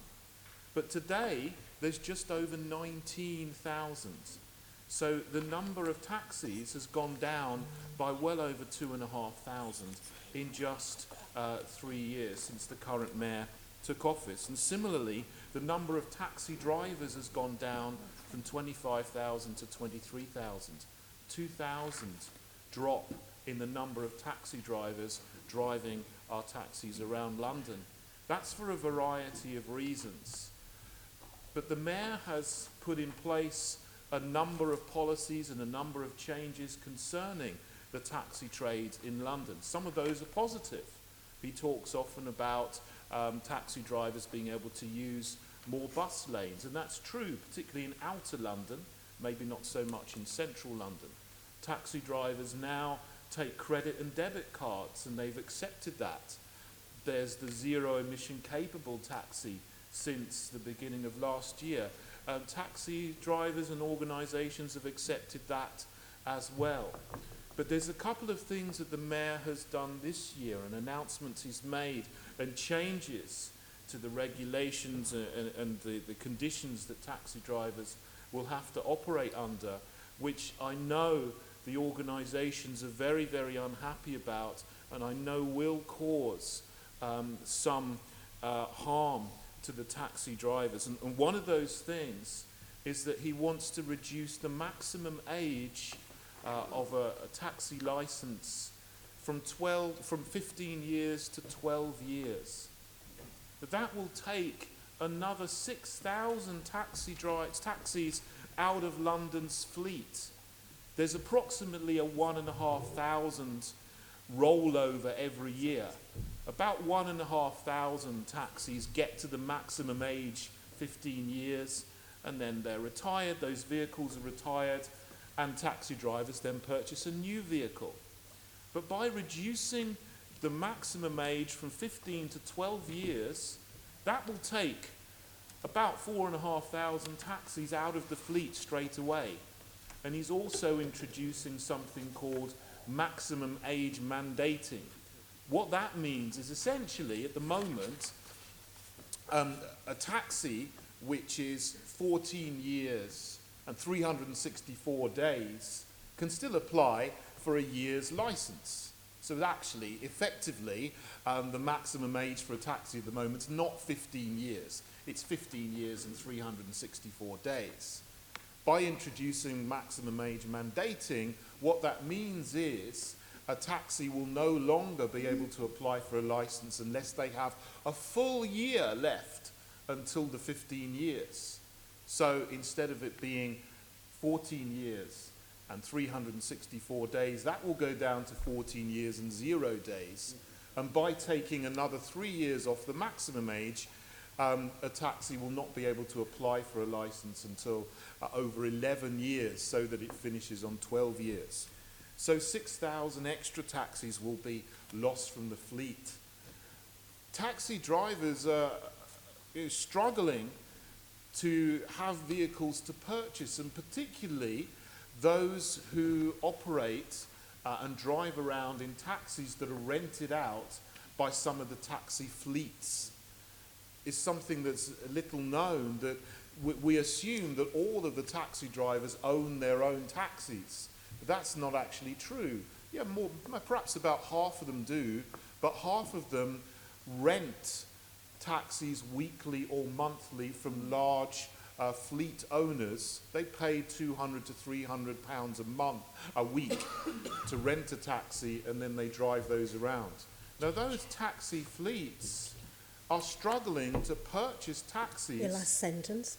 S19: But today, there's just over 19,000. So the number of taxis has gone down by well over 2,500 in just 3 years since the current mayor took office. And similarly, the number of taxi drivers has gone down from 25,000 to 23,000. 2,000 drop in the number of taxi drivers driving our taxis around London. That's for a variety of reasons. But the mayor has put in place a number of policies and a number of changes concerning the taxi trade in London. Some of those are positive. He talks often about taxi drivers being able to use more bus lanes, and that's true, particularly in outer London, maybe not so much in central London. Taxi drivers now take credit and debit cards, and they've accepted that. There's the zero emission capable taxi since the beginning of last year. Taxi drivers and organisations have accepted that as well. But there's a couple of things that the mayor has done this year, and announcements he's made, and changes to the regulations and the conditions that taxi drivers will have to operate under, which I know the organisations are very, very unhappy about, and I know will cause some harm to the taxi drivers. And one of those things is that he wants to reduce the maximum age of a taxi licence from 15 years to 12 years. But that will take another 6,000 taxis out of London's fleet. There's approximately a 1,500 rollover every year. About 1,500 taxis get to the maximum age, 15 years, and then they're retired, those vehicles are retired, and taxi drivers then purchase a new vehicle. But by reducing the maximum age from 15 to 12 years, that will take about 4,500 taxis out of the fleet straight away. And he's also introducing something called maximum age mandating. What that means is essentially, at the moment, a taxi which is 14 years and 364 days can still apply for a year's license. So actually, effectively, the maximum age for a taxi at the moment is not 15 years. It's 15 years and 364 days. By introducing maximum age mandating, what that means is a taxi will no longer be able to apply for a license unless they have a full year left until the 15 years. So instead of it being 14 years and 364 days, that will go down to 14 years and 0 days. And by taking another 3 years off the maximum age, a taxi will not be able to apply for a license until over 11 years, so that it finishes on 12 years. So 6,000 extra taxis will be lost from the fleet. Taxi drivers are struggling to have vehicles to purchase, and particularly those who operate and drive around in taxis that are rented out by some of the taxi fleets. Is something that's little known, that we assume that all of the taxi drivers own their own taxis. But that's not actually true. Yeah, perhaps about half of them do, but half of them rent taxis weekly or monthly from large fleet owners. They pay £200 to £300 a week to rent a taxi, and then they drive those around. Now, those taxi fleets are struggling to purchase taxis.
S1: Your last sentence.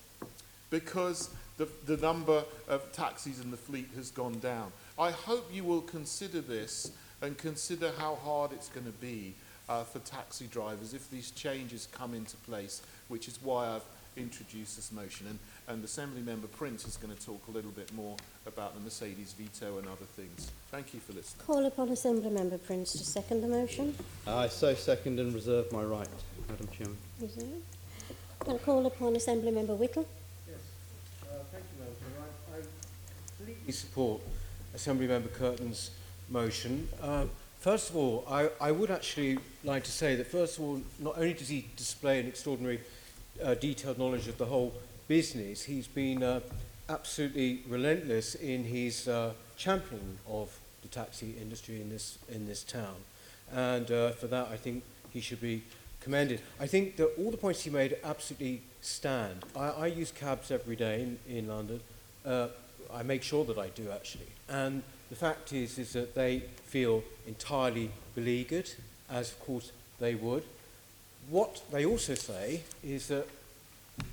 S19: Because the number of taxis in the fleet has gone down. I hope you will consider this and consider how hard it's going to be for taxi drivers if these changes come into place, which is why I've introduced this motion. And Assembly Member Prince is going to talk a little bit more about the Mercedes veto and other things. Thank you for listening.
S1: Call upon Assembly Member Prince to second the motion.
S13: I so second and reserve my right, Madam Chairman.
S1: Reserve. I'll call upon Assembly Member Whittle.
S21: Yes, thank you, Madam Chairman. I completely support Assembly Member Curtin's motion. First of all, I would actually like to say that, first of all, not only does he display an extraordinary detailed knowledge of the whole business, he's been absolutely relentless in his championing of the taxi industry in this town. And for that, I think he should be commended. I think that all the points he made absolutely stand. I use cabs every day in London. I make sure that I do, actually. And the fact is that they feel entirely beleaguered, as of course they would. What they also say is that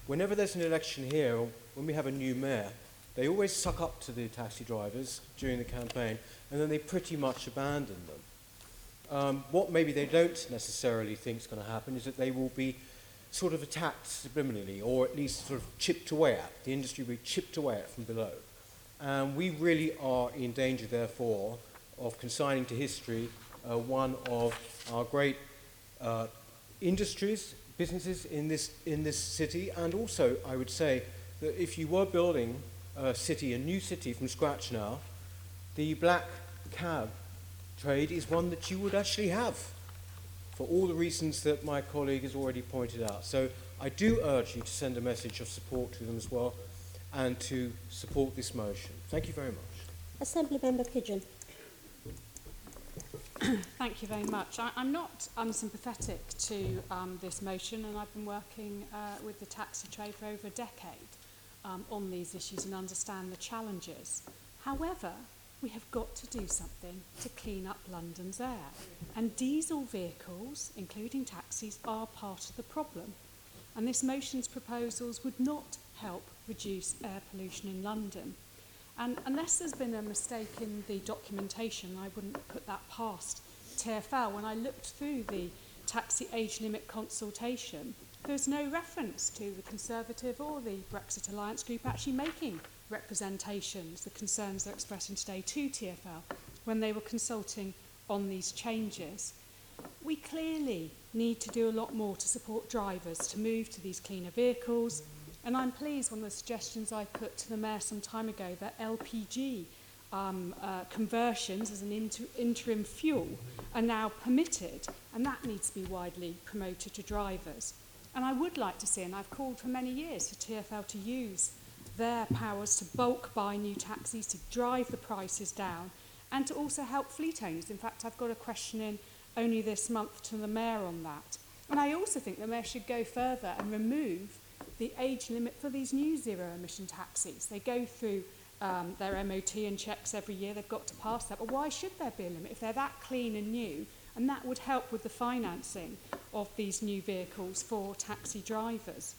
S21: whenever there's an election here, or when we have a new mayor, they always suck up to the taxi drivers during the campaign, and then they pretty much abandon them. What maybe they don't necessarily think is going to happen is that they will be sort of attacked subliminally, or at least sort of chipped away at. The industry will be chipped away at from below. And we really are in danger, therefore, of consigning to history one of our great industries, businesses in this city. And also, I would say that if you were building a new city from scratch now, the black cab trade is one that you would actually have, for all the reasons that my colleague has already pointed out. So I do urge you to send a message of support to them as well, and to support this motion. Thank you very much.
S1: Assembly Member Pigeon.
S6: Thank you very much. I'm not unsympathetic to this motion, and I've been working with the taxi trade for over a decade on these issues and understand the challenges. However, we have got to do something to clean up London's air. And diesel vehicles, including taxis, are part of the problem. And this motion's proposals would not help reduce air pollution in London. And unless there's been a mistake in the documentation, I wouldn't put that past TfL. When I looked through the taxi age limit consultation, there's no reference to the Conservative or the Brexit Alliance group actually making representations, the concerns they're expressing today, to TfL when they were consulting on these changes. We clearly need to do a lot more to support drivers to move to these cleaner vehicles. And I'm pleased one of the suggestions I put to the Mayor some time ago that LPG conversions as an interim fuel are now permitted, and that needs to be widely promoted to drivers. And I would like to see, and I've called for many years for TfL to use their powers to bulk buy new taxis, to drive the prices down, and to also help fleet owners. In fact, I've got a question in only this month to the Mayor on that. And I also think the Mayor should go further and remove the age limit for these new zero-emission taxis. They go through their MOT and checks every year. They've got to pass that. But why should there be a limit if they're that clean and new? And that would help with the financing of these new vehicles for taxi drivers.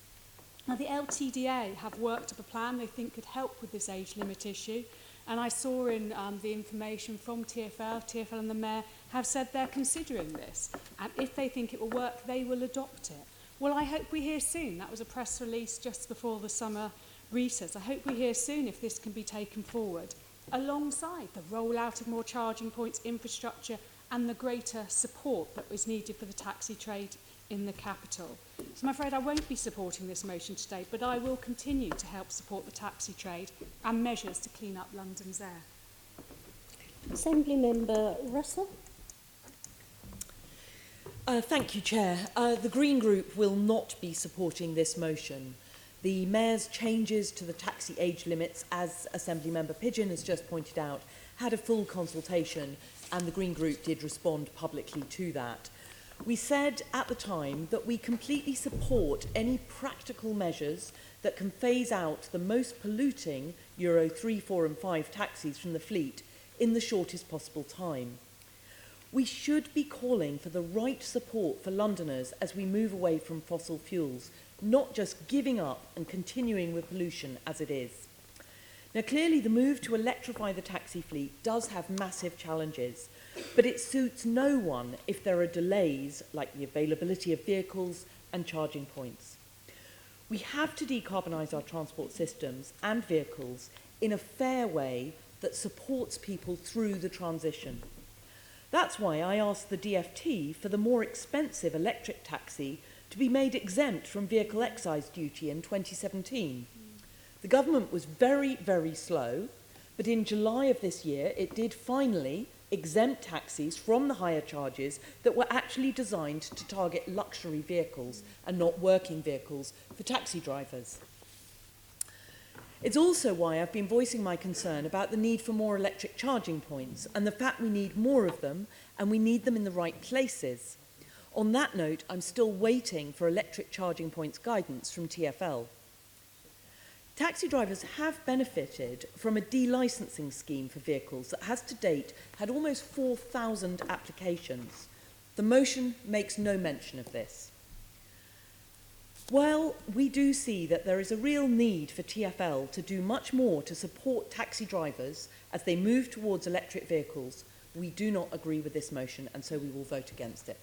S6: Now, the LTDA have worked up a plan they think could help with this age limit issue. And I saw in the information from TfL and the Mayor have said they're considering this. And if they think it will work, they will adopt it. Well, I hope we hear soon. That was a press release just before the summer recess. I hope we hear soon if this can be taken forward, alongside the rollout of more charging points, infrastructure, and the greater support that was needed for the taxi trade in the capital. So I'm afraid I won't be supporting this motion today, but I will continue to help support the taxi trade and measures to clean up London's air.
S1: Assembly Member Russell.
S22: Thank you, Chair. The Green Group will not be supporting this motion. The Mayor's changes to the taxi age limits, as Assembly Member Pigeon has just pointed out, had a full consultation, and the Green Group did respond publicly to that. We said at the time that we completely support any practical measures that can phase out the most polluting Euro 3, 4 and 5 taxis from the fleet in the shortest possible time. We should be calling for the right support for Londoners as we move away from fossil fuels, not just giving up and continuing with pollution as it is. Now, clearly, the move to electrify the taxi fleet does have massive challenges, but it suits no one if there are delays like the availability of vehicles and charging points. We have to decarbonise our transport systems and vehicles in a fair way that supports people through the transition. That's why I asked the DFT for the more expensive electric taxi to be made exempt from vehicle excise duty in 2017. The government was very, very slow, but in July of this year, it did finally exempt taxis from the higher charges that were actually designed to target luxury vehicles and not working vehicles for taxi drivers. It's also why I've been voicing my concern about the need for more electric charging points and the fact we need more of them and we need them in the right places. On that note, I'm still waiting for electric charging points guidance from TfL. Taxi drivers have benefited from a delicensing scheme for vehicles that has to date had almost 4,000 applications. The motion makes no mention of this. While we do see that there is a real need for TfL to do much more to support taxi drivers as they move towards electric vehicles, we do not agree with this motion, and so we will vote against it.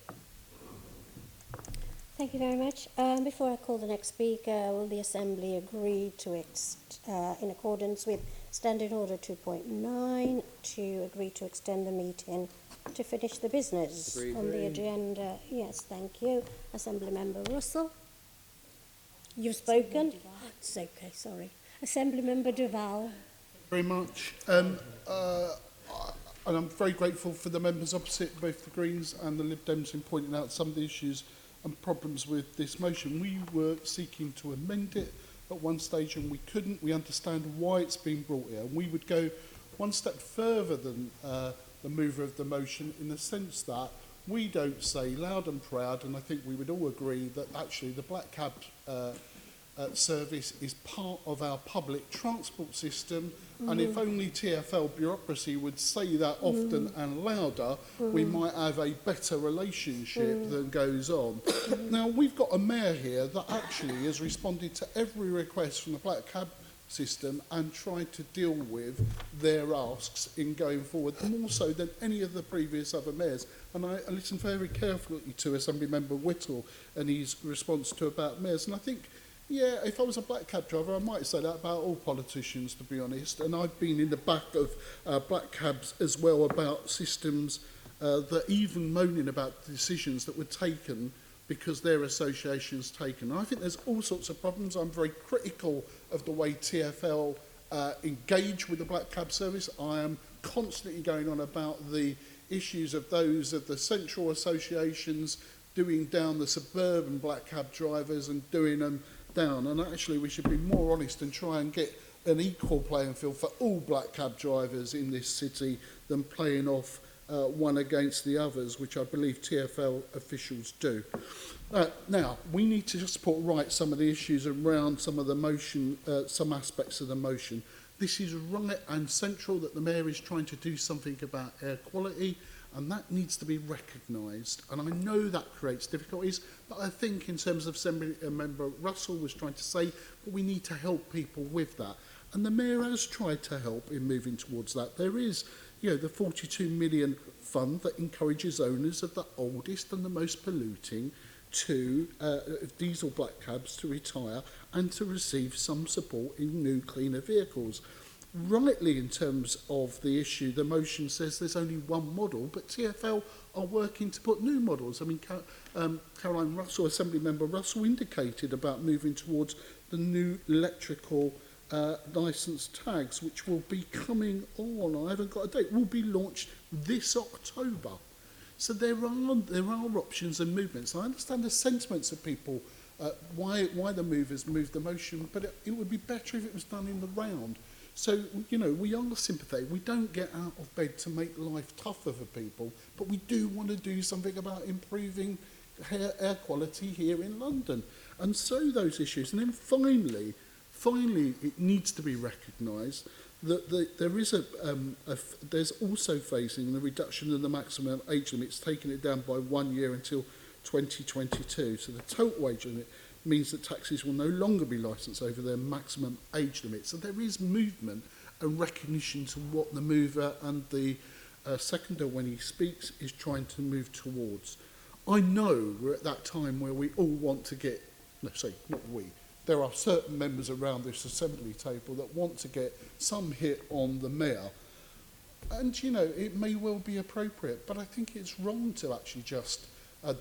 S1: Thank you very much. Before I call the next speaker, will the Assembly agree to in accordance with Standing Order 2.9 to agree to extend the meeting to finish the business on the agenda? Yes, thank you. Assembly Member Russell. You've spoken? It's okay, sorry. Assembly Member Duval.
S11: Very much. And I'm very grateful for the members opposite, both the Greens and the Lib Dems, in pointing out some of the issues and problems with this motion. We were seeking to amend it at one stage and we couldn't. We understand why it's been brought here. And we would go one step further than the mover of the motion, in the sense that we don't say loud and proud, and I think we would all agree that actually the black cab service is part of our public transport system, and if only TfL bureaucracy would say that often and louder, we might have a better relationship than goes on. Now, we've got a mayor here that actually has responded to every request from the black cab system and tried to deal with their asks in going forward, more so than any of the previous other mayors. And I listened very carefully to Assembly Member Whittle and his response to about mayors, and I think, yeah, if I was a black cab driver, I might say that about all politicians, to be honest. And I've been in the back of black cabs as well about systems that even moaning about the decisions that were taken because their association's taken. And I think there's all sorts of problems. I'm very critical of the way TfL engage with the black cab service. I am constantly going on about the issues of those of the central associations doing down the suburban black cab drivers and doing them down, and actually we should be more honest and try and get an equal playing field for all black cab drivers in this city than playing off one against the others, which I believe TfL officials do. Now, we need to just put right some of the issues around some of the motion, some aspects of the motion. This is right and central that the Mayor is trying to do something about air quality, and that needs to be recognised. And I know that creates difficulties, but I think in terms of Assembly Member Russell was trying to say, well, we need to help people with that. And the Mayor has tried to help in moving towards that. There is, you know, the 42 million fund that encourages owners of the oldest and the most polluting to diesel black cabs to retire and to receive some support in new, cleaner vehicles. Rightly, in terms of the issue, the motion says there's only one model, but TfL are working to put new models. I mean, Caroline Russell, Assembly Member Russell, indicated about moving towards the new electrical licence tags, which will be coming on. I haven't got a date. Will be launched this October. So there are options and movements. I understand the sentiments of people, why the movers moved the motion, but it would be better if it was done in the round. So, you know, we are sympathetic. We don't get out of bed to make life tougher for people, but we do want to do something about improving air quality here in London. And so those issues. And then finally, Finally, it needs to be recognised that there is there's also facing the reduction of the maximum age limit. It's taking it down by 1 year until 2022. So the total age limit means that taxis will no longer be licensed over their maximum age limit. So there is movement and recognition to what the mover and the seconder, when he speaks, is trying to move towards. I know we're at that time where we all want to get, no, sorry, not we, there are certain members around this assembly table that want to get some hit on the mayor. And, you know, it may well be appropriate, but I think it's wrong to actually just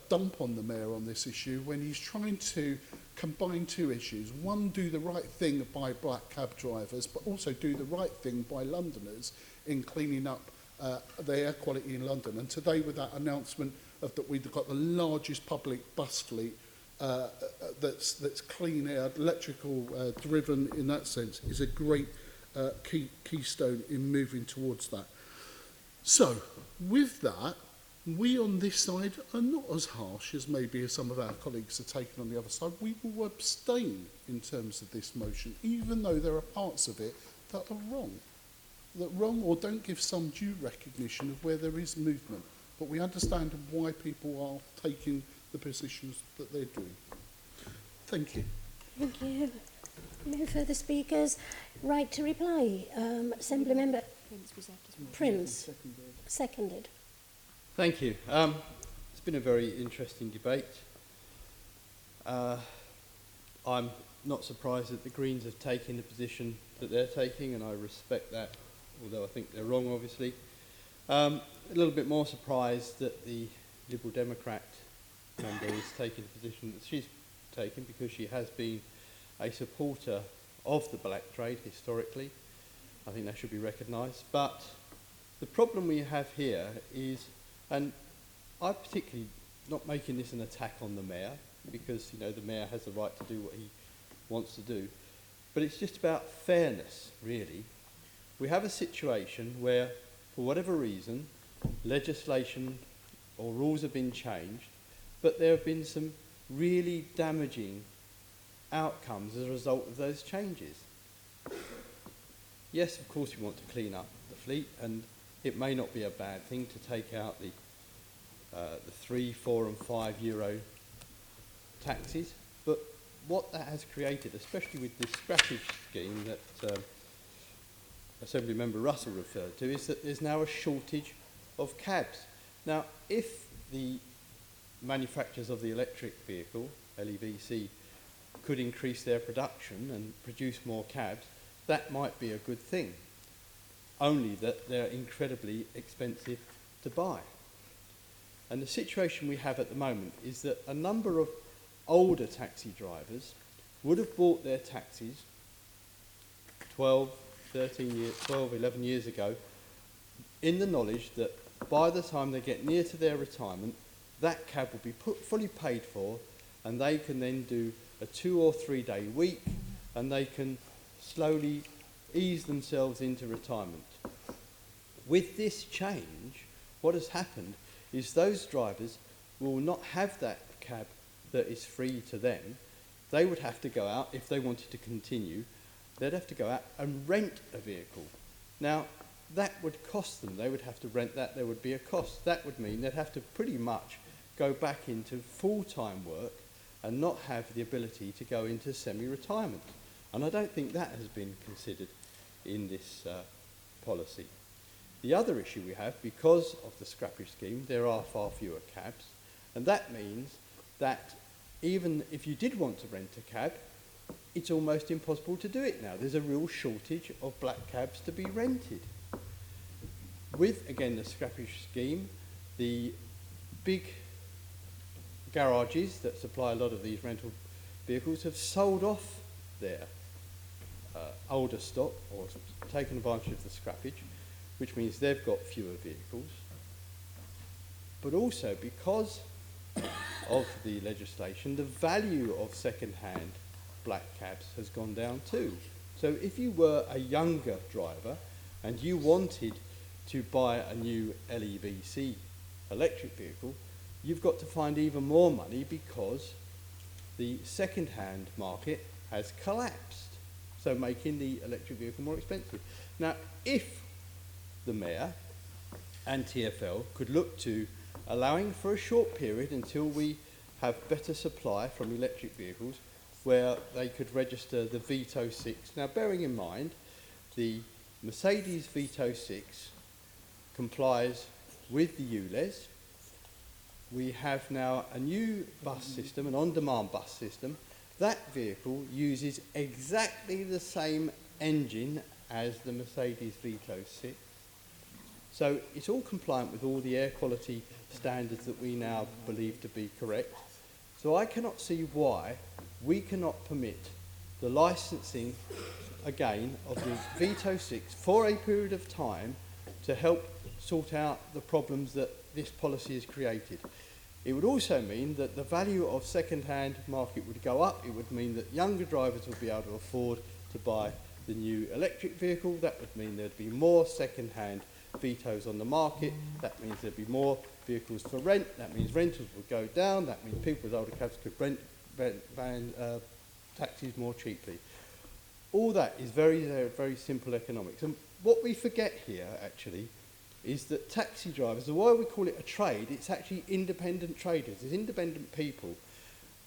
S11: dump on the mayor on this issue when he's trying to combine two issues. One, do the right thing by black cab drivers, but also do the right thing by Londoners in cleaning up the air quality in London. And today, with that announcement of that we've got the largest public bus fleet that's clean air, electrical driven in that sense, is a great keystone in moving towards that. So, with that, we on this side are not as harsh as maybe as some of our colleagues are taking on the other side. We will abstain in terms of this motion, even though there are parts of it that are wrong. That wrong or don't give some due recognition of where there is movement. But we understand why people are taking the positions that they're doing. Thank you.
S1: Thank you. No further speakers. Right to reply. Assembly Member Prince. Seconded.
S13: Thank you. It's been a very interesting debate. I'm not surprised that the Greens have taken the position that they're taking, and I respect that, although I think they're wrong, obviously. A little bit more surprised that the Liberal Democrat member is taking the position that she's taken, because she has been a supporter of the black trade historically. I think that should be recognised. But the problem we have here is, and I'm particularly not making this an attack on the mayor, because, you know, the mayor has the right to do what he wants to do, but it's just about fairness, really. We have a situation where, for whatever reason, legislation or rules have been changed, but there have been some really damaging outcomes as a result of those changes. Yes, of course we want to clean up the fleet, and it may not be a bad thing to take out the 3, 4 and 5 euro taxes, but what that has created, especially with this scrappage scheme that Assembly Member Russell referred to, is that there's now a shortage of cabs. Now, if the manufacturers of the electric vehicle, LLDC, could increase their production and produce more cabs, that might be a good thing, only that they're incredibly expensive to buy. And the situation we have at the moment is that a number of older taxi drivers would have bought their taxis 12, 11 years ago, in the knowledge that by the time they get near to their retirement, that cab will be fully paid for, and they can then do a 2 or 3 day week, and they can slowly ease themselves into retirement. With this change, what has happened is those drivers will not have that cab that is free to them. They would have to go out, if they wanted to continue, they'd have to go out and rent a vehicle. Now, that would cost them. They would have to rent that. There would be a cost. That would mean they'd have to pretty much go back into full-time work and not have the ability to go into semi-retirement. And I don't think that has been considered in this policy. The other issue we have, because of the scrappage scheme, there are far fewer cabs, and that means that even if you did want to rent a cab, it's almost impossible to do it now. There's a real shortage of black cabs to be rented. With, again, the scrappage scheme, the big garages that supply a lot of these rental vehicles have sold off their older stock, or taken advantage of the scrappage, which means they've got fewer vehicles. But also, because of the legislation, the value of second-hand black cabs has gone down too. So if you were a younger driver and you wanted to buy a new LLDC electric vehicle, you've got to find even more money, because the second-hand market has collapsed. so making the electric vehicle more expensive. Now, if the Mayor and TfL could look to allowing for a short period until we have better supply from electric vehicles, where they could register the Vito 6. Now, bearing in mind, the Mercedes Vito 6 complies with the ULEZ. We have now a new bus system, an on-demand bus system. That vehicle uses exactly the same engine as the Mercedes Vito 6. So it's all compliant with all the air quality standards that we now believe to be correct. So I cannot see why we cannot permit the licensing again of the Vito 6 for a period of time to help sort out the problems that this policy has created. It would also mean that the value of second-hand market would go up. It would mean that younger drivers would be able to afford to buy the new electric vehicle. That would mean there'd be more second-hand Vitos on the market. That means there'd be more vehicles for rent. That means rentals would go down. That means people with older cabs could rent taxis more cheaply. All that is very simple economics. And what we forget here, actually, is that taxi drivers, why we call it a trade, it's actually independent traders, it's independent people.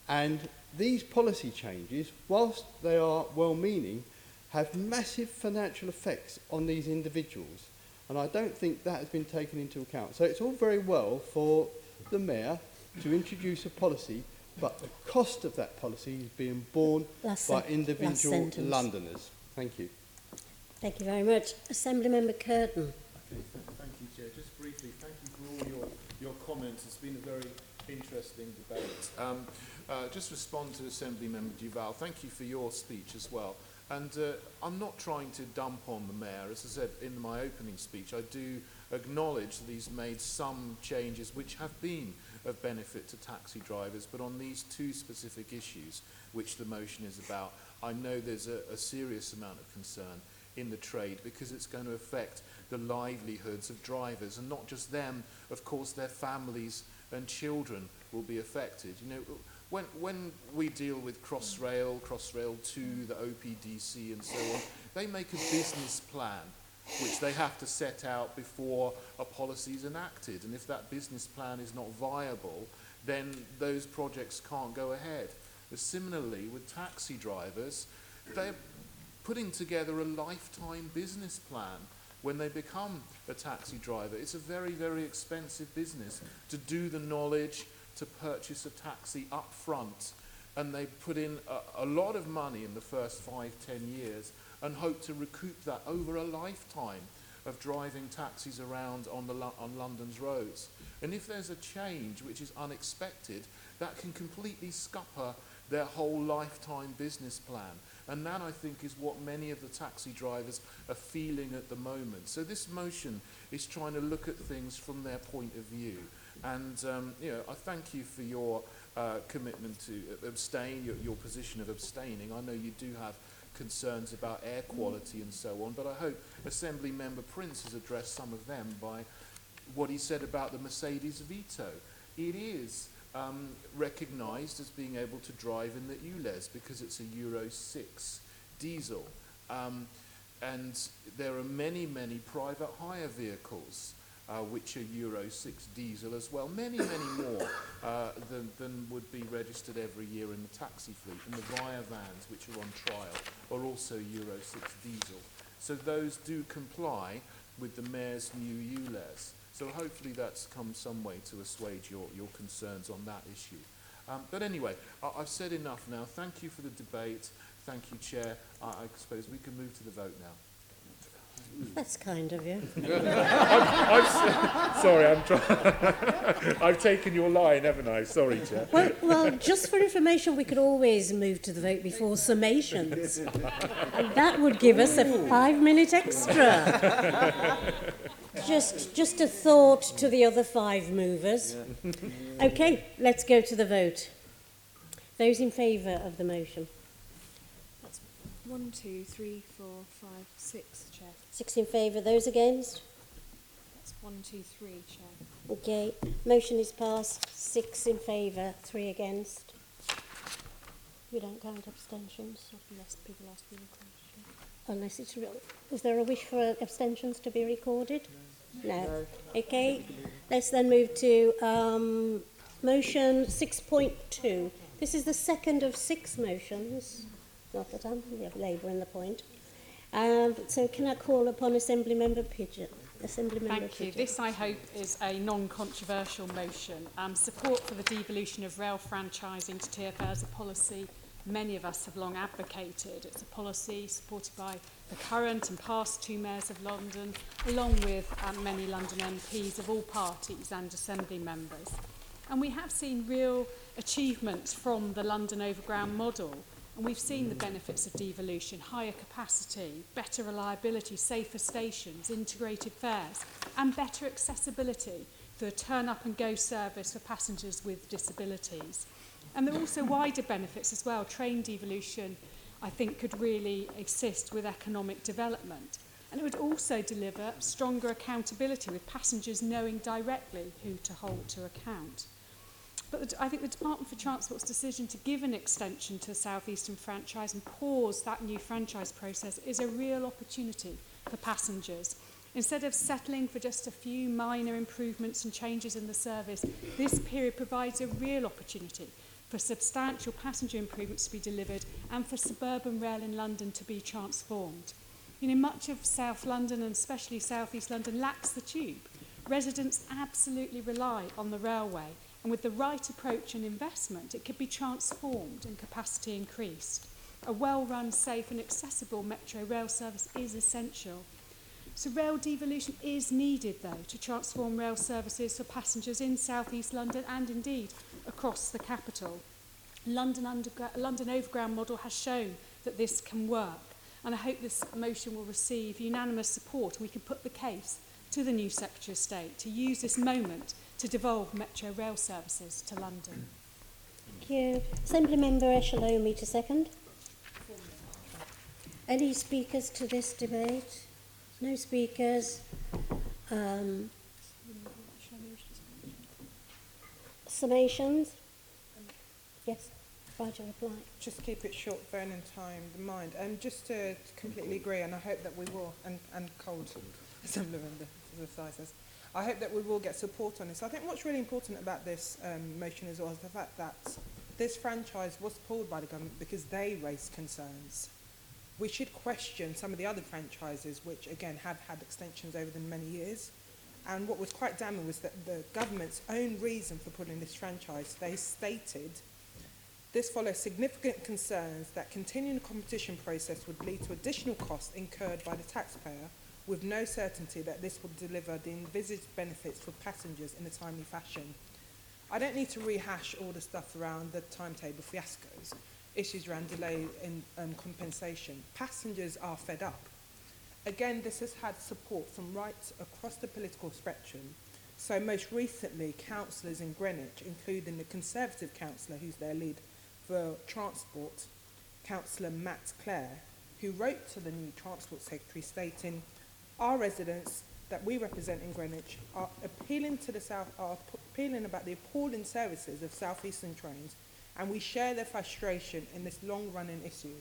S13: And these policy changes, whilst they are well-meaning, have massive financial effects on these individuals. And I don't think that has been taken into account. So it's all very well for the Mayor to introduce a policy, but the cost of that policy is being borne by individual Londoners. Thank you.
S1: Thank you very much. Assemblymember Curtin.
S5: Okay, thank you, Chair. Just briefly, thank you for all your comments. It's been a very interesting debate. Just respond to Assemblymember Duval. Thank you for your speech as well. And I'm not trying to dump on the Mayor. As I said in my opening speech, I do acknowledge that he's made some changes which have been of benefit to taxi drivers, but on these two specific issues, which the motion is about, I know there's a serious amount of concern in the trade because it's going to affect the livelihoods of drivers, and not just them, of course their families and children will be affected. You know, when we deal with Crossrail 2, the OPDC and so on, they make a business plan which they have to set out before a policy is enacted, and if that business plan is not viable, then those projects can't go ahead. But similarly with taxi drivers, they're putting together a lifetime business plan when they become a taxi driver. It's a very, very expensive business to do the knowledge, to purchase a taxi up front, and they put in a lot of money in the first 5-10 years and hope to recoup that over a lifetime of driving taxis around on London's roads. And if there's a change which is unexpected, that can completely scupper their whole lifetime business plan. And that, I think, is what many of the taxi drivers are feeling at the moment. So this motion is trying to look at things from their point of view. And you know, I thank you for your commitment to abstain, your position of abstaining. I know you do have concerns about air quality and so on, but I hope Assembly Member Prince has addressed some of them by what he said about the Mercedes Vito. It is recognised as being able to drive in the ULEZ because it's a Euro 6 diesel. And there are many, many private hire vehicles which are Euro 6 diesel as well, many, many more than would be registered every year in the taxi fleet. And the Via vans, which are on trial, are also Euro 6 diesel. So those do comply with the Mayor's new ULEZ. So hopefully that's come some way to assuage your concerns on that issue. But anyway, I've said enough now. Thank you for the debate. Thank you, Chair. I suppose we can move to the vote now.
S1: That's kind of you.
S5: Sorry, I've taken your line, haven't I? Sorry, Chair.
S1: Well, just for information, we could always move to the vote before summations. And that would give us a 5-minute extra. Just a thought to the other 5 movers. Okay, let's go to the vote. Those in favour of the motion?
S2: 1, 2, 3, 4, 5, 6, Chair.
S1: 6 in favour. Those against?
S2: That's 1, 2, 3, Chair.
S1: Okay, motion is passed. 6 in favour, 3 against. We don't count abstentions.
S2: Unless people ask to be recorded.
S1: Unless it's real. Is there a wish for abstentions to be recorded? No. Okay. Let's then move to motion 6.2. This is the second of 6 motions. Not that I'm labouring the point. So can I call upon Assembly Member Pigeon?
S6: Thank you. This, I hope, is a non-controversial motion. Support for the devolution of rail franchising to TfL is a policy many of us have long advocated. It's a policy supported by the current and past 2 mayors of London, along with many London MPs of all parties and Assembly members. And we have seen real achievements from the London Overground model. And we've seen the benefits of devolution: higher capacity, better reliability, safer stations, integrated fares, and better accessibility for the turn-up-and-go service for passengers with disabilities. And there are also wider benefits as well. Train devolution, I think, could really assist with economic development. And it would also deliver stronger accountability, with passengers knowing directly who to hold to account. But I think the Department for Transport's decision to give an extension to the South Eastern franchise and pause that new franchise process is a real opportunity for passengers. Instead of settling for just a few minor improvements and changes in the service, this period provides a real opportunity for substantial passenger improvements to be delivered and for suburban rail in London to be transformed. You know, much of South London, and especially South East London, lacks the tube. Residents absolutely rely on the railway, and with the right approach and investment, it could be transformed and capacity increased. A well-run, safe and accessible metro rail service is essential. So rail devolution is needed, though, to transform rail services for passengers in South East London and indeed across the capital. London Overground model has shown that this can work, and I hope this motion will receive unanimous support and we can put the case to the new Secretary of State to use this moment to devolve metro rail services to London.
S1: Thank you. Assembly Member Eshalomi to second. Any speakers to this debate? No speakers. Summations? Yes, right to reply.
S18: Just keep it short, bearing in time the mind. And just to completely agree, and I hope that we will, and cold Assembly Member says, I hope that we will get support on this. I think what's really important about this motion as well is the fact that this franchise was pulled by the government because they raised concerns. We should question some of the other franchises which, again, have had extensions over the many years. And what was quite damning was that the government's own reason for pulling this franchise, they stated, this follows significant concerns that continuing the competition process would lead to additional costs incurred by the taxpayer, with no certainty that this will deliver the envisaged benefits for passengers in a timely fashion. I don't need to rehash all the stuff around the timetable fiascos, issues around delay in compensation. Passengers are fed up. Again, this has had support from right across the political spectrum. So most recently, councillors in Greenwich, including the Conservative councillor, who's their lead for transport, Councillor Matt Clare, who wrote to the new Transport Secretary stating, our residents that we represent in Greenwich are appealing to the South, are appealing about the appalling services of South Eastern trains, and we share their frustration in this long-running issue.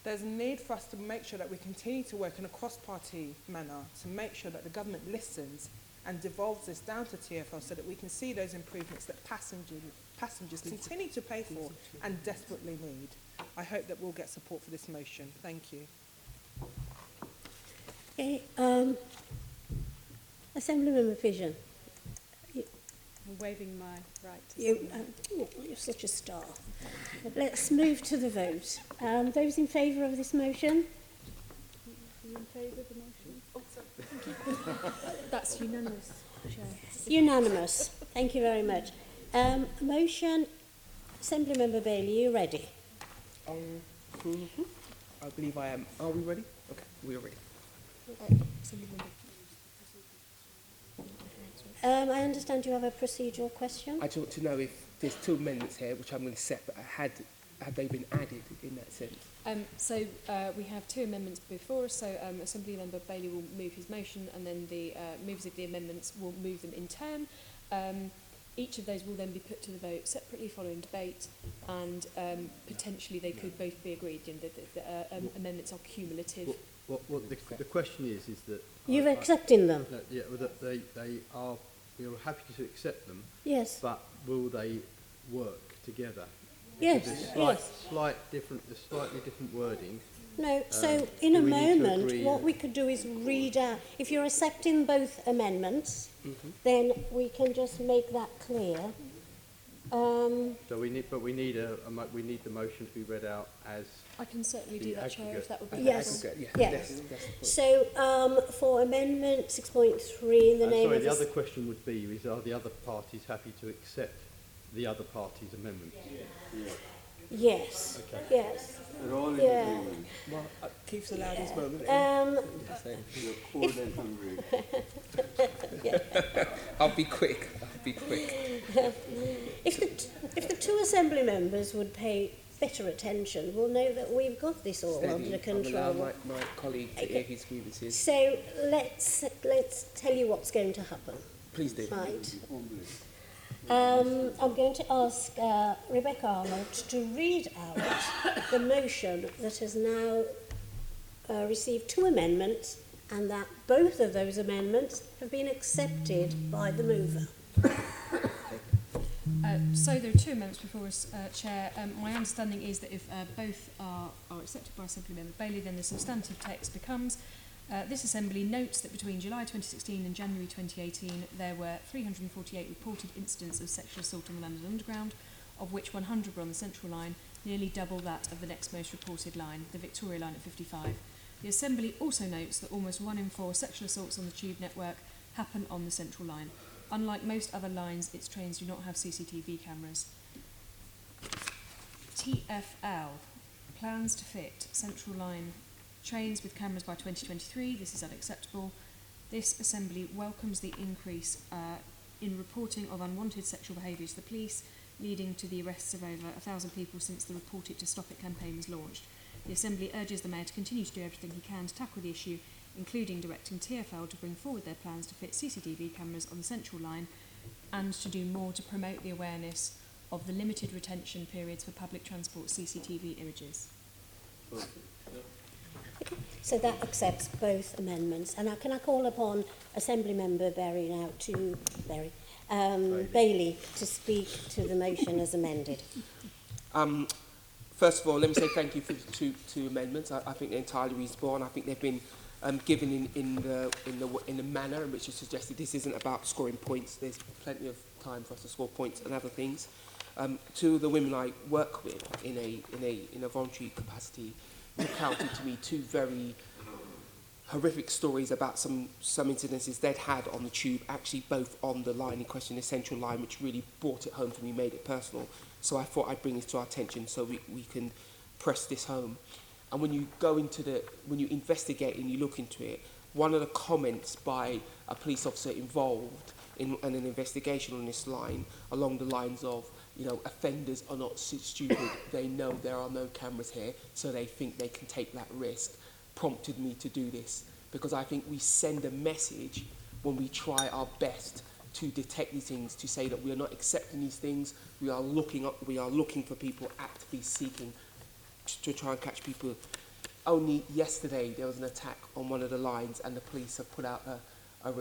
S18: There's a need for us to make sure that we continue to work in a cross-party manner to make sure that the government listens and devolves this down to TfL so that we can see those improvements that passengers continue to pay for and desperately need. I hope that we'll get support for this motion. Thank you.
S1: Okay, Assemblymember Fission.
S6: I'm waving my right.
S1: You're such a star. Let's move to the vote. Those in favour of this motion?
S6: Are you in favour of the motion? Oh, sorry. Thank you.
S1: That's unanimous, Chair. Unanimous. Thank you very much. Motion, Assemblymember Bailey, you ready?
S16: I believe I am. Are we ready? Okay, we are ready.
S1: I understand you have a procedural question.
S16: I just want to know if there's 2 amendments here, which I'm going to set, but had they been added in that sense?
S2: So we have 2 amendments before us. So Assemblymember Bailey will move his motion, and then the movers of the amendments will move them in turn. Each of those will then be put to the vote separately following debate, and potentially they could both be agreed. You know, the amendments are cumulative.
S13: The question is that...
S1: You're accepting them?
S13: No, yeah, well, that they are... We are happy to accept them.
S1: Yes.
S13: But will they work together?
S1: Yes,
S13: there's slightly different wording.
S1: No, so in a moment, what we could do is read out, if you're accepting both amendments, then we can just make that clear.
S13: So we need the motion to be read out as...
S2: I can certainly do that, Chair, if that would be
S1: yes.
S2: helpful.
S1: Yes. So for amendment 6.3 in the name
S13: sorry,
S1: of...
S13: the other question would be, are the other parties happy to accept the other party's amendment?
S1: Yes.
S13: Okay.
S1: Yes.
S13: They're all in
S1: agreement.
S16: Well, Keith's allowed his moment.
S1: You're
S20: poor and hungry.
S16: I'll be quick.
S1: If the two Assembly members would pay better attention, we'll know that we've got this all under control.
S16: I'll allow my colleague to hear his grievances.
S1: So let's tell you what's going to happen.
S16: Please do.
S1: Right. I'm going to ask Rebecca Arnold to read out the motion that has now received 2 amendments, and that both of those amendments have been accepted by the mover.
S2: So there are 2 amendments before us, Chair. My understanding is that if both are accepted by Assembly Member Bailey, then the substantive text becomes this Assembly notes that between July 2016 and January 2018 there were 348 reported incidents of sexual assault on the London Underground, of which 100 were on the Central Line, nearly double that of the next most reported line, the Victoria Line at 55. The Assembly also notes that almost 1 in 4 sexual assaults on the Tube network happen on the Central Line. Unlike most other lines, its trains do not have CCTV cameras. TfL plans to fit Central Line trains with cameras by 2023. This is unacceptable. This Assembly welcomes the increase in reporting of unwanted sexual behaviour to the police, leading to the arrests of over 1,000 people since the Report It to Stop It campaign was launched. The Assembly urges the Mayor to continue to do everything he can to tackle the issue, including directing TfL to bring forward their plans to fit CCTV cameras on the Central Line and to do more to promote the awareness of the limited retention periods for public transport CCTV images.
S1: Okay. So that accepts both amendments. And now can I call upon Assembly Member Bailey to speak to the motion as amended.
S16: First of all, let me say thank you for the two amendments. I think they're entirely reasonable, and I think they've been given in the manner in which you suggested. This isn't about scoring points. There's plenty of time for us to score points and other things. Two of the women I work with in a voluntary capacity recounted to me 2 very horrific stories about some incidences they'd had on the Tube, actually both on the line in question, the Central Line, which really brought it home for me, made it personal. So I thought I'd bring this to our attention so we can press this home. And when you go when you investigate and you look into it, one of the comments by a police officer involved in an investigation on this line, along the lines of, you know, offenders are not stupid, they know there are no cameras here, so they think they can take that risk, prompted me to do this. Because I think we send a message when we try our best to detect these things, to say that we are not accepting these things, we are looking for people, actively seeking to try and catch people. Only yesterday there was an attack on one of the lines, and the police have put out a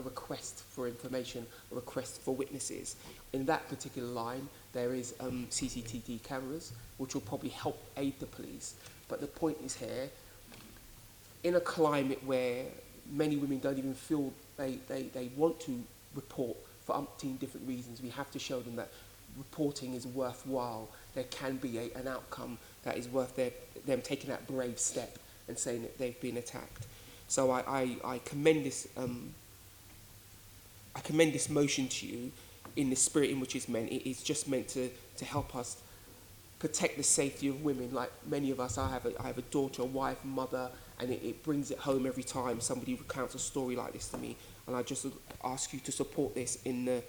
S16: request for information, a request for witnesses. In that particular line, there is CCTV cameras, which will probably help aid the police. But the point is here, in a climate where many women don't even feel they want to report for umpteen different reasons, we have to show them that reporting is worthwhile. There can be an outcome that is worth them taking that brave step and saying that they've been attacked. So I commend this motion to you in the spirit in which it's meant. It is just meant to help us protect the safety of women. Like many of us, I have a daughter, a wife, mother, and it brings it home every time somebody recounts a story like this to me. And I just ask you to support this in the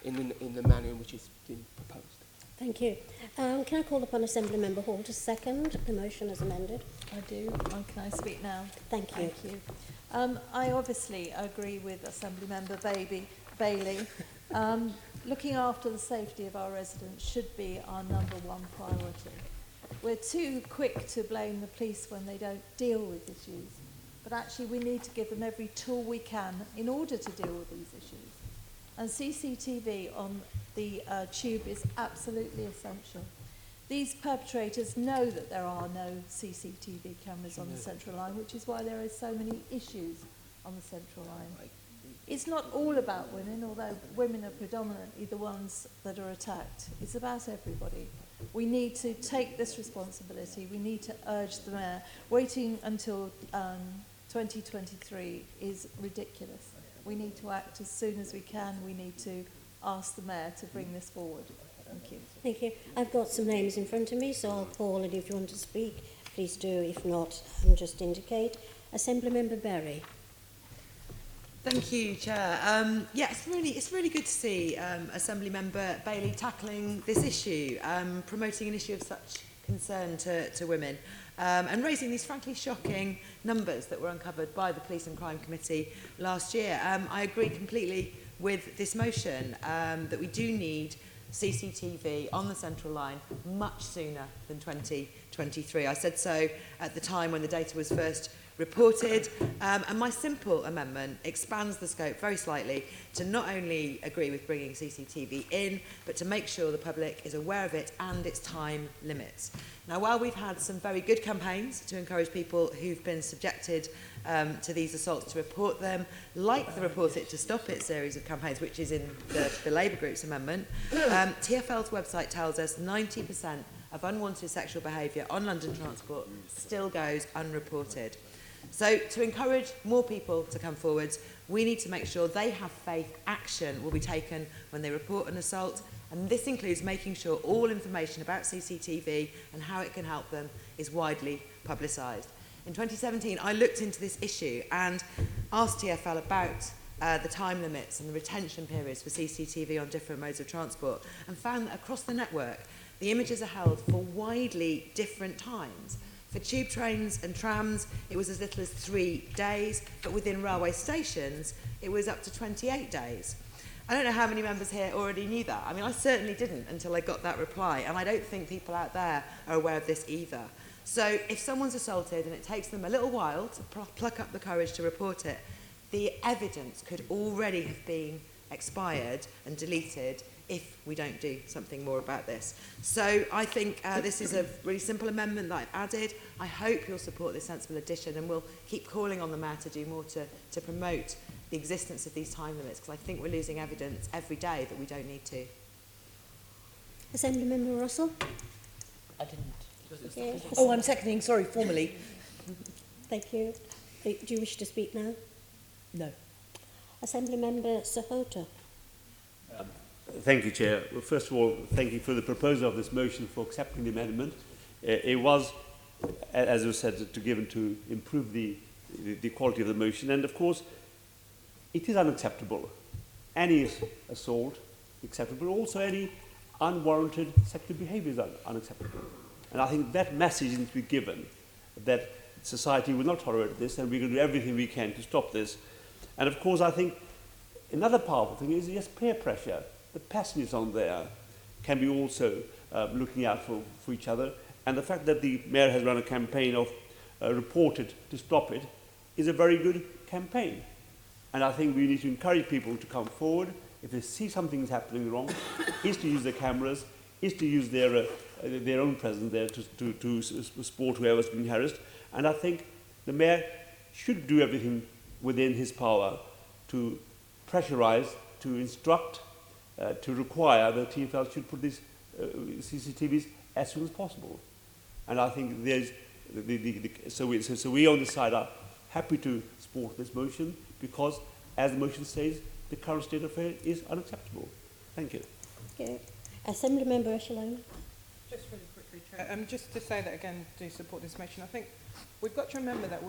S16: manner in which it's been proposed.
S1: Thank you. Can I call upon Assembly Member Hall to second the motion as amended?
S22: I do. Can I speak now?
S1: Thank you.
S22: Thank you. I obviously agree with Assembly Member Bailey.
S9: looking after the safety of our residents should be our number one priority. We're too quick to blame the police when they don't deal with issues, but actually we need to give them every tool we can in order to deal with these issues. And CCTV on the tube is absolutely essential. These perpetrators know that there are no CCTV cameras on the Central Line, which is why there are so many issues on the Central Line. It's not all about women, although women are predominantly the ones that are attacked. It's about everybody. We need to take this responsibility. We need to urge the Mayor. Waiting until 2023 is ridiculous. We need to act as soon as we can. We need to ask the Mayor to bring this forward. Thank you.
S1: Thank you. I've got some names in front of me, so I'll call, and if you want to speak, please do. If not, just indicate. Assemblymember Berry.
S10: Thank you, Chair. Yeah, it's really good to see Assemblymember Bailey tackling this issue, promoting an issue of such concern to women, and raising these frankly shocking numbers that were uncovered by the Police and Crime Committee last year. I agree completely with this motion that we do need CCTV on the Central Line much sooner than 2023. I said so at the time when the data was first reported, and my simple amendment expands the scope very slightly to not only agree with bringing CCTV in, but to make sure the public is aware of it and its time limits. Now, while we've had some very good campaigns to encourage people who've been subjected to these assaults to report them, like the Report It to Stop It series of campaigns, which is in the Labour Group's amendment, TfL's website tells us 90% of unwanted sexual behaviour on London transport still goes unreported. So to encourage more people to come forwards, we need to make sure they have faith action will be taken when they report an assault, and this includes making sure all information about CCTV and how it can help them is widely publicised. In 2017, I looked into this issue and asked TfL about the time limits and the retention periods for CCTV on different modes of transport, and found that across the network, the images are held for widely different times. For tube trains and trams, it was as little as 3 days, but within railway stations, it was up to 28 days. I don't know how many members here already knew that. I mean, I certainly didn't until I got that reply, and I don't think people out there are aware of this either. So if someone's assaulted and it takes them a little while to pluck up the courage to report it, the evidence could already have been expired and deleted if we don't do something more about this. So I think this is a really simple amendment that I've added. I hope you'll support this sensible addition, and we'll keep calling on the Mayor to do more to promote the existence of these time limits, because I think we're losing evidence every day that we don't need to.
S1: Assemblymember Russell?
S22: I didn't.
S1: Okay.
S22: Oh, I'm seconding, sorry, formally.
S1: Thank you. Do you wish to speak now?
S22: No.
S1: Assemblymember Sahota.
S12: Thank you, Chair. Well, first of all, thank you for the proposal of this motion for accepting the amendment. It was, as was said, to improve the quality of the motion. And of course, it is unacceptable. Any assault acceptable, also any unwarranted sexual behaviour is unacceptable. And I think that message needs to be given, that society will not tolerate this, and we're going to do everything we can to stop this. And of course, I think another powerful thing is just peer pressure. The passengers on there can be also looking out for each other. And the fact that the Mayor has run a campaign of Report It to Stop It is a very good campaign. And I think we need to encourage people to come forward. If they see something is happening wrong, is to use their cameras, is to use their own presence there to support whoever's being harassed. And I think the Mayor should do everything within his power to pressurise, to instruct, to require that TfL should put these CCTVs as soon as possible. And I think there's so we on this side are happy to support this motion because, as the motion says, the current state of affairs is unacceptable. Thank you.
S1: Okay. Assemblymember Echelon.
S18: Just really quickly, Chair. Just to say that again, do support this motion. I think we've got to remember that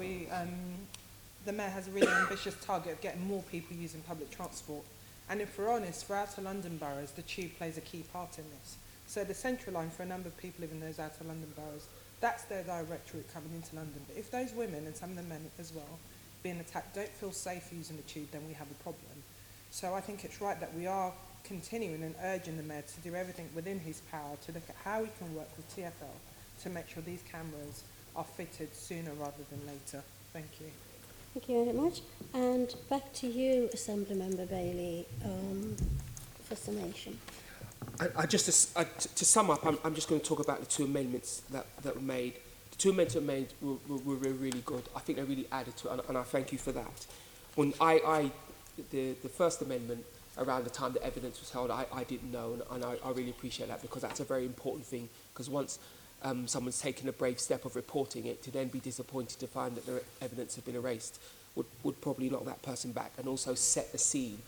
S18: the Mayor has a really ambitious target of getting more people using public transport. And if we're honest, for outer London boroughs, the tube plays a key part in this. So the Central Line, for a number of people living in those outer London boroughs, that's their direct route coming into London. But if those women, and some of the men as well, being attacked, don't feel safe using the tube, then we have a problem. So I think it's right that we are continuing and urging the Mayor to do everything within his power to look at how he can work with TfL to make sure these cameras are fitted sooner rather than later. Thank you.
S1: Thank you very much. And back to you, Assemblymember Bailey, for summation.
S16: To sum up, I'm just going to talk about the two amendments that were made. The two amendments that were made were really good. I think they really added to it, and I thank you for that. When the first amendment, around the time the evidence was held, I didn't know, and I really appreciate that, because that's a very important thing, because once someone's taken a brave step of reporting it, to then be disappointed to find that the evidence had been erased would probably knock that person back, and also set the scene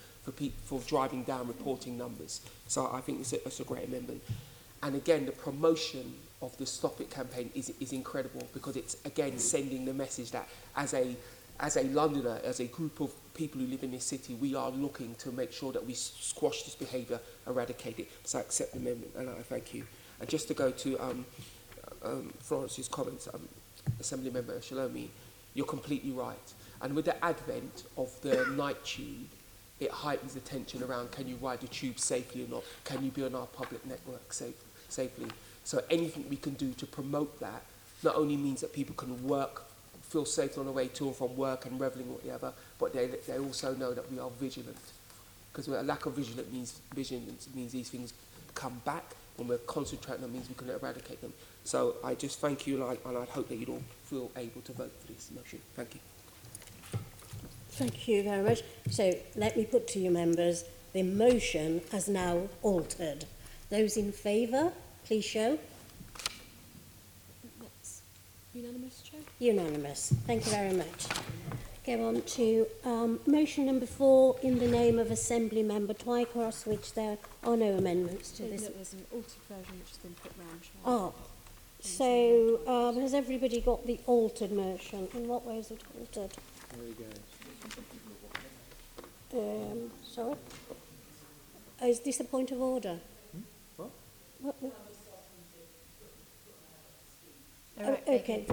S16: for driving down reporting numbers. So I think it's a great amendment. And again, the promotion of the Stop It campaign is incredible, because it's again sending the message that as a Londoner, as a group of people who live in this city, we are looking to make sure that we squash this behaviour, eradicate it. So I accept the amendment, and I thank you. And just to go to Florence's comments, Assemblymember Shalomi, you're completely right. And with the advent of the night tube, it heightens the tension around, can you ride the tube safely or not? Can you be on our public network safely? So anything we can do to promote that not only means that people can feel safe on the way to and from work and revelling or whatever, but they also know that we are vigilant. Because a lack of vigilance means these things come back. When we're concentrating, that means we can eradicate them. So I just thank you, and I hope that you'd all feel able to vote for this motion. Thank you.
S1: Thank you very much. So let me put to you, members, the motion has now altered. Those in favour, please show.
S2: That's unanimous, Chair?
S1: Unanimous. Thank you very much. Go on to motion number 4 in the name of Assemblymember Twycross, which there are no amendments to this.
S2: There's an altered version which has been put round.
S1: Oh, so has everybody got the altered motion? In what way is it altered?
S19: There you go.
S1: Sorry? Is this a point of order?
S19: What?
S1: What?
S22: Okay.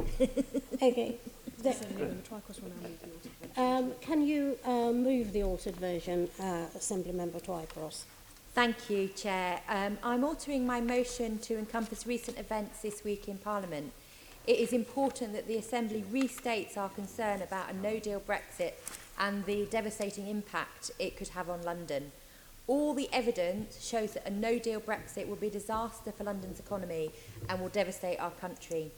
S1: Okay. Can you move the altered version, Assemblymember Twycross?
S7: Thank you, Chair. I'm altering my motion to encompass recent events this week in Parliament. It is important that the Assembly restates our concern about a no-deal Brexit and the devastating impact it could have on London. All the evidence shows that a no-deal Brexit will be a disaster for London's economy and will devastate our country.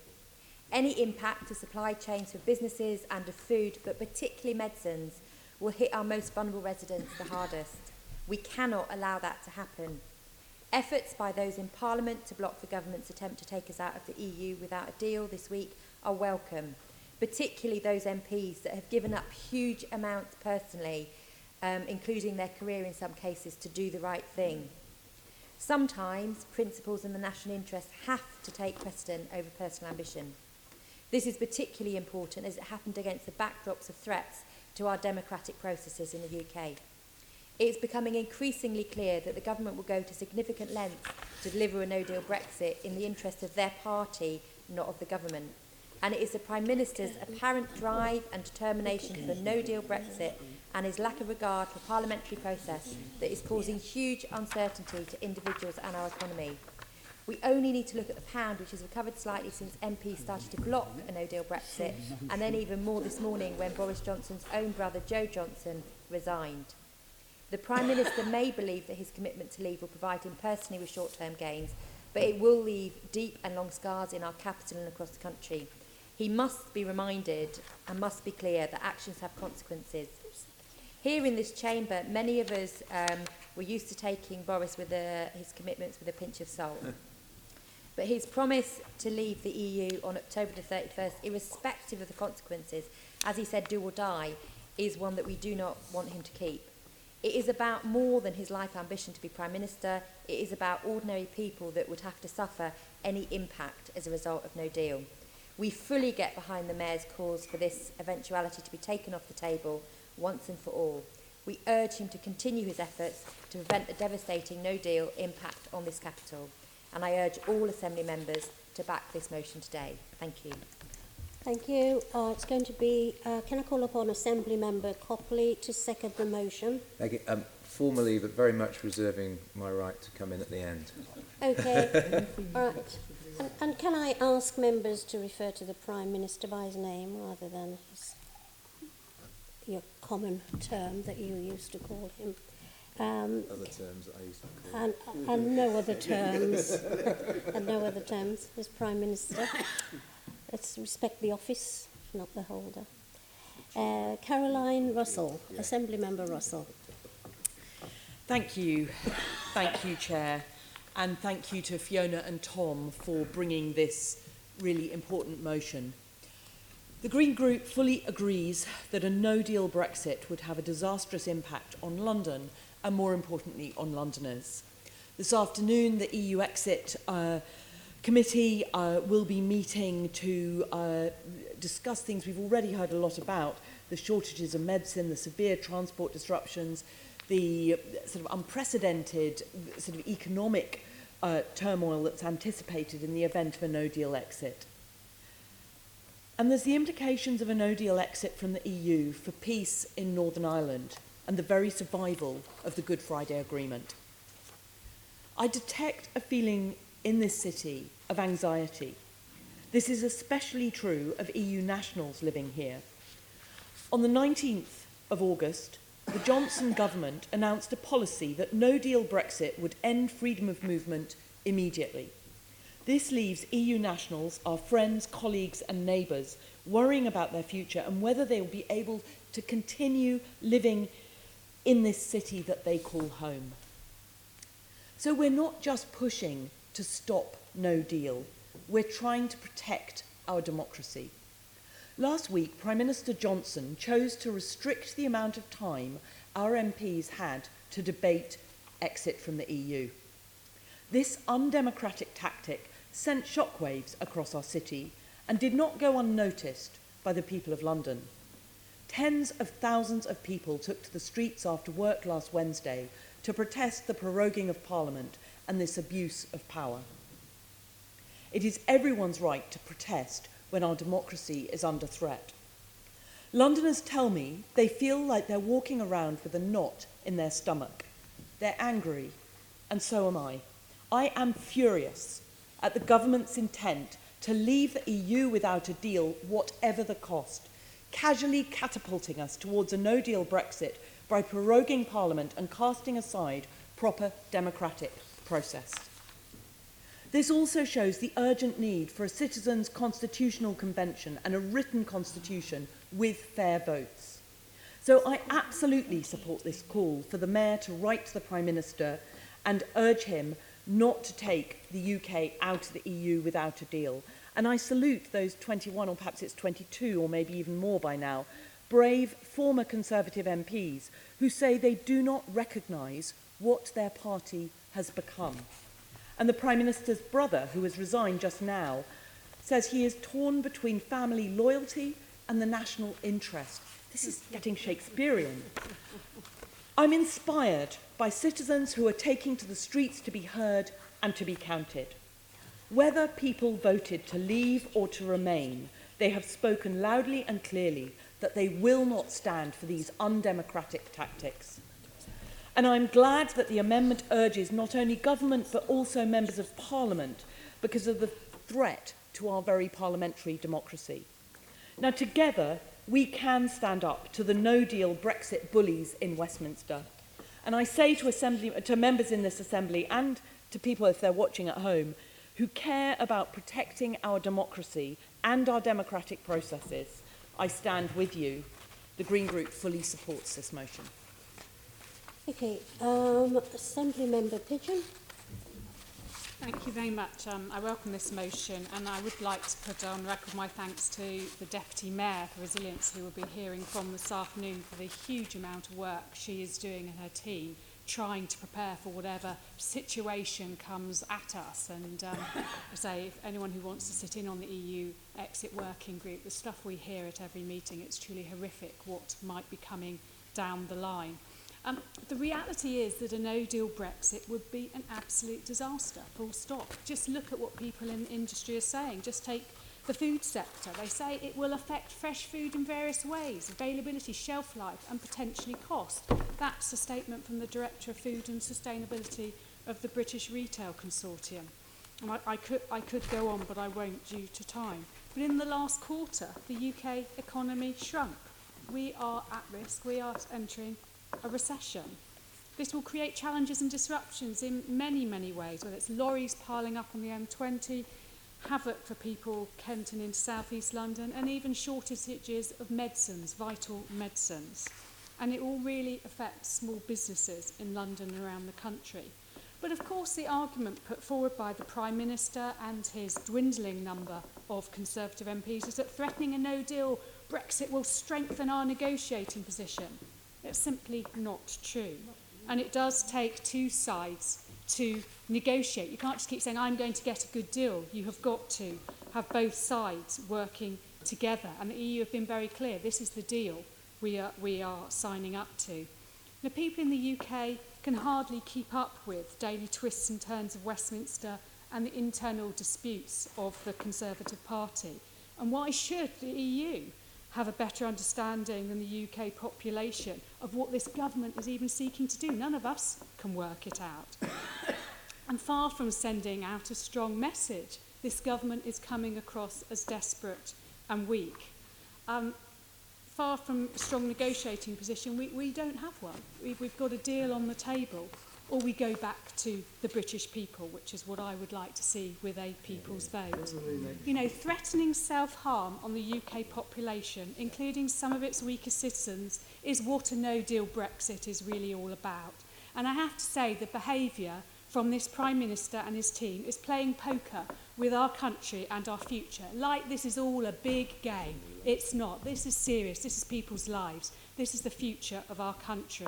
S7: Any impact to supply chains for businesses and of food, but particularly medicines, will hit our most vulnerable residents the hardest. We cannot allow that to happen. Efforts by those in Parliament to block the government's attempt to take us out of the EU without a deal this week are welcome, particularly those MPs that have given up huge amounts personally, including their career in some cases, to do the right thing. Sometimes principles and the national interest have to take precedent over personal ambition. This is particularly important as it happened against the backdrops of threats to our democratic processes in the UK. It is becoming increasingly clear that the government will go to significant lengths to deliver a no-deal Brexit in the interest of their party, not of the government. And it is the Prime Minister's apparent drive and determination for a no-deal Brexit and his lack of regard for parliamentary process that is causing huge uncertainty to individuals and our economy. We only need to look at the pound, which has recovered slightly since MPs started to block a no-deal Brexit, and then even more this morning when Boris Johnson's own brother Joe Johnson resigned. The Prime Minister may believe that his commitment to leave will provide him personally with short-term gains, but it will leave deep and long scars in our capital and across the country. He must be reminded and must be clear that actions have consequences. Here in this chamber, many of us were used to taking Boris with his commitments with a pinch of salt. But his promise to leave the EU on October the 31st, irrespective of the consequences, as he said, do or die, is one that we do not want him to keep. It is about more than his life ambition to be Prime Minister. It is about ordinary people that would have to suffer any impact as a result of no deal. We fully get behind the Mayor's cause for this eventuality to be taken off the table once and for all. We urge him to continue his efforts to prevent the devastating no deal impact on this capital. And I urge all Assembly members to back this motion today. Thank you.
S1: Thank you. It's going to be, can I call upon Assembly Member Copley to second the motion?
S15: Thank you. formally but very much reserving my right to come in at the end.
S1: Okay, all right. And can I ask members to refer to the Prime Minister by his name rather than your common term that you used to call him?
S15: Other terms that I used to call
S1: and no other terms. And no other terms as Prime Minister. Let's respect the office, not the holder. Caroline Russell, Assembly Member Russell.
S22: Thank you, Chair, and thank you to Fiona and Tom for bringing this really important motion. The Green Group fully agrees that a no-deal Brexit would have a disastrous impact on London and, more importantly, on Londoners. This afternoon, the EU Exit Committee will be meeting to discuss things we've already heard a lot about, the shortages of medicine, the severe transport disruptions, the sort of unprecedented sort of economic turmoil that's anticipated in the event of a no-deal exit. And there's the implications of a no-deal exit from the EU for peace in Northern Ireland and the very survival of the Good Friday Agreement. I detect a feeling in this city of anxiety. This is especially true of EU nationals living here. On the 19th of August, the Johnson government announced a policy that no-deal Brexit would end freedom of movement immediately. This leaves EU nationals, our friends, colleagues and neighbours, worrying about their future and whether they will be able to continue living in this city that they call home. So we're not just pushing to stop no deal, we're trying to protect our democracy. Last week, Prime Minister Johnson chose to restrict the amount of time our MPs had to debate exit from the EU. This undemocratic tactic sent shockwaves across our city and did not go unnoticed by the people of London. Tens of thousands of people took to the streets after work last Wednesday to protest the proroguing of Parliament and this abuse of power. It is everyone's right to protest when our democracy is under threat. Londoners tell me they feel like they're walking around with a knot in their stomach. They're angry, and so am I. I am furious at the government's intent to leave the EU without a deal, whatever the cost, casually catapulting us towards a no-deal Brexit by proroguing Parliament and casting aside proper democratic process. This also shows the urgent need for a citizens' constitutional convention and a written constitution with fair votes. So I absolutely support this call for the Mayor to write to the Prime Minister and urge him not to take the UK out of the EU without a deal. And I salute those 21, or perhaps it's 22, or maybe even more by now, brave former Conservative MPs who say they do not recognise what their party has become. And the Prime Minister's brother, who has resigned just now, says he is torn between family loyalty and the national interest. This is getting Shakespearean. I'm inspired by citizens who are taking to the streets to be heard and to be counted. Whether people voted to leave or to remain, they have spoken loudly and clearly that they will not stand for these undemocratic tactics. And I'm glad that the amendment urges not only government but also members of Parliament because of the threat to our very parliamentary democracy. Now, together, we can stand up to the no-deal Brexit bullies in Westminster. And I say to members in this Assembly and to people if they're watching at home who care about protecting our democracy and our democratic processes, I stand with you. The Green Group fully supports this motion.
S1: Okay, Assembly Member Pigeon.
S6: Thank you very much. I welcome this motion, and I would like to put on record my thanks to the Deputy Mayor for Resilience, who will be hearing from this afternoon, for the huge amount of work she is doing and her team trying to prepare for whatever situation comes at us. And I say, if anyone who wants to sit in on the EU exit working group, the stuff we hear at every meeting, it's truly horrific what might be coming down the line. The reality is that a no-deal Brexit would be an absolute disaster, full stop. Just look at what people in the industry are saying. Just take the food sector. They say it will affect fresh food in various ways, availability, shelf life and potentially cost. That's a statement from the Director of Food and Sustainability of the British Retail Consortium. And I could go on, but I won't due to time. But in the last quarter, the UK economy shrunk. We are at risk. We are entering a recession. This will create challenges and disruptions in many, many ways, whether it's lorries piling up on the M20, havoc for people Kent and in South East London, and even shortages of medicines, vital medicines. And it all really affects small businesses in London and around the country. But of course the argument put forward by the Prime Minister and his dwindling number of Conservative MPs is that threatening a no-deal Brexit will strengthen our negotiating position. It's simply not true. And it does take two sides to negotiate. You can't just keep saying, I'm going to get a good deal. You have got to have both sides working together. And the EU have been very clear, this is the deal we are signing up to. The people in the UK can hardly keep up with daily twists and turns of Westminster and the internal disputes of the Conservative Party. And why should the EU have a better understanding than the UK population of what this government is even seeking to do? None of us can work it out. And far from sending out a strong message, this government is coming across as desperate and weak. Far from a strong negotiating position, we don't have one. We've got a deal on the table, or we go back to the British people, which is what I would like to see with a people's vote. You know, threatening self-harm on the UK population, including some of its weaker citizens, is what a no-deal Brexit is really all about. And I have to say the behaviour from this Prime Minister and his team is playing poker with our country and our future. Like this is all a big game. It's not. This is serious. This is people's lives. This is the future of our country.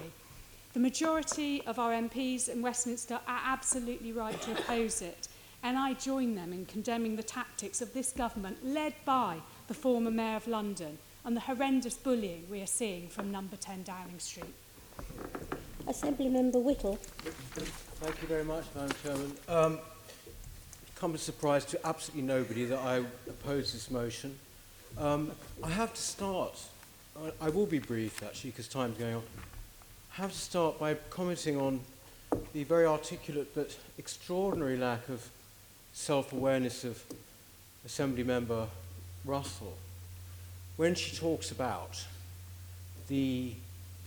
S6: The majority of our MPs in Westminster are absolutely right to oppose it, and I join them in condemning the tactics of this government led by the former Mayor of London and the horrendous bullying we are seeing from number 10 Downing Street.
S1: Assembly Member Whittle.
S21: Thank you very much, Madam Chairman. Come as a surprise to absolutely nobody that I oppose this motion. I have to start, I will be brief actually because time's going on. I have to start by commenting on the very articulate but extraordinary lack of self-awareness of Assembly Member Russell when she talks about the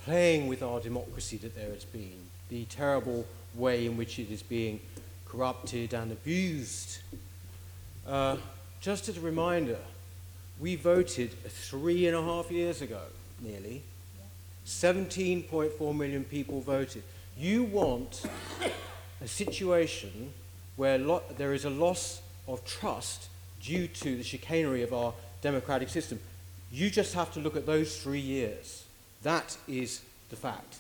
S21: playing with our democracy that there has been, the terrible way in which it is being corrupted and abused. Just as a reminder, we voted 3.5 years ago, nearly. 17.4 million people voted. You want a situation where there is a loss of trust due to the chicanery of our democratic system. You just have to look at those 3 years. That is the fact.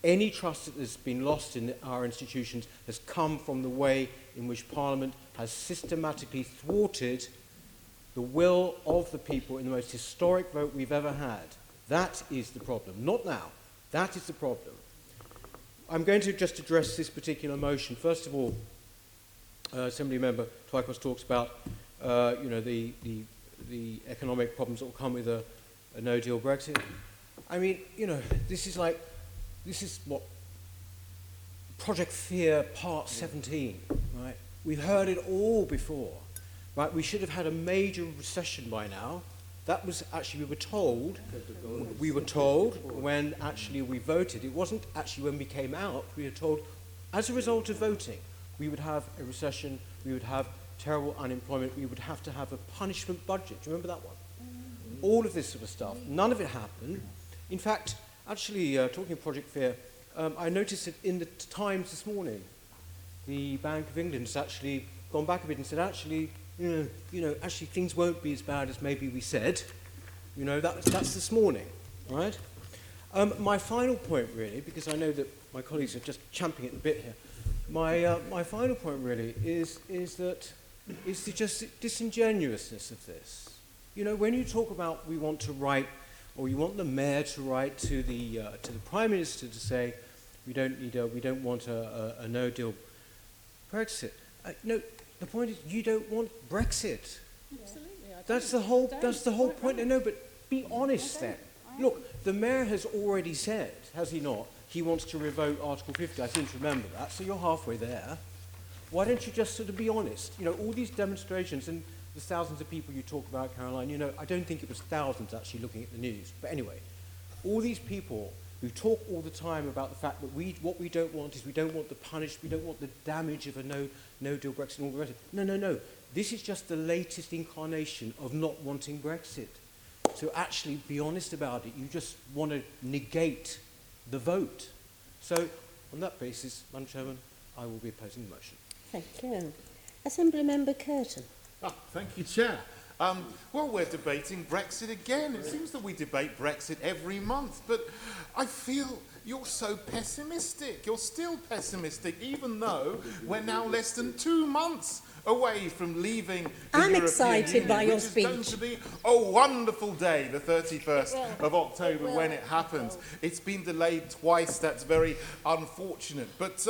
S21: Any trust that has been lost in our institutions has come from the way in which Parliament has systematically thwarted the will of the people in the most historic vote we've ever had. That is the problem. Not now. That is the problem. I'm going to just address this particular motion. First of all, Assembly Member Twycross talks about the economic problems that will come with a no-deal Brexit. I mean, this is what Project Fear Part 17, right? We've heard it all before, right? We should have had a major recession by now. That was actually, we were told when actually we voted. It wasn't actually when we came out. We were told, as a result of voting, we would have a recession, we would have terrible unemployment, we would have to have a punishment budget. Do you remember that one? All of this sort of stuff. None of it happened. In fact, actually, talking of Project Fear, I noticed that in the Times this morning, the Bank of England has actually gone back a bit and said, actually, actually things won't be as bad as maybe we said. That's this morning, right? My final point, really, because I know that my colleagues are just champing at the bit here. My final point, really, is the just disingenuousness of this. When you talk about we want to write, or you want the mayor to write to the Prime Minister to say we don't want a no-deal Brexit. The point is you don't want Brexit.
S19: That's the whole point. No, but be honest then. Look, the mayor has already said, has he not, he wants to revoke Article 50. I seem to remember that, so you're halfway there. Why don't you just sort of be honest? You know, all these demonstrations and the thousands of people you talk about, Caroline, you know, I don't think it was thousands actually looking at the news. But anyway, all these people who talk all the time about the fact that what we don't want is we don't want the punish, we don't want the damage of a no-deal Brexit and all the rest of it. No. This is just the latest incarnation of not wanting Brexit. So actually be honest about it. You just want to negate the vote. So on that basis, Madam Chairman, I will be opposing the motion.
S1: Thank you. Assembly Member Curtin.
S5: Thank you, Chair. Well, we're debating Brexit again. It seems that we debate Brexit every month, but I feel you're so pessimistic. You're still pessimistic, even though we're now less than 2 months away from leaving the
S1: I'm
S5: European
S1: excited
S5: Union,
S1: by your
S5: which
S1: speech.
S5: is going to be a wonderful day, the 31st of October, when it happens. It's been delayed twice. That's very unfortunate. But,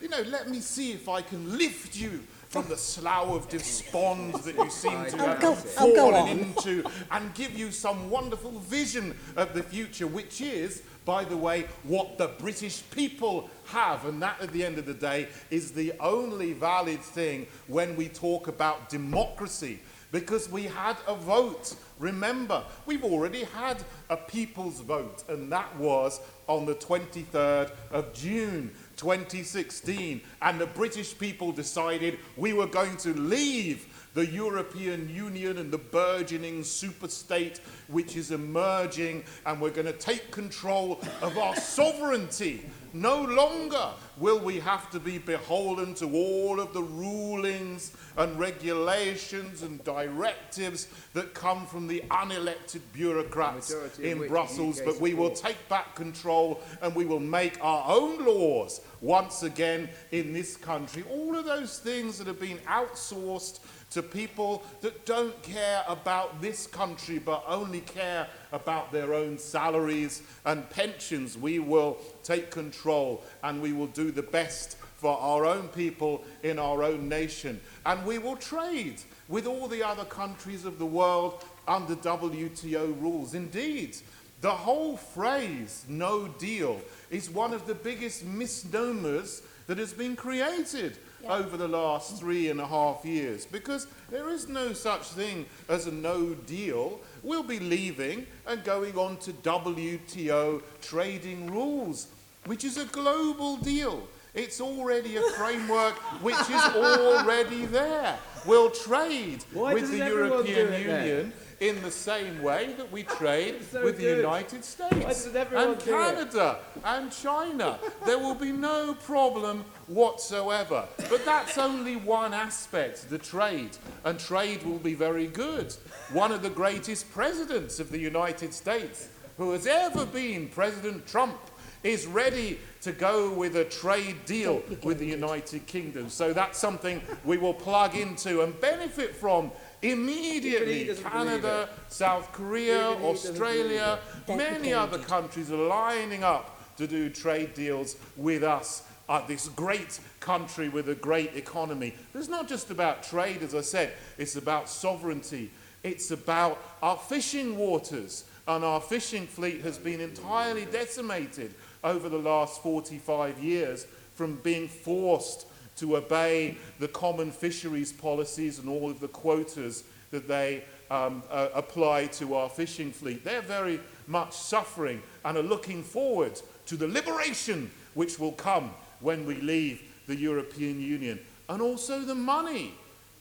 S5: you know, let me see if I can lift you from the slough of despond that you seem to have fallen into, and give you some wonderful vision of the future, which is, by the way, what the British people have. And that, at the end of the day, is the only valid thing when we talk about democracy. Because we had a vote. Remember, we've already had a people's vote, and that was on the 23rd of June 2016. And the British people decided we were going to leave the European Union and the burgeoning superstate which is emerging, and we're going to take control of our sovereignty. No longer will we have to be beholden to all of the rulings and regulations and directives that come from the unelected bureaucrats in Brussels, but we will take back control and we will make our own laws once again in this country. All of those things that have been outsourced to people that don't care about this country but only care about their own salaries and pensions. We will take control and we will do the best for our own people in our own nation. And we will trade with all the other countries of the world under WTO rules. Indeed, the whole phrase no deal is one of the biggest misnomers that has been created over the last 3.5 years, because there is no such thing as a no deal. We'll be leaving and going on to WTO trading rules, which is a global deal. It's already a framework which is already there. We'll trade with the European Union in the same way that we trade with the United States and Canada and China. There will be no problem whatsoever. But that's only one aspect, the trade, and trade will be very good. One of the greatest presidents of the United States who has ever been, President Trump, is ready to go with a trade deal with the United Kingdom. So that's something we will plug into and benefit from immediately. Canada, South Korea, Australia, many other countries are lining up to do trade deals with us. This great country with a great economy. It's not just about trade, as I said, it's about sovereignty. It's about our fishing waters, and our fishing fleet has been entirely decimated over the last 45 years from being forced to obey the common fisheries policies and all of the quotas that they apply to our fishing fleet. They're very much suffering and are looking forward to the liberation which will come when we leave the European Union. And also the money,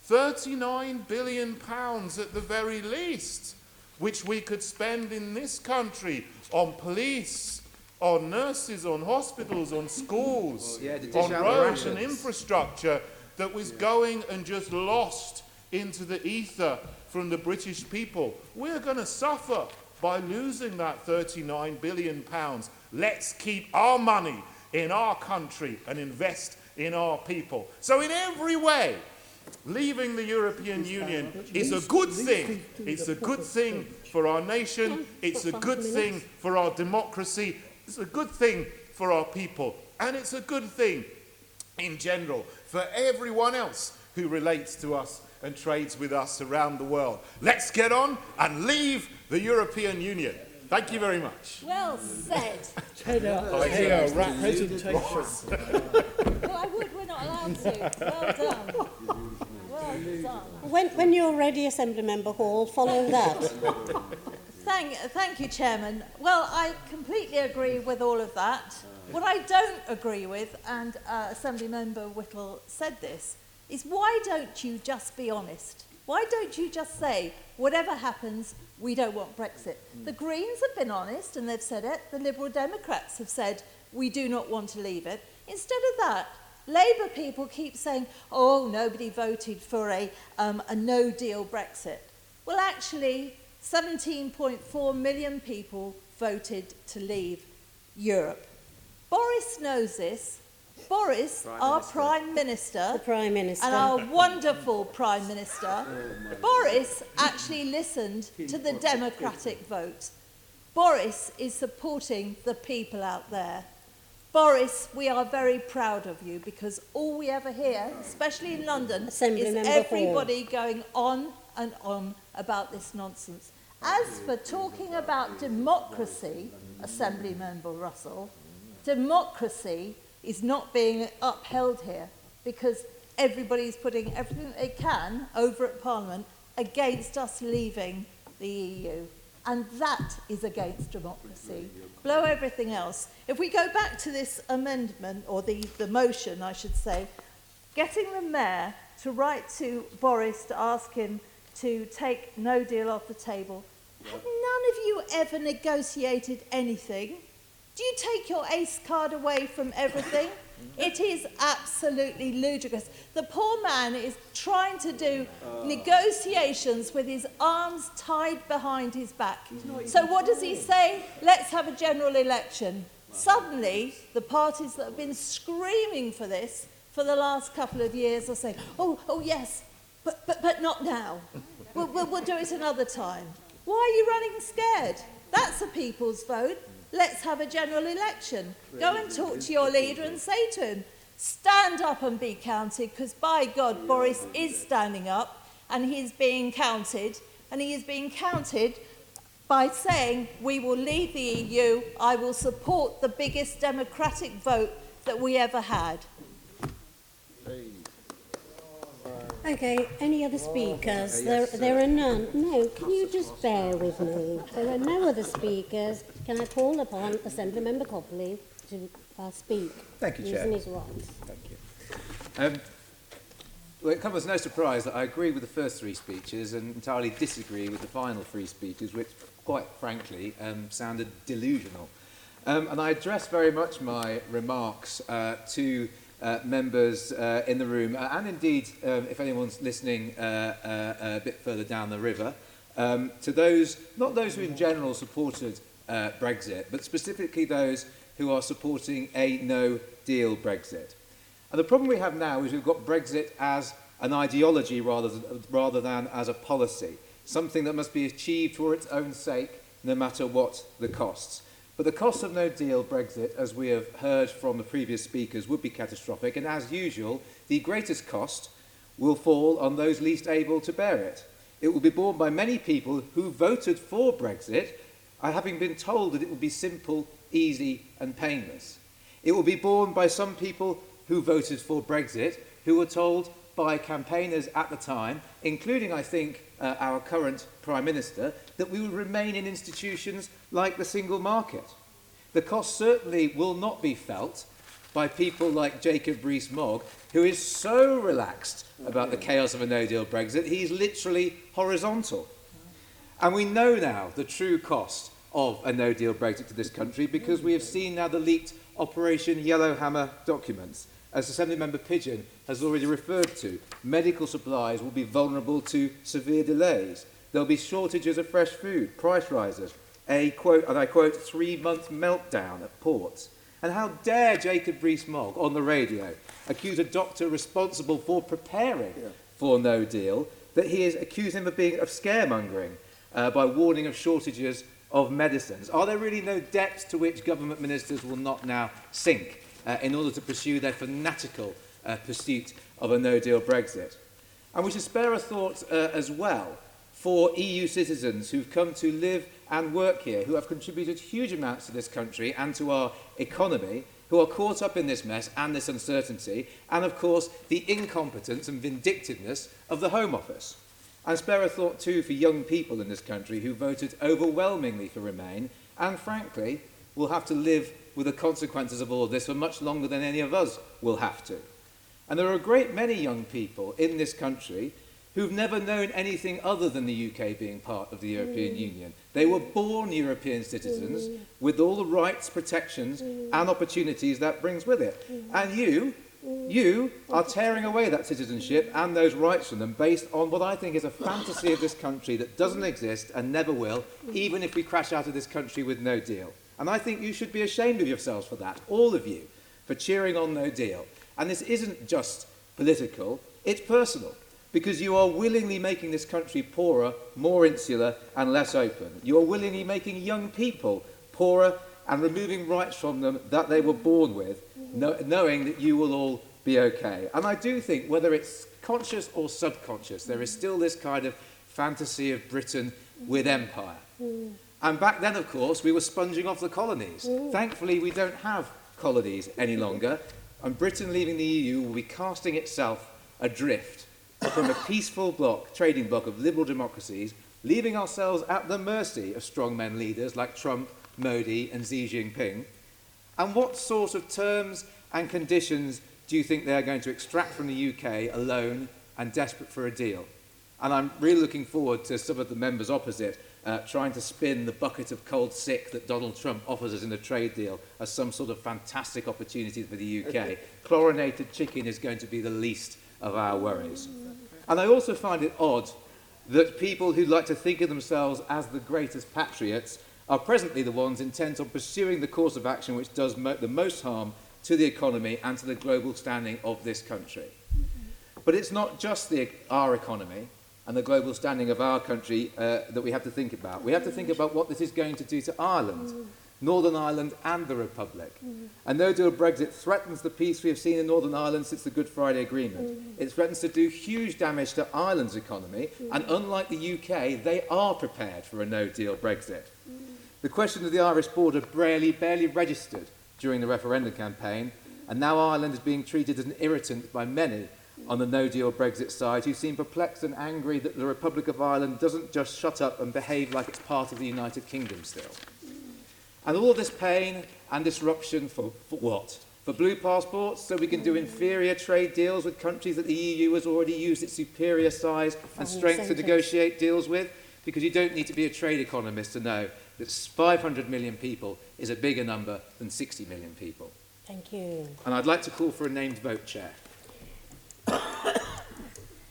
S5: £39 billion at the very least, which we could spend in this country on police, on nurses, on hospitals, on schools, on roads and infrastructure that was going and just lost into the ether from the British people. We're going to suffer by losing that £39 billion. Let's keep our money in our country and invest in our people. So in every way, leaving the European Union is a good thing. It's a good thing for our nation. It's a good thing for our democracy. It's a good thing for our people. And it's a good thing in general for everyone else who relates to us and trades with us around the world. Let's get on and leave the European Union. Thank you very much.
S9: Well said.
S11: Presentation.
S9: Well, I would. We're not allowed to. Well done. Well done.
S1: When you're ready, Assembly Member Hall, follow that.
S9: Thank you, Chairman. Well, I completely agree with all of that. What I don't agree with, and Assembly Member Whittle said this, is why don't you just be honest? Why don't you just say, whatever happens, we don't want Brexit? The Greens have been honest, and they've said it. The Liberal Democrats have said, we do not want to leave it. Instead of that, Labour people keep saying, oh, nobody voted for a no-deal Brexit. Well, actually, 17.4 million people voted to leave Europe. Boris knows this. Boris, our Prime Minister,
S1: the Prime Minister,
S9: and our wonderful Prime Minister, Boris actually listened to the democratic vote. Boris is supporting the people out there. Boris, we are very proud of you, because all we ever hear, especially in London, is everybody going on and on about this nonsense. As for talking about democracy, Assembly Member Russell, democracy is not being upheld here, because everybody's putting everything they can over at Parliament against us leaving the EU. And that is against democracy. Blow everything else. If we go back to this amendment, or the motion, I should say, getting the Mayor to write to Boris to ask him to take no deal off the table, have none of you ever negotiated anything? Do you take your ace card away from everything? It is absolutely ludicrous. The poor man is trying to do negotiations with his arms tied behind his back. So what does he say? Let's have a general election. Suddenly, the parties that have been screaming for this for the last couple of years are saying, oh yes, but not now. We'll do it another time. Why are you running scared? That's a people's vote. Let's have a general election. Go and talk to your leader and say to him, stand up and be counted, because by God, Boris is standing up and he's being counted, and he is being counted by saying, we will leave the EU, I will support the biggest democratic vote that we ever had.
S1: Okay, any other speakers? There are none. No, can you just bear with me? There are no other speakers. Can I call upon Assembly Member Copley to speak?
S15: Thank you, Chair.
S1: Using his rights.
S15: Thank you. Well, it comes as no surprise that I agree with the first three speeches and entirely disagree with the final three speeches, which, quite frankly, sounded delusional. And I address very much my remarks to members in the room, and indeed, if anyone's listening a bit further down the river, to those, not those who in general supported Brexit, but specifically those who are supporting a no-deal Brexit. And the problem we have now is we've got Brexit as an ideology rather than as a policy, something that must be achieved for its own sake, no matter what the costs. But the cost of no-deal Brexit, as we have heard from the previous speakers, would be catastrophic, and as usual, the greatest cost will fall on those least able to bear it. It will be borne by many people who voted for Brexit, having been told that it would be simple, easy and painless. It will be borne by some people who voted for Brexit, who were told by campaigners at the time, including, I think, our current Prime Minister, that we would remain in institutions like the single market. The cost certainly will not be felt by people like Jacob Rees-Mogg, who is so relaxed about the chaos of a no-deal Brexit, he's literally horizontal. And we know now the true cost of a no-deal Brexit to this country, because we have seen now the leaked Operation Yellowhammer documents. As Assemblymember Pigeon has already referred to, medical supplies will be vulnerable to severe delays. There'll be shortages of fresh food, price rises, a, quote, and I quote, 3-month meltdown at ports. And how dare Jacob Rees-Mogg on the radio accuse a doctor responsible for preparing for no deal, that he is accusing him of scaremongering by warning of shortages of medicines. Are there really no depths to which government ministers will not now sink in order to pursue their fanatical pursuit of a no-deal Brexit? And we should spare a thought as well for EU citizens who've come to live and work here, who have contributed huge amounts to this country and to our economy, who are caught up in this mess and this uncertainty, and of course the incompetence and vindictiveness of the Home Office. And spare a thought too for young people in this country who voted overwhelmingly for Remain and frankly will have to live with the consequences of all of this for much longer than any of us will have to. And there are a great many young people in this country who've never known anything other than the UK being part of the European Union. They were born European citizens with all the rights, protections and opportunities that brings with it. And you are tearing away that citizenship and those rights from them based on what I think is a fantasy of this country that doesn't exist and never will, even if we crash out of this country with no deal. And I think you should be ashamed of yourselves for that, all of you, for cheering on no deal. And this isn't just political, it's personal, because you are willingly making this country poorer, more insular and less open. You are willingly making young people poorer and removing rights from them that they were born with, knowing that you will all be okay. And I do think, whether it's conscious or subconscious, there is still this kind of fantasy of Britain with empire. And back then, of course, we were sponging off the colonies. Thankfully, we don't have colonies any longer, and Britain leaving the EU will be casting itself adrift from a peaceful trading bloc of liberal democracies, leaving ourselves at the mercy of strongmen leaders like Trump, Modi and Xi Jinping. And what sort of terms and conditions do you think they are going to extract from the UK alone and desperate for a deal? And I'm really looking forward to some of the members opposite trying to spin the bucket of cold sick that Donald Trump offers us in a trade deal as some sort of fantastic opportunity for the UK. Chlorinated chicken is going to be the least of our worries. And I also find it odd that people who like to think of themselves as the greatest patriots are presently the ones intent on pursuing the course of action which does the most harm to the economy and to the global standing of this country. But it's not just our economy and the global standing of our country that we have to think about. We have to think about what this is going to do to Ireland, Northern Ireland and the Republic. A no-deal Brexit threatens the peace we have seen in Northern Ireland since the Good Friday Agreement. It threatens to do huge damage to Ireland's economy, and unlike the UK, they are prepared for a no-deal Brexit. The question of the Irish border barely registered during the referendum campaign, and now Ireland is being treated as an irritant by many on the no-deal Brexit side who seem perplexed and angry that the Republic of Ireland doesn't just shut up and behave like it's part of the United Kingdom still. And all this pain and disruption for what? For blue passports, so we can do inferior trade deals with countries that the EU has already used its superior size and strength to negotiate deals with? Because you don't need to be a trade economist to know that 500 million people is a bigger number than 60 million people.
S1: Thank you.
S15: And I'd like to call for a named vote, Chair.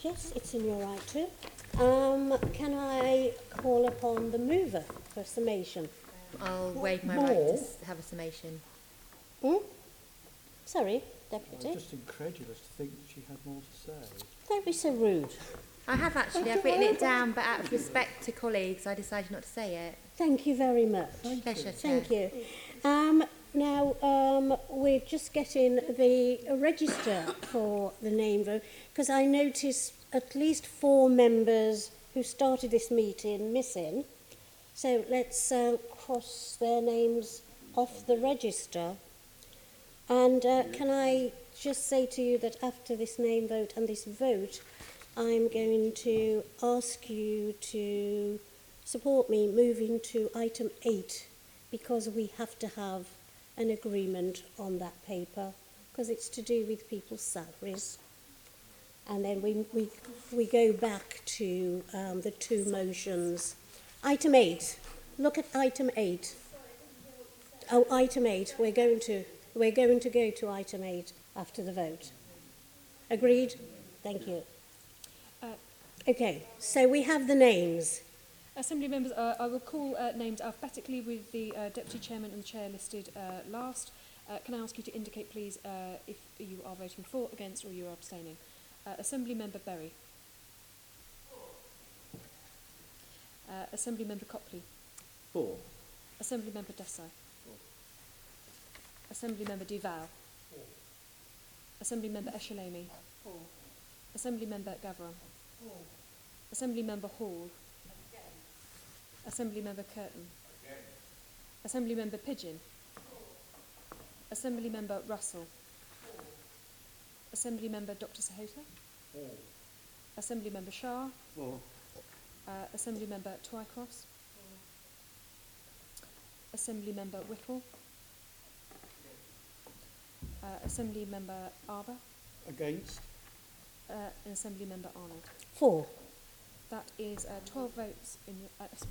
S1: Yes, it's in your right to. Can I call upon the mover for a summation?
S7: I'll waive my right to have a summation.
S1: Sorry, Deputy.
S8: I'm just incredulous to think that she had more to say.
S1: Don't be so rude.
S7: I have actually. I've written it down, but out of respect to colleagues, I decided not to say it.
S1: Thank you very much.
S7: Pleasure,
S1: Thank
S7: Chair.
S1: you. Now, we're just getting the register for the name vote, because I noticed at least 4 members who started this meeting missing. So let's cross their names off the register. And can I just say to you that after this name vote and this vote, I'm going to ask you to support me moving to item 8, because we have to have an agreement on that paper, because it's to do with people's salaries. And then we go back to the 2 motions. Item 8. Look at item 8. Oh, item 8. We're going to go to item 8 after the vote. Agreed? Thank you. Okay, so we have the names.
S2: Assembly members, I will call names alphabetically with the Deputy Chairman and the Chair listed last. Can I ask you to indicate, please, if you are voting for, against, or you are abstaining? Assembly Member Berry. Assembly Member Copley.
S8: 4.
S2: Assembly Member Desai.
S8: 4.
S2: Assembly Member Duval. 4. Assembly Member Eshalomi.
S6: 4. Assembly Member Gavron. Assembly Member Hall. Assembly Member Curtin. Assembly Member Pigeon. Assembly Member Russell. Assembly Member Dr. Sahota. Assembly Member Shah. Assembly Member Twycross. Assembly Member Whittle. Assembly Member Arbour.
S8: Against?
S6: And Assembly Member Arnold.
S1: 4.
S6: That is 12 votes in...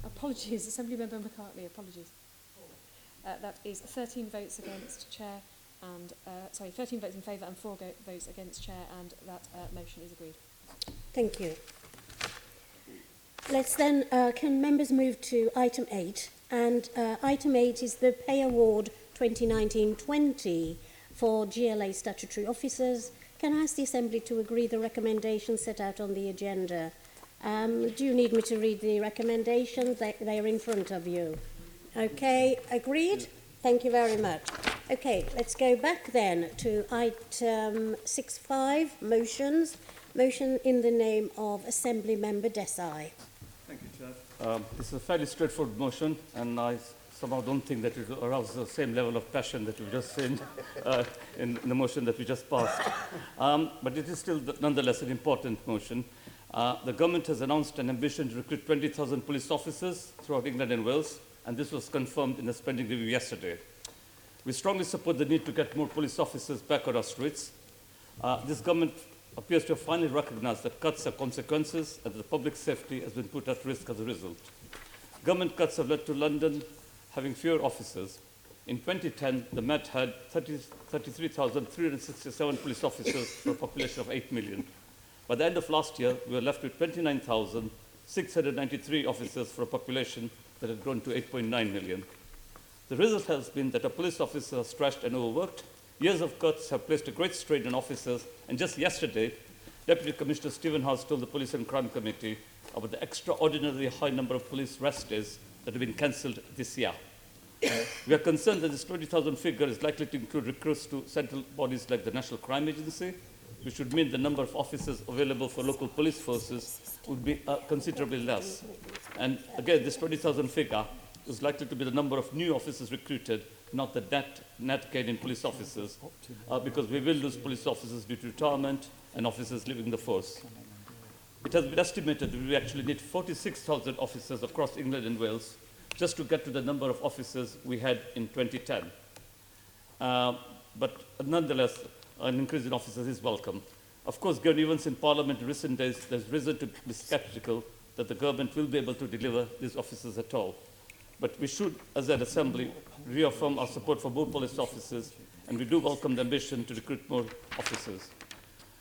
S6: apologies, Assembly Member McCartney, apologies. That is 13 votes against Chair and... 13 votes in favour and 4 votes against Chair, and that motion is agreed.
S1: Thank you. Let's then, can members move to item 8? And item 8 is the Pay Award 2019-20 for GLA statutory officers. Can I ask the Assembly to agree the recommendations set out on the agenda? Do you need me to read the recommendations? They are in front of you. Okay, agreed? Thank you very much. Okay, let's go back then to item 6.5, motions. Motion in the name of Assembly Member Desai.
S14: Thank you, Chair. This is a fairly straightforward motion, and I somehow don't think that it will arouse the same level of passion that we've just seen in the motion that we just passed. But it is still nonetheless an important motion. The government has announced an ambition to recruit 20,000 police officers throughout England and Wales, and this was confirmed in the spending review yesterday. We strongly support the need to get more police officers back on our streets. This government appears to have finally recognized that cuts have consequences and that the public safety has been put at risk as a result. Government cuts have led to London having fewer officers. In 2010, the Met had 33,367 police officers for a population of 8 million. By the end of last year, we were left with 29,693 officers for a population that had grown to 8.9 million. The result has been that our police officers are stretched and overworked. Years of cuts have placed a great strain on officers, and just yesterday, Deputy Commissioner Stephen House told the Police and Crime Committee about the extraordinarily high number of police rest days that have been cancelled this year. We are concerned that this 20,000 figure is likely to include recruits to central bodies like the National Crime Agency, which would mean the number of officers available for local police forces would be considerably less. And again, this 20,000 figure is likely to be the number of new officers recruited, not the net gain in police officers, because we will lose police officers due to retirement and officers leaving the force. It has been estimated that we actually need 46,000 officers across England and Wales just to get to the number of officers we had in 2010. But nonetheless, an increase in officers is welcome. Of course, given events in Parliament in recent days, there's reason to be sceptical that the government will be able to deliver these officers at all. But we should, as an Assembly, reaffirm our support for more police officers, and we do welcome the ambition to recruit more officers.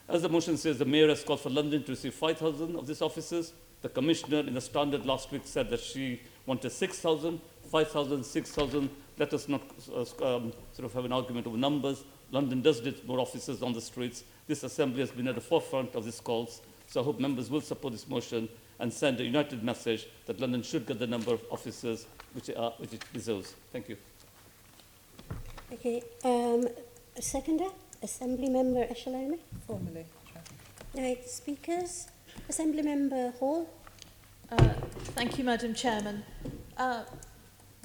S14: As the motion says, the Mayor has called for London to receive 5,000 of these officers. The Commissioner in the Standard last week said that she wanted 6,000, 5,000, 6,000. Let us not sort of have an argument over numbers. London does need more officers on the streets. This Assembly has been at the forefront of these calls, so I hope members will support this motion and send a united message that London should get the number of officers which it deserves. Thank you.
S1: Okay. A seconder? Assembly Member Esheloni?
S18: Formally.
S1: Right, speakers? Assembly Member Hall?
S9: Thank you, Madam Chairman.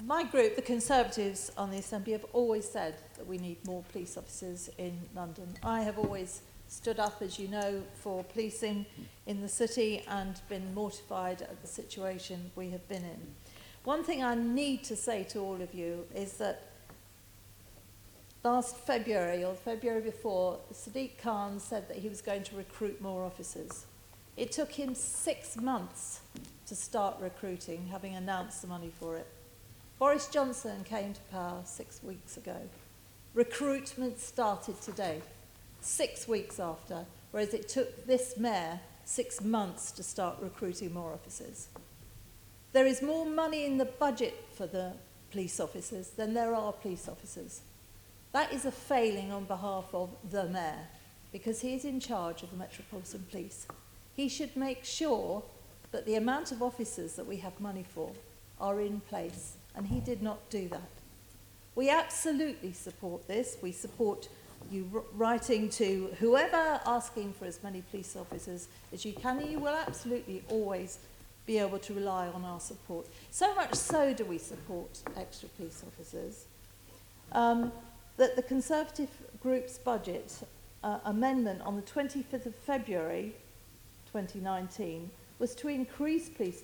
S9: My group, the Conservatives on the Assembly, have always said that we need more police officers in London. I have always stood up, as you know, for policing in the city and been mortified at the situation we have been in. One thing I need to say to all of you is that last February, or February before, Sadiq Khan said that he was going to recruit more officers. It took him 6 months to start recruiting, having announced the money for it. Boris Johnson came to power 6 weeks ago. Recruitment started today, 6 weeks after, whereas it took this mayor 6 months to start recruiting more officers. There is more money in the budget for the police officers than there are police officers. That is a failing on behalf of the mayor, because he is in charge of the Metropolitan Police. He should make sure that the amount of officers that we have money for are in place, and he did not do that. We absolutely support this. We support writing to whoever asking for as many police officers as you can, and you will absolutely always be able to rely on our support. So much so do we support extra police officers that the Conservative group's budget amendment on the 25th of February 2019 was to increase police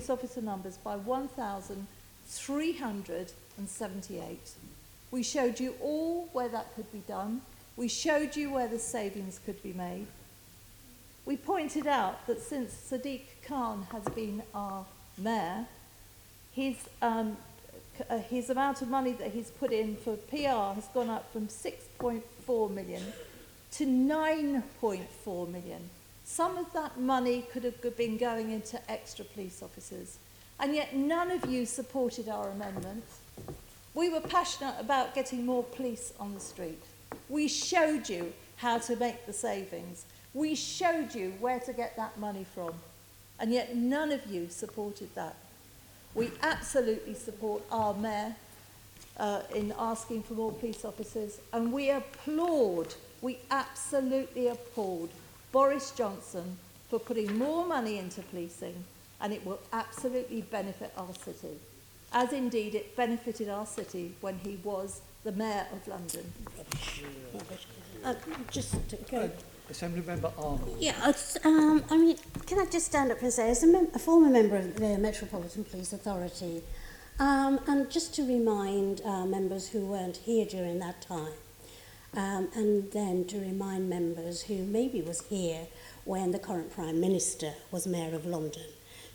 S9: officer numbers by 1,378. We showed you all where that could be done. We showed you where the savings could be made. We pointed out that since Sadiq Khan has been our mayor, his amount of money that he's put in for PR has gone up from 6.4 million to 9.4 million. Some of that money could have been going into extra police officers, and yet none of you supported our amendment. We were passionate about getting more police on the street. We showed you how to make the savings. We showed you where to get that money from, and yet none of you supported that. We absolutely support our mayor in asking for more police officers, and we absolutely applaud Boris Johnson for putting more money into policing, and it will absolutely benefit our city, as indeed it benefited our city when he was the mayor of London.
S8: Assembly Member Arnold.
S1: Yeah, I mean, can I just stand up and say, as a former member of the Metropolitan Police Authority, and just to remind members who weren't here during that time, and then to remind members who maybe was here when the current Prime Minister was Mayor of London,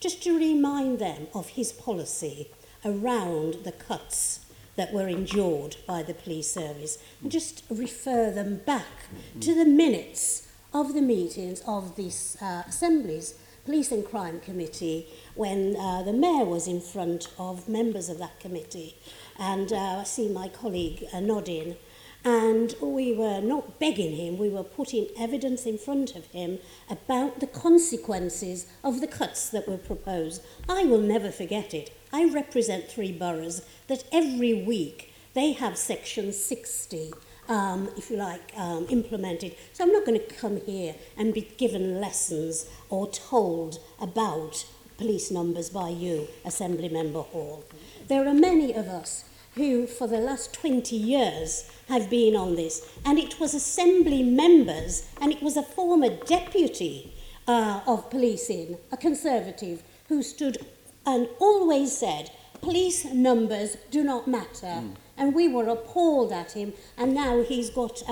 S1: just to remind them of his policy around the cuts that were endured by the police service, and just refer them back to the minutes of the meetings of this Assembly's Police and Crime Committee when the Mayor was in front of members of that committee. And I see my colleague nodding. And we were not begging him, we were putting evidence in front of him about the consequences of the cuts that were proposed. I will never forget it. I represent 3 boroughs that every week they have Section 60, if you like, implemented. So I'm not going to come here and be given lessons or told about police numbers by you, Assembly Member Hall. There are many of us who, for the last 20 years, have been on this. And it was Assembly members, and it was a former deputy of policing, a Conservative, who stood and always said, police numbers do not matter. And we were appalled at him. And now he's got,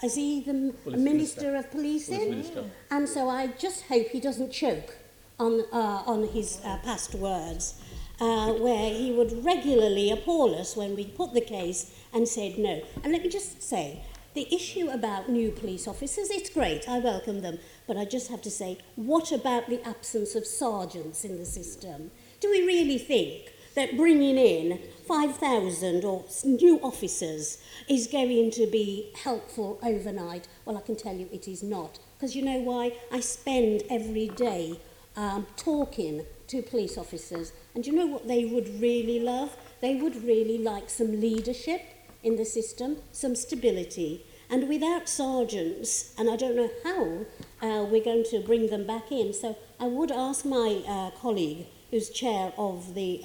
S1: is he the Minister of Policing? And so I just hope he doesn't choke on his past words. Where he would regularly appall us when we put the case and said no. And let me just say, the issue about new police officers, it's great, I welcome them, but I just have to say, what about the absence of sergeants in the system? Do we really think that bringing in 5,000 or new officers is going to be helpful overnight? Well, I can tell you it is not, because you know why? I spend every day talking to police officers, and you know what they would really love? They would really like some leadership in the system, some stability. And without sergeants, and I don't know how we're going to bring them back in, so I would ask my colleague, who's chair of the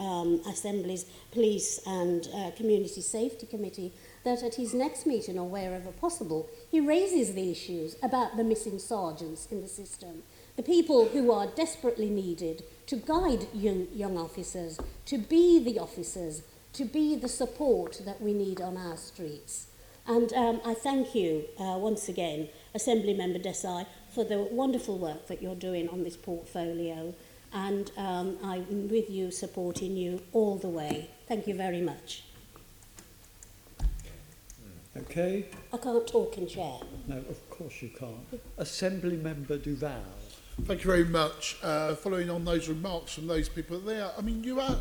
S1: Assembly's Police and Community Safety Committee, that at his next meeting, or wherever possible, he raises the issues about the missing sergeants in the system. The people who are desperately needed to guide young officers, to be the officers, to be the support that we need on our streets. And I thank you once again, Assembly Member Desai, for the wonderful work that you're doing on this portfolio. And I'm with you, supporting you all the way. Thank you very much.
S8: Okay.
S1: I can't talk in chair.
S8: No, of course you can't. Assembly Member Duval.
S11: Thank you very much. Following on those remarks from those people there, I mean, you are,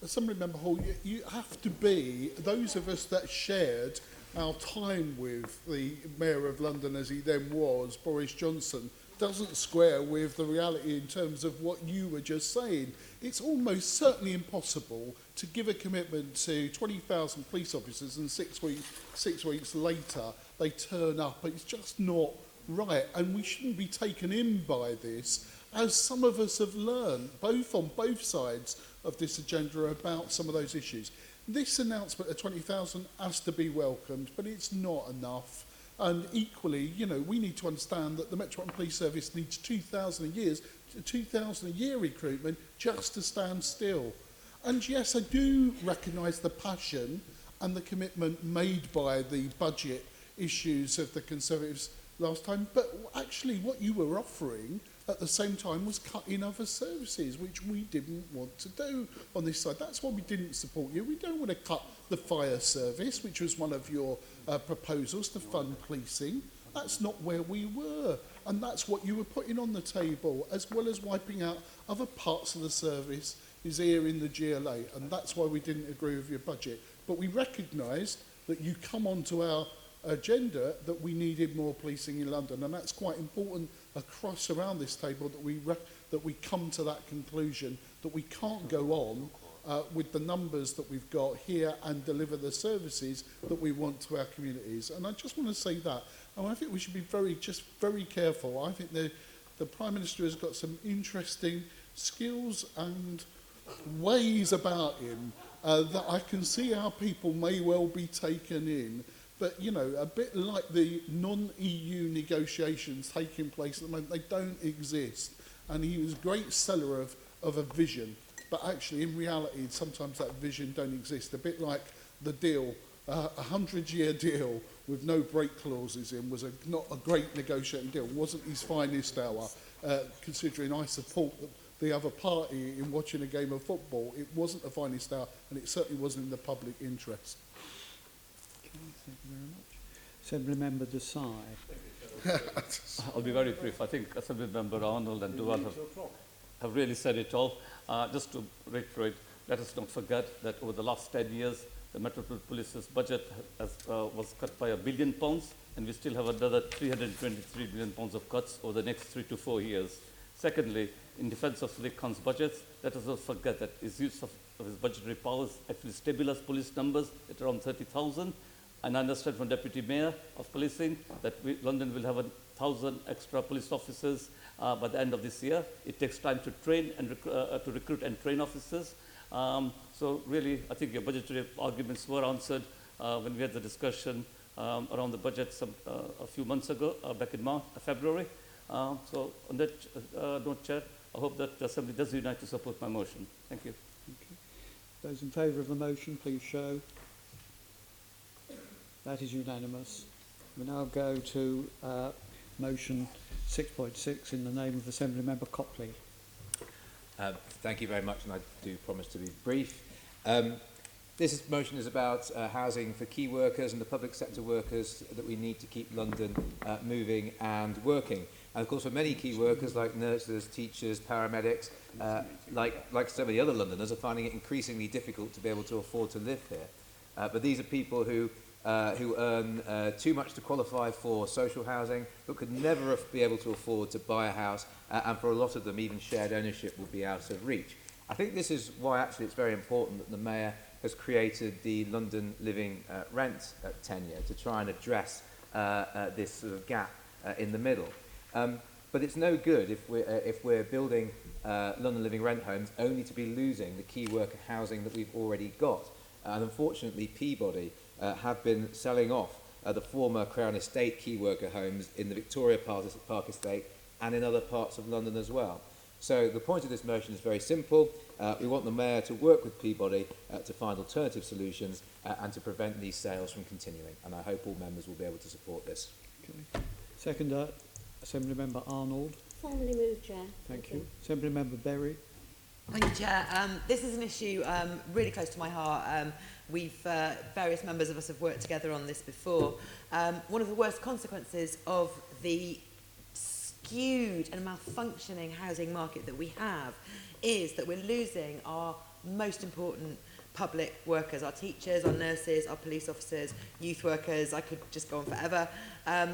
S11: Assembly Member Hall, you have to be, those of us that shared our time with the Mayor of London as he then was, Boris Johnson, doesn't square with the reality in terms of what you were just saying. It's almost certainly impossible to give a commitment to 20,000 police officers and 6 weeks later they turn up. It's just not right, and we shouldn't be taken in by this, as some of us have learned, on both sides of this agenda, about some of those issues. This announcement of 20,000 has to be welcomed, but it's not enough. And equally, you know, we need to understand that the Metropolitan Police Service needs 2,000 a year recruitment just to stand still. And yes, I do recognise the passion and the commitment made by the budget issues of the Conservatives last time, but actually what you were offering at the same time was cutting other services, which we didn't want to do on this side. That's why we didn't support you. We don't want to cut the fire service, which was one of your proposals to fund policing. That's not where we were. And that's what you were putting on the table, as well as wiping out other parts of the service is here in the GLA. And that's why we didn't agree with your budget. But we recognised that you come onto our agenda that we needed more policing in London, and that's quite important across around this table that we come to that conclusion that we can't go on with the numbers that we've got here and deliver the services that we want to our communities. And I just want to say that, and I think we should be very careful. I think the Prime Minister has got some interesting skills and ways about him that I can see how people may well be taken in. But, you know, a bit like the non-EU negotiations taking place at the moment, they don't exist. And he was a great seller of a vision. But actually, in reality, sometimes that vision don't exist. A bit like the deal, a 100-year deal with no break clauses in was not a great negotiating deal. It wasn't his finest hour, considering I support the other party in watching a game of football. It wasn't the finest hour, and it certainly wasn't in the public interest.
S8: Thank you very much. Assembly Member Desai.
S14: I'll be very brief. I think Assembly Member Arnold and Duval have really said it all. Just to reiterate, let us not forget that over the last 10 years, the Metropolitan Police's budget was cut by £1 billion, and we still have another £323 million of cuts over the next 3 to 4 years. Secondly, in defence of Sadiq Khan's budgets, let us not forget that his use of his budgetary powers actually stabilised police numbers at around 30,000. And I understand from Deputy Mayor of Policing that London will have 1,000 extra police officers by the end of this year. It takes time to train and to recruit and train officers. So really, I think your budgetary arguments were answered when we had the discussion around the budget a few months ago, back in February. So on that note, Chair, I hope that the Assembly does unite to support my motion. Thank you.
S8: Those in favour of the motion, please show. That is unanimous. We now go to motion 6.6 in the name of Assembly Member Copley.
S15: Thank you very much, and I do promise to be brief. This motion is about housing for key workers and the public sector workers that we need to keep London moving and working. And of course, for many key workers like nurses, teachers, paramedics, like so many other Londoners, are finding it increasingly difficult to be able to afford to live here. But these are people who earn too much to qualify for social housing, but could never be able to afford to buy a house, and for a lot of them, even shared ownership will be out of reach. I think this is why actually it's very important that the Mayor has created the London Living Rent tenure to try and address this sort of gap in the middle. But it's no good if we're building London Living Rent homes only to be losing the key worker housing that we've already got. And unfortunately, Peabody have been selling off the former Crown Estate key worker homes in the Victoria Park Estate and in other parts of London as well. So the point of this motion is very simple. We want the Mayor to work with Peabody to find alternative solutions and to prevent these sales from continuing. And I hope all members will be able to support this.
S8: Okay. Seconder, Assembly Member Arnold.
S1: Formally moved, Chair.
S8: Thank you. Assembly Member Berry.
S10: Thank you, Chair. This is an issue really close to my heart. Various members of us have worked together on this before. One of the worst consequences of the skewed and malfunctioning housing market that we have is that we're losing our most important public workers, our teachers, our nurses, our police officers, youth workers. I could just go on forever,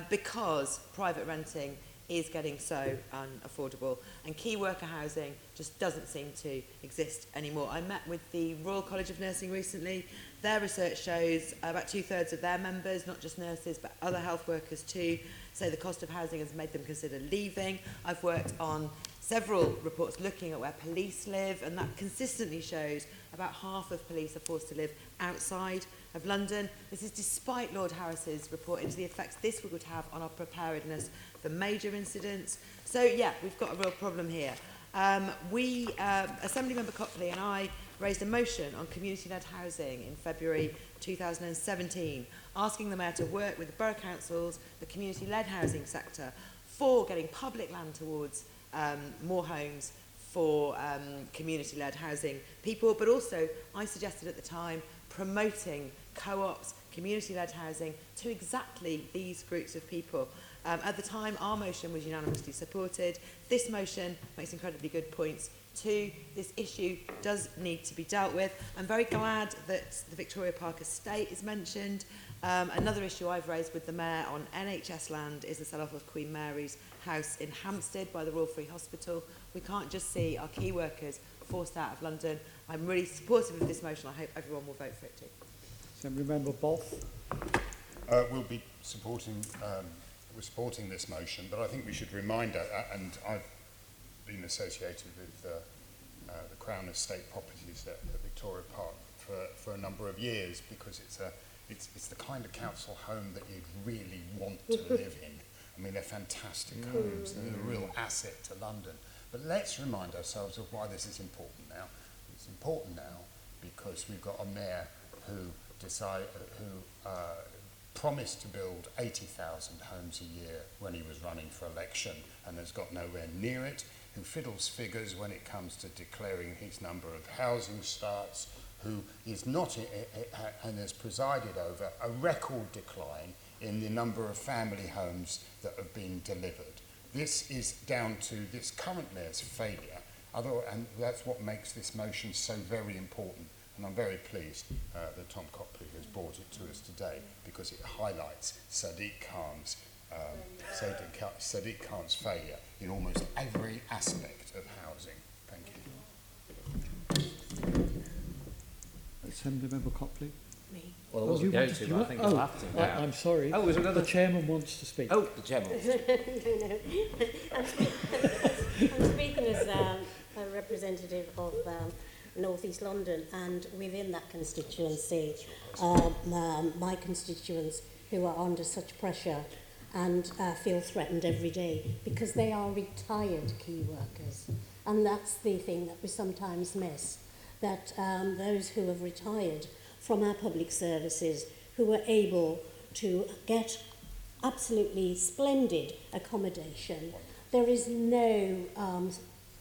S10: because private renting is getting so unaffordable, and key worker housing just doesn't seem to exist anymore. I met with the Royal College of Nursing recently. Their research shows about 2/3 of their members, not just nurses but other health workers too, say the cost of housing has made them consider leaving. I've worked on several reports looking at where police live, and that consistently shows about half of police are forced to live outside of London. This is despite Lord Harris's report into the effects this would have on our preparedness for major incidents. So yeah, we've got a real problem here. Assembly Member Copley and I raised a motion on community-led housing in February 2017, asking the Mayor to work with the borough councils, the community-led housing sector, for getting public land towards more homes for community-led housing people, but also, I suggested at the time, promoting co-ops, community-led housing to exactly these groups of people. At the time, our motion was unanimously supported. This motion makes incredibly good points too. This issue does need to be dealt with. I'm very glad that the Victoria Park estate is mentioned. Another issue I've raised with the Mayor on NHS land is the sell-off of Queen Mary's house in Hampstead by the Royal Free Hospital. We can't just see our key workers forced out of London. I'm really supportive of this motion. I hope everyone will vote for it too.
S8: Assembly Member Both.
S20: We'll be supporting this motion, but I think we should remind, and I've been associated with the Crown Estate properties at Victoria Park for a number of years, because it's the kind of council home that you'd really want to live in. I mean, they're fantastic homes. They're a real asset to London. But let's remind ourselves of why this is important now. It's important now because we've got a mayor who promised to build 80,000 homes a year when he was running for election and has got nowhere near it, who fiddles figures when it comes to declaring his number of housing starts, who is not and has presided over a record decline in the number of family homes that have been delivered. This is down to this current mayor's failure, and that's what makes this motion so very important. And I'm very pleased that Tom Copley has brought it to us today, because it highlights Sadiq Khan's failure in almost every aspect of housing. Thank you.
S8: Assembly Member Copley.
S4: Me. Well, I wasn't going to, but I think I'll have to now.
S8: I'm sorry.
S4: Oh, was there another?
S8: The chairman wants to speak.
S4: Oh, the chairman.
S1: No. I'm speaking as a representative of North East London, and within that constituency, my constituents who are under such pressure and feel threatened every day because they are retired key workers. And that's the thing that we sometimes miss, that those who have retired from our public services, who were able to get absolutely splendid accommodation, there is no,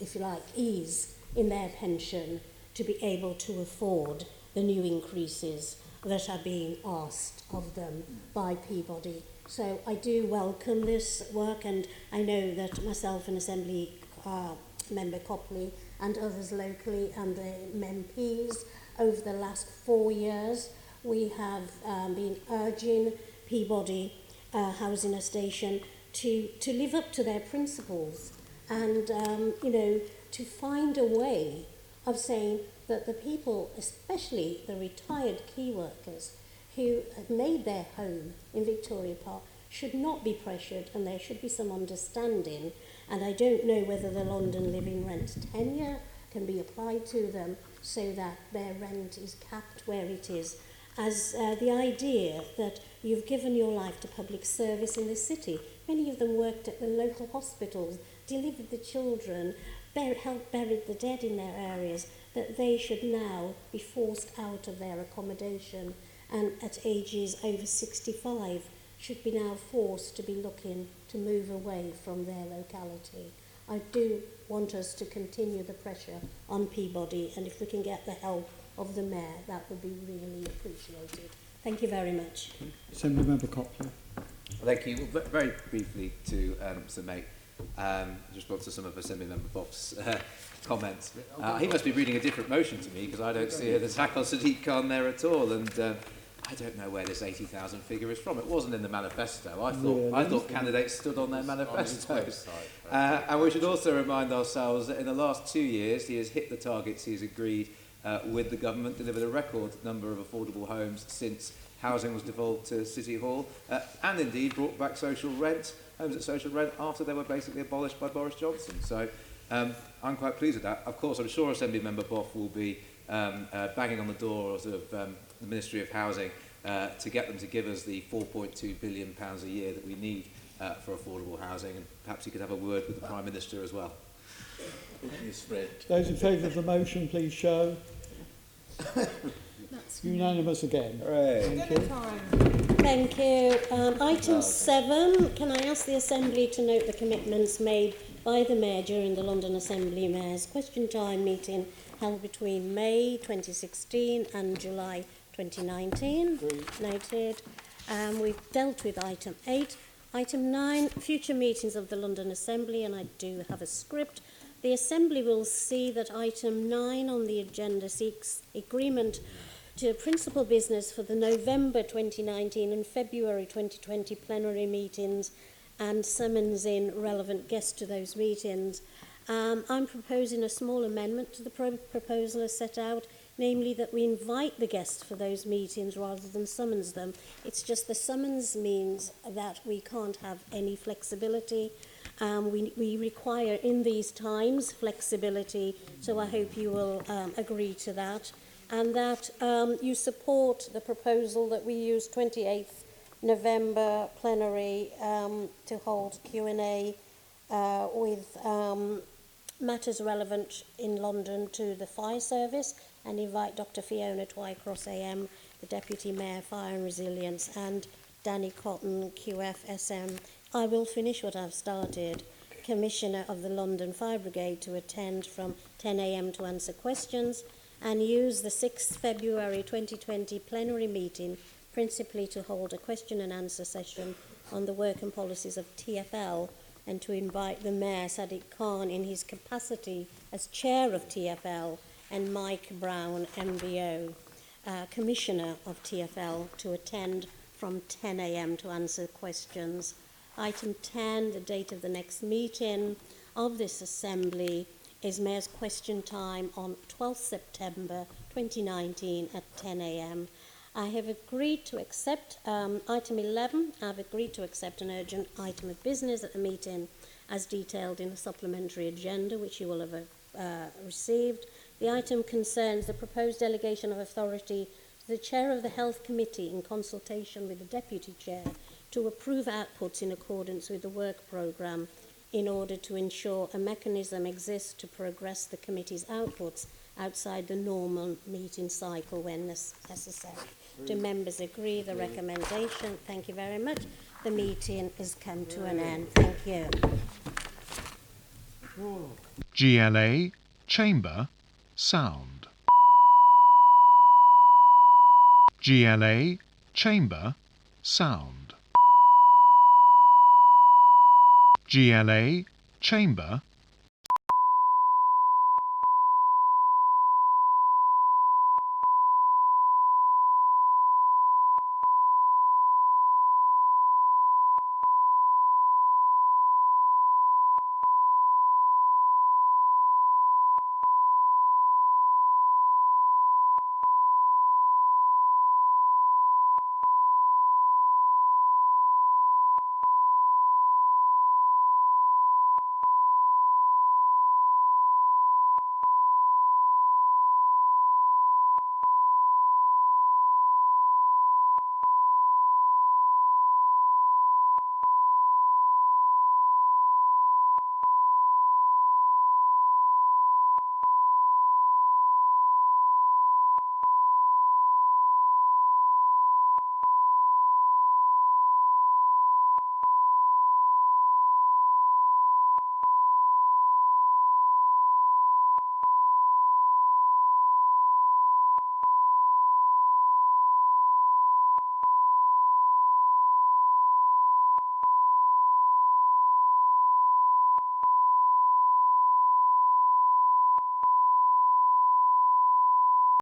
S1: if you like, ease in their pension to be able to afford the new increases that are being asked of them by Peabody. So I do welcome this work, and I know that myself and Assembly Member Copley and others locally and the MPs over the last 4 years, we have been urging Peabody Housing Estate to live up to their principles and, to find a way of saying that the people, especially the retired key workers who have made their home in Victoria Park, should not be pressured, and there should be some understanding. And I don't know whether the London Living Rent tenure can be applied to them so that their rent is capped where it is, as the idea that you've given your life to public service in the city. Many of them worked at the local hospitals, delivered the children, helped bury the dead in their areas, that they should now be forced out of their accommodation, and at ages over 65 should be now forced to be looking to move away from their locality. I do want us to continue the pressure on Peabody, and if we can get the help of the Mayor, that would be really appreciated. Thank you very much.
S8: Assembly Member Copley.
S15: Thank you. Well, very briefly to make response to some of Assembly Member Boff's comments. He must be reading a different motion to me, because I don't see an attack on Sadiq Khan there at all. And I don't know where this 80,000 figure is from. It wasn't in the manifesto. I thought candidates stood on their manifestos. And we should also remind ourselves that in the last 2 years, he has hit the targets he's agreed with the government, delivered a record number of affordable homes since housing was devolved to City Hall, and indeed brought back social rent, homes at social rent, after they were basically abolished by Boris Johnson. So I'm quite pleased with that. Of course, I'm sure Assembly Member Boff will be banging on the doors of the Ministry of Housing to get them to give us the £4.2 billion a year that we need for affordable housing, and perhaps he could have a word with the Prime Minister as well.
S8: Those in favour of the motion, please show. Unanimous again.
S15: Hooray.
S8: Thank you.
S1: Thank you. Item 7, can I ask the Assembly to note the commitments made by the Mayor during the London Assembly Mayor's Question Time meeting held between May 2016 and July 2019. Noted. We've dealt with item 8. Item 9, future meetings of the London Assembly, and I do have a script. The Assembly will see that item 9 on the agenda seeks agreement to principal business for the November 2019 and February 2020 plenary meetings and summons in relevant guests to those meetings. I'm proposing a small amendment to the proposal as set out, namely that we invite the guests for those meetings rather than summons them. It's just the summons means that we can't have any flexibility. We require in these times flexibility, so I hope you will agree to that. And that you support the proposal that we use 28th November plenary to hold Q&A with matters relevant in London to the fire service, and invite Dr Fiona Twycross AM, the Deputy Mayor Fire and Resilience, and Danny Cotton QF SM. I will finish what I've started. Commissioner of the London Fire Brigade to attend from 10 AM to answer questions, and use the 6th February 2020 plenary meeting principally to hold a question and answer session on the work and policies of TfL, and to invite the Mayor Sadiq Khan in his capacity as Chair of TfL, and Mike Brown, MBO, Commissioner of TfL, to attend from 10 AM to answer questions. Item 10, the date of the next meeting of this Assembly is Mayor's Question Time on 12th September 2019 at 10 AM. I have agreed to accept item 11. I've agreed to accept an urgent item of business at the meeting as detailed in the supplementary agenda, which you will have received. The item concerns the proposed delegation of authority to the Chair of the Health Committee in consultation with the Deputy Chair to approve outputs in accordance with the work programme in order to ensure a mechanism exists to progress the committee's outputs outside the normal meeting cycle when necessary. Do members agree the recommendation? Thank you very much. The meeting has come to an end. Thank you.
S3: GLA Chamber Sound. GLA Chamber Sound. GLA Chamber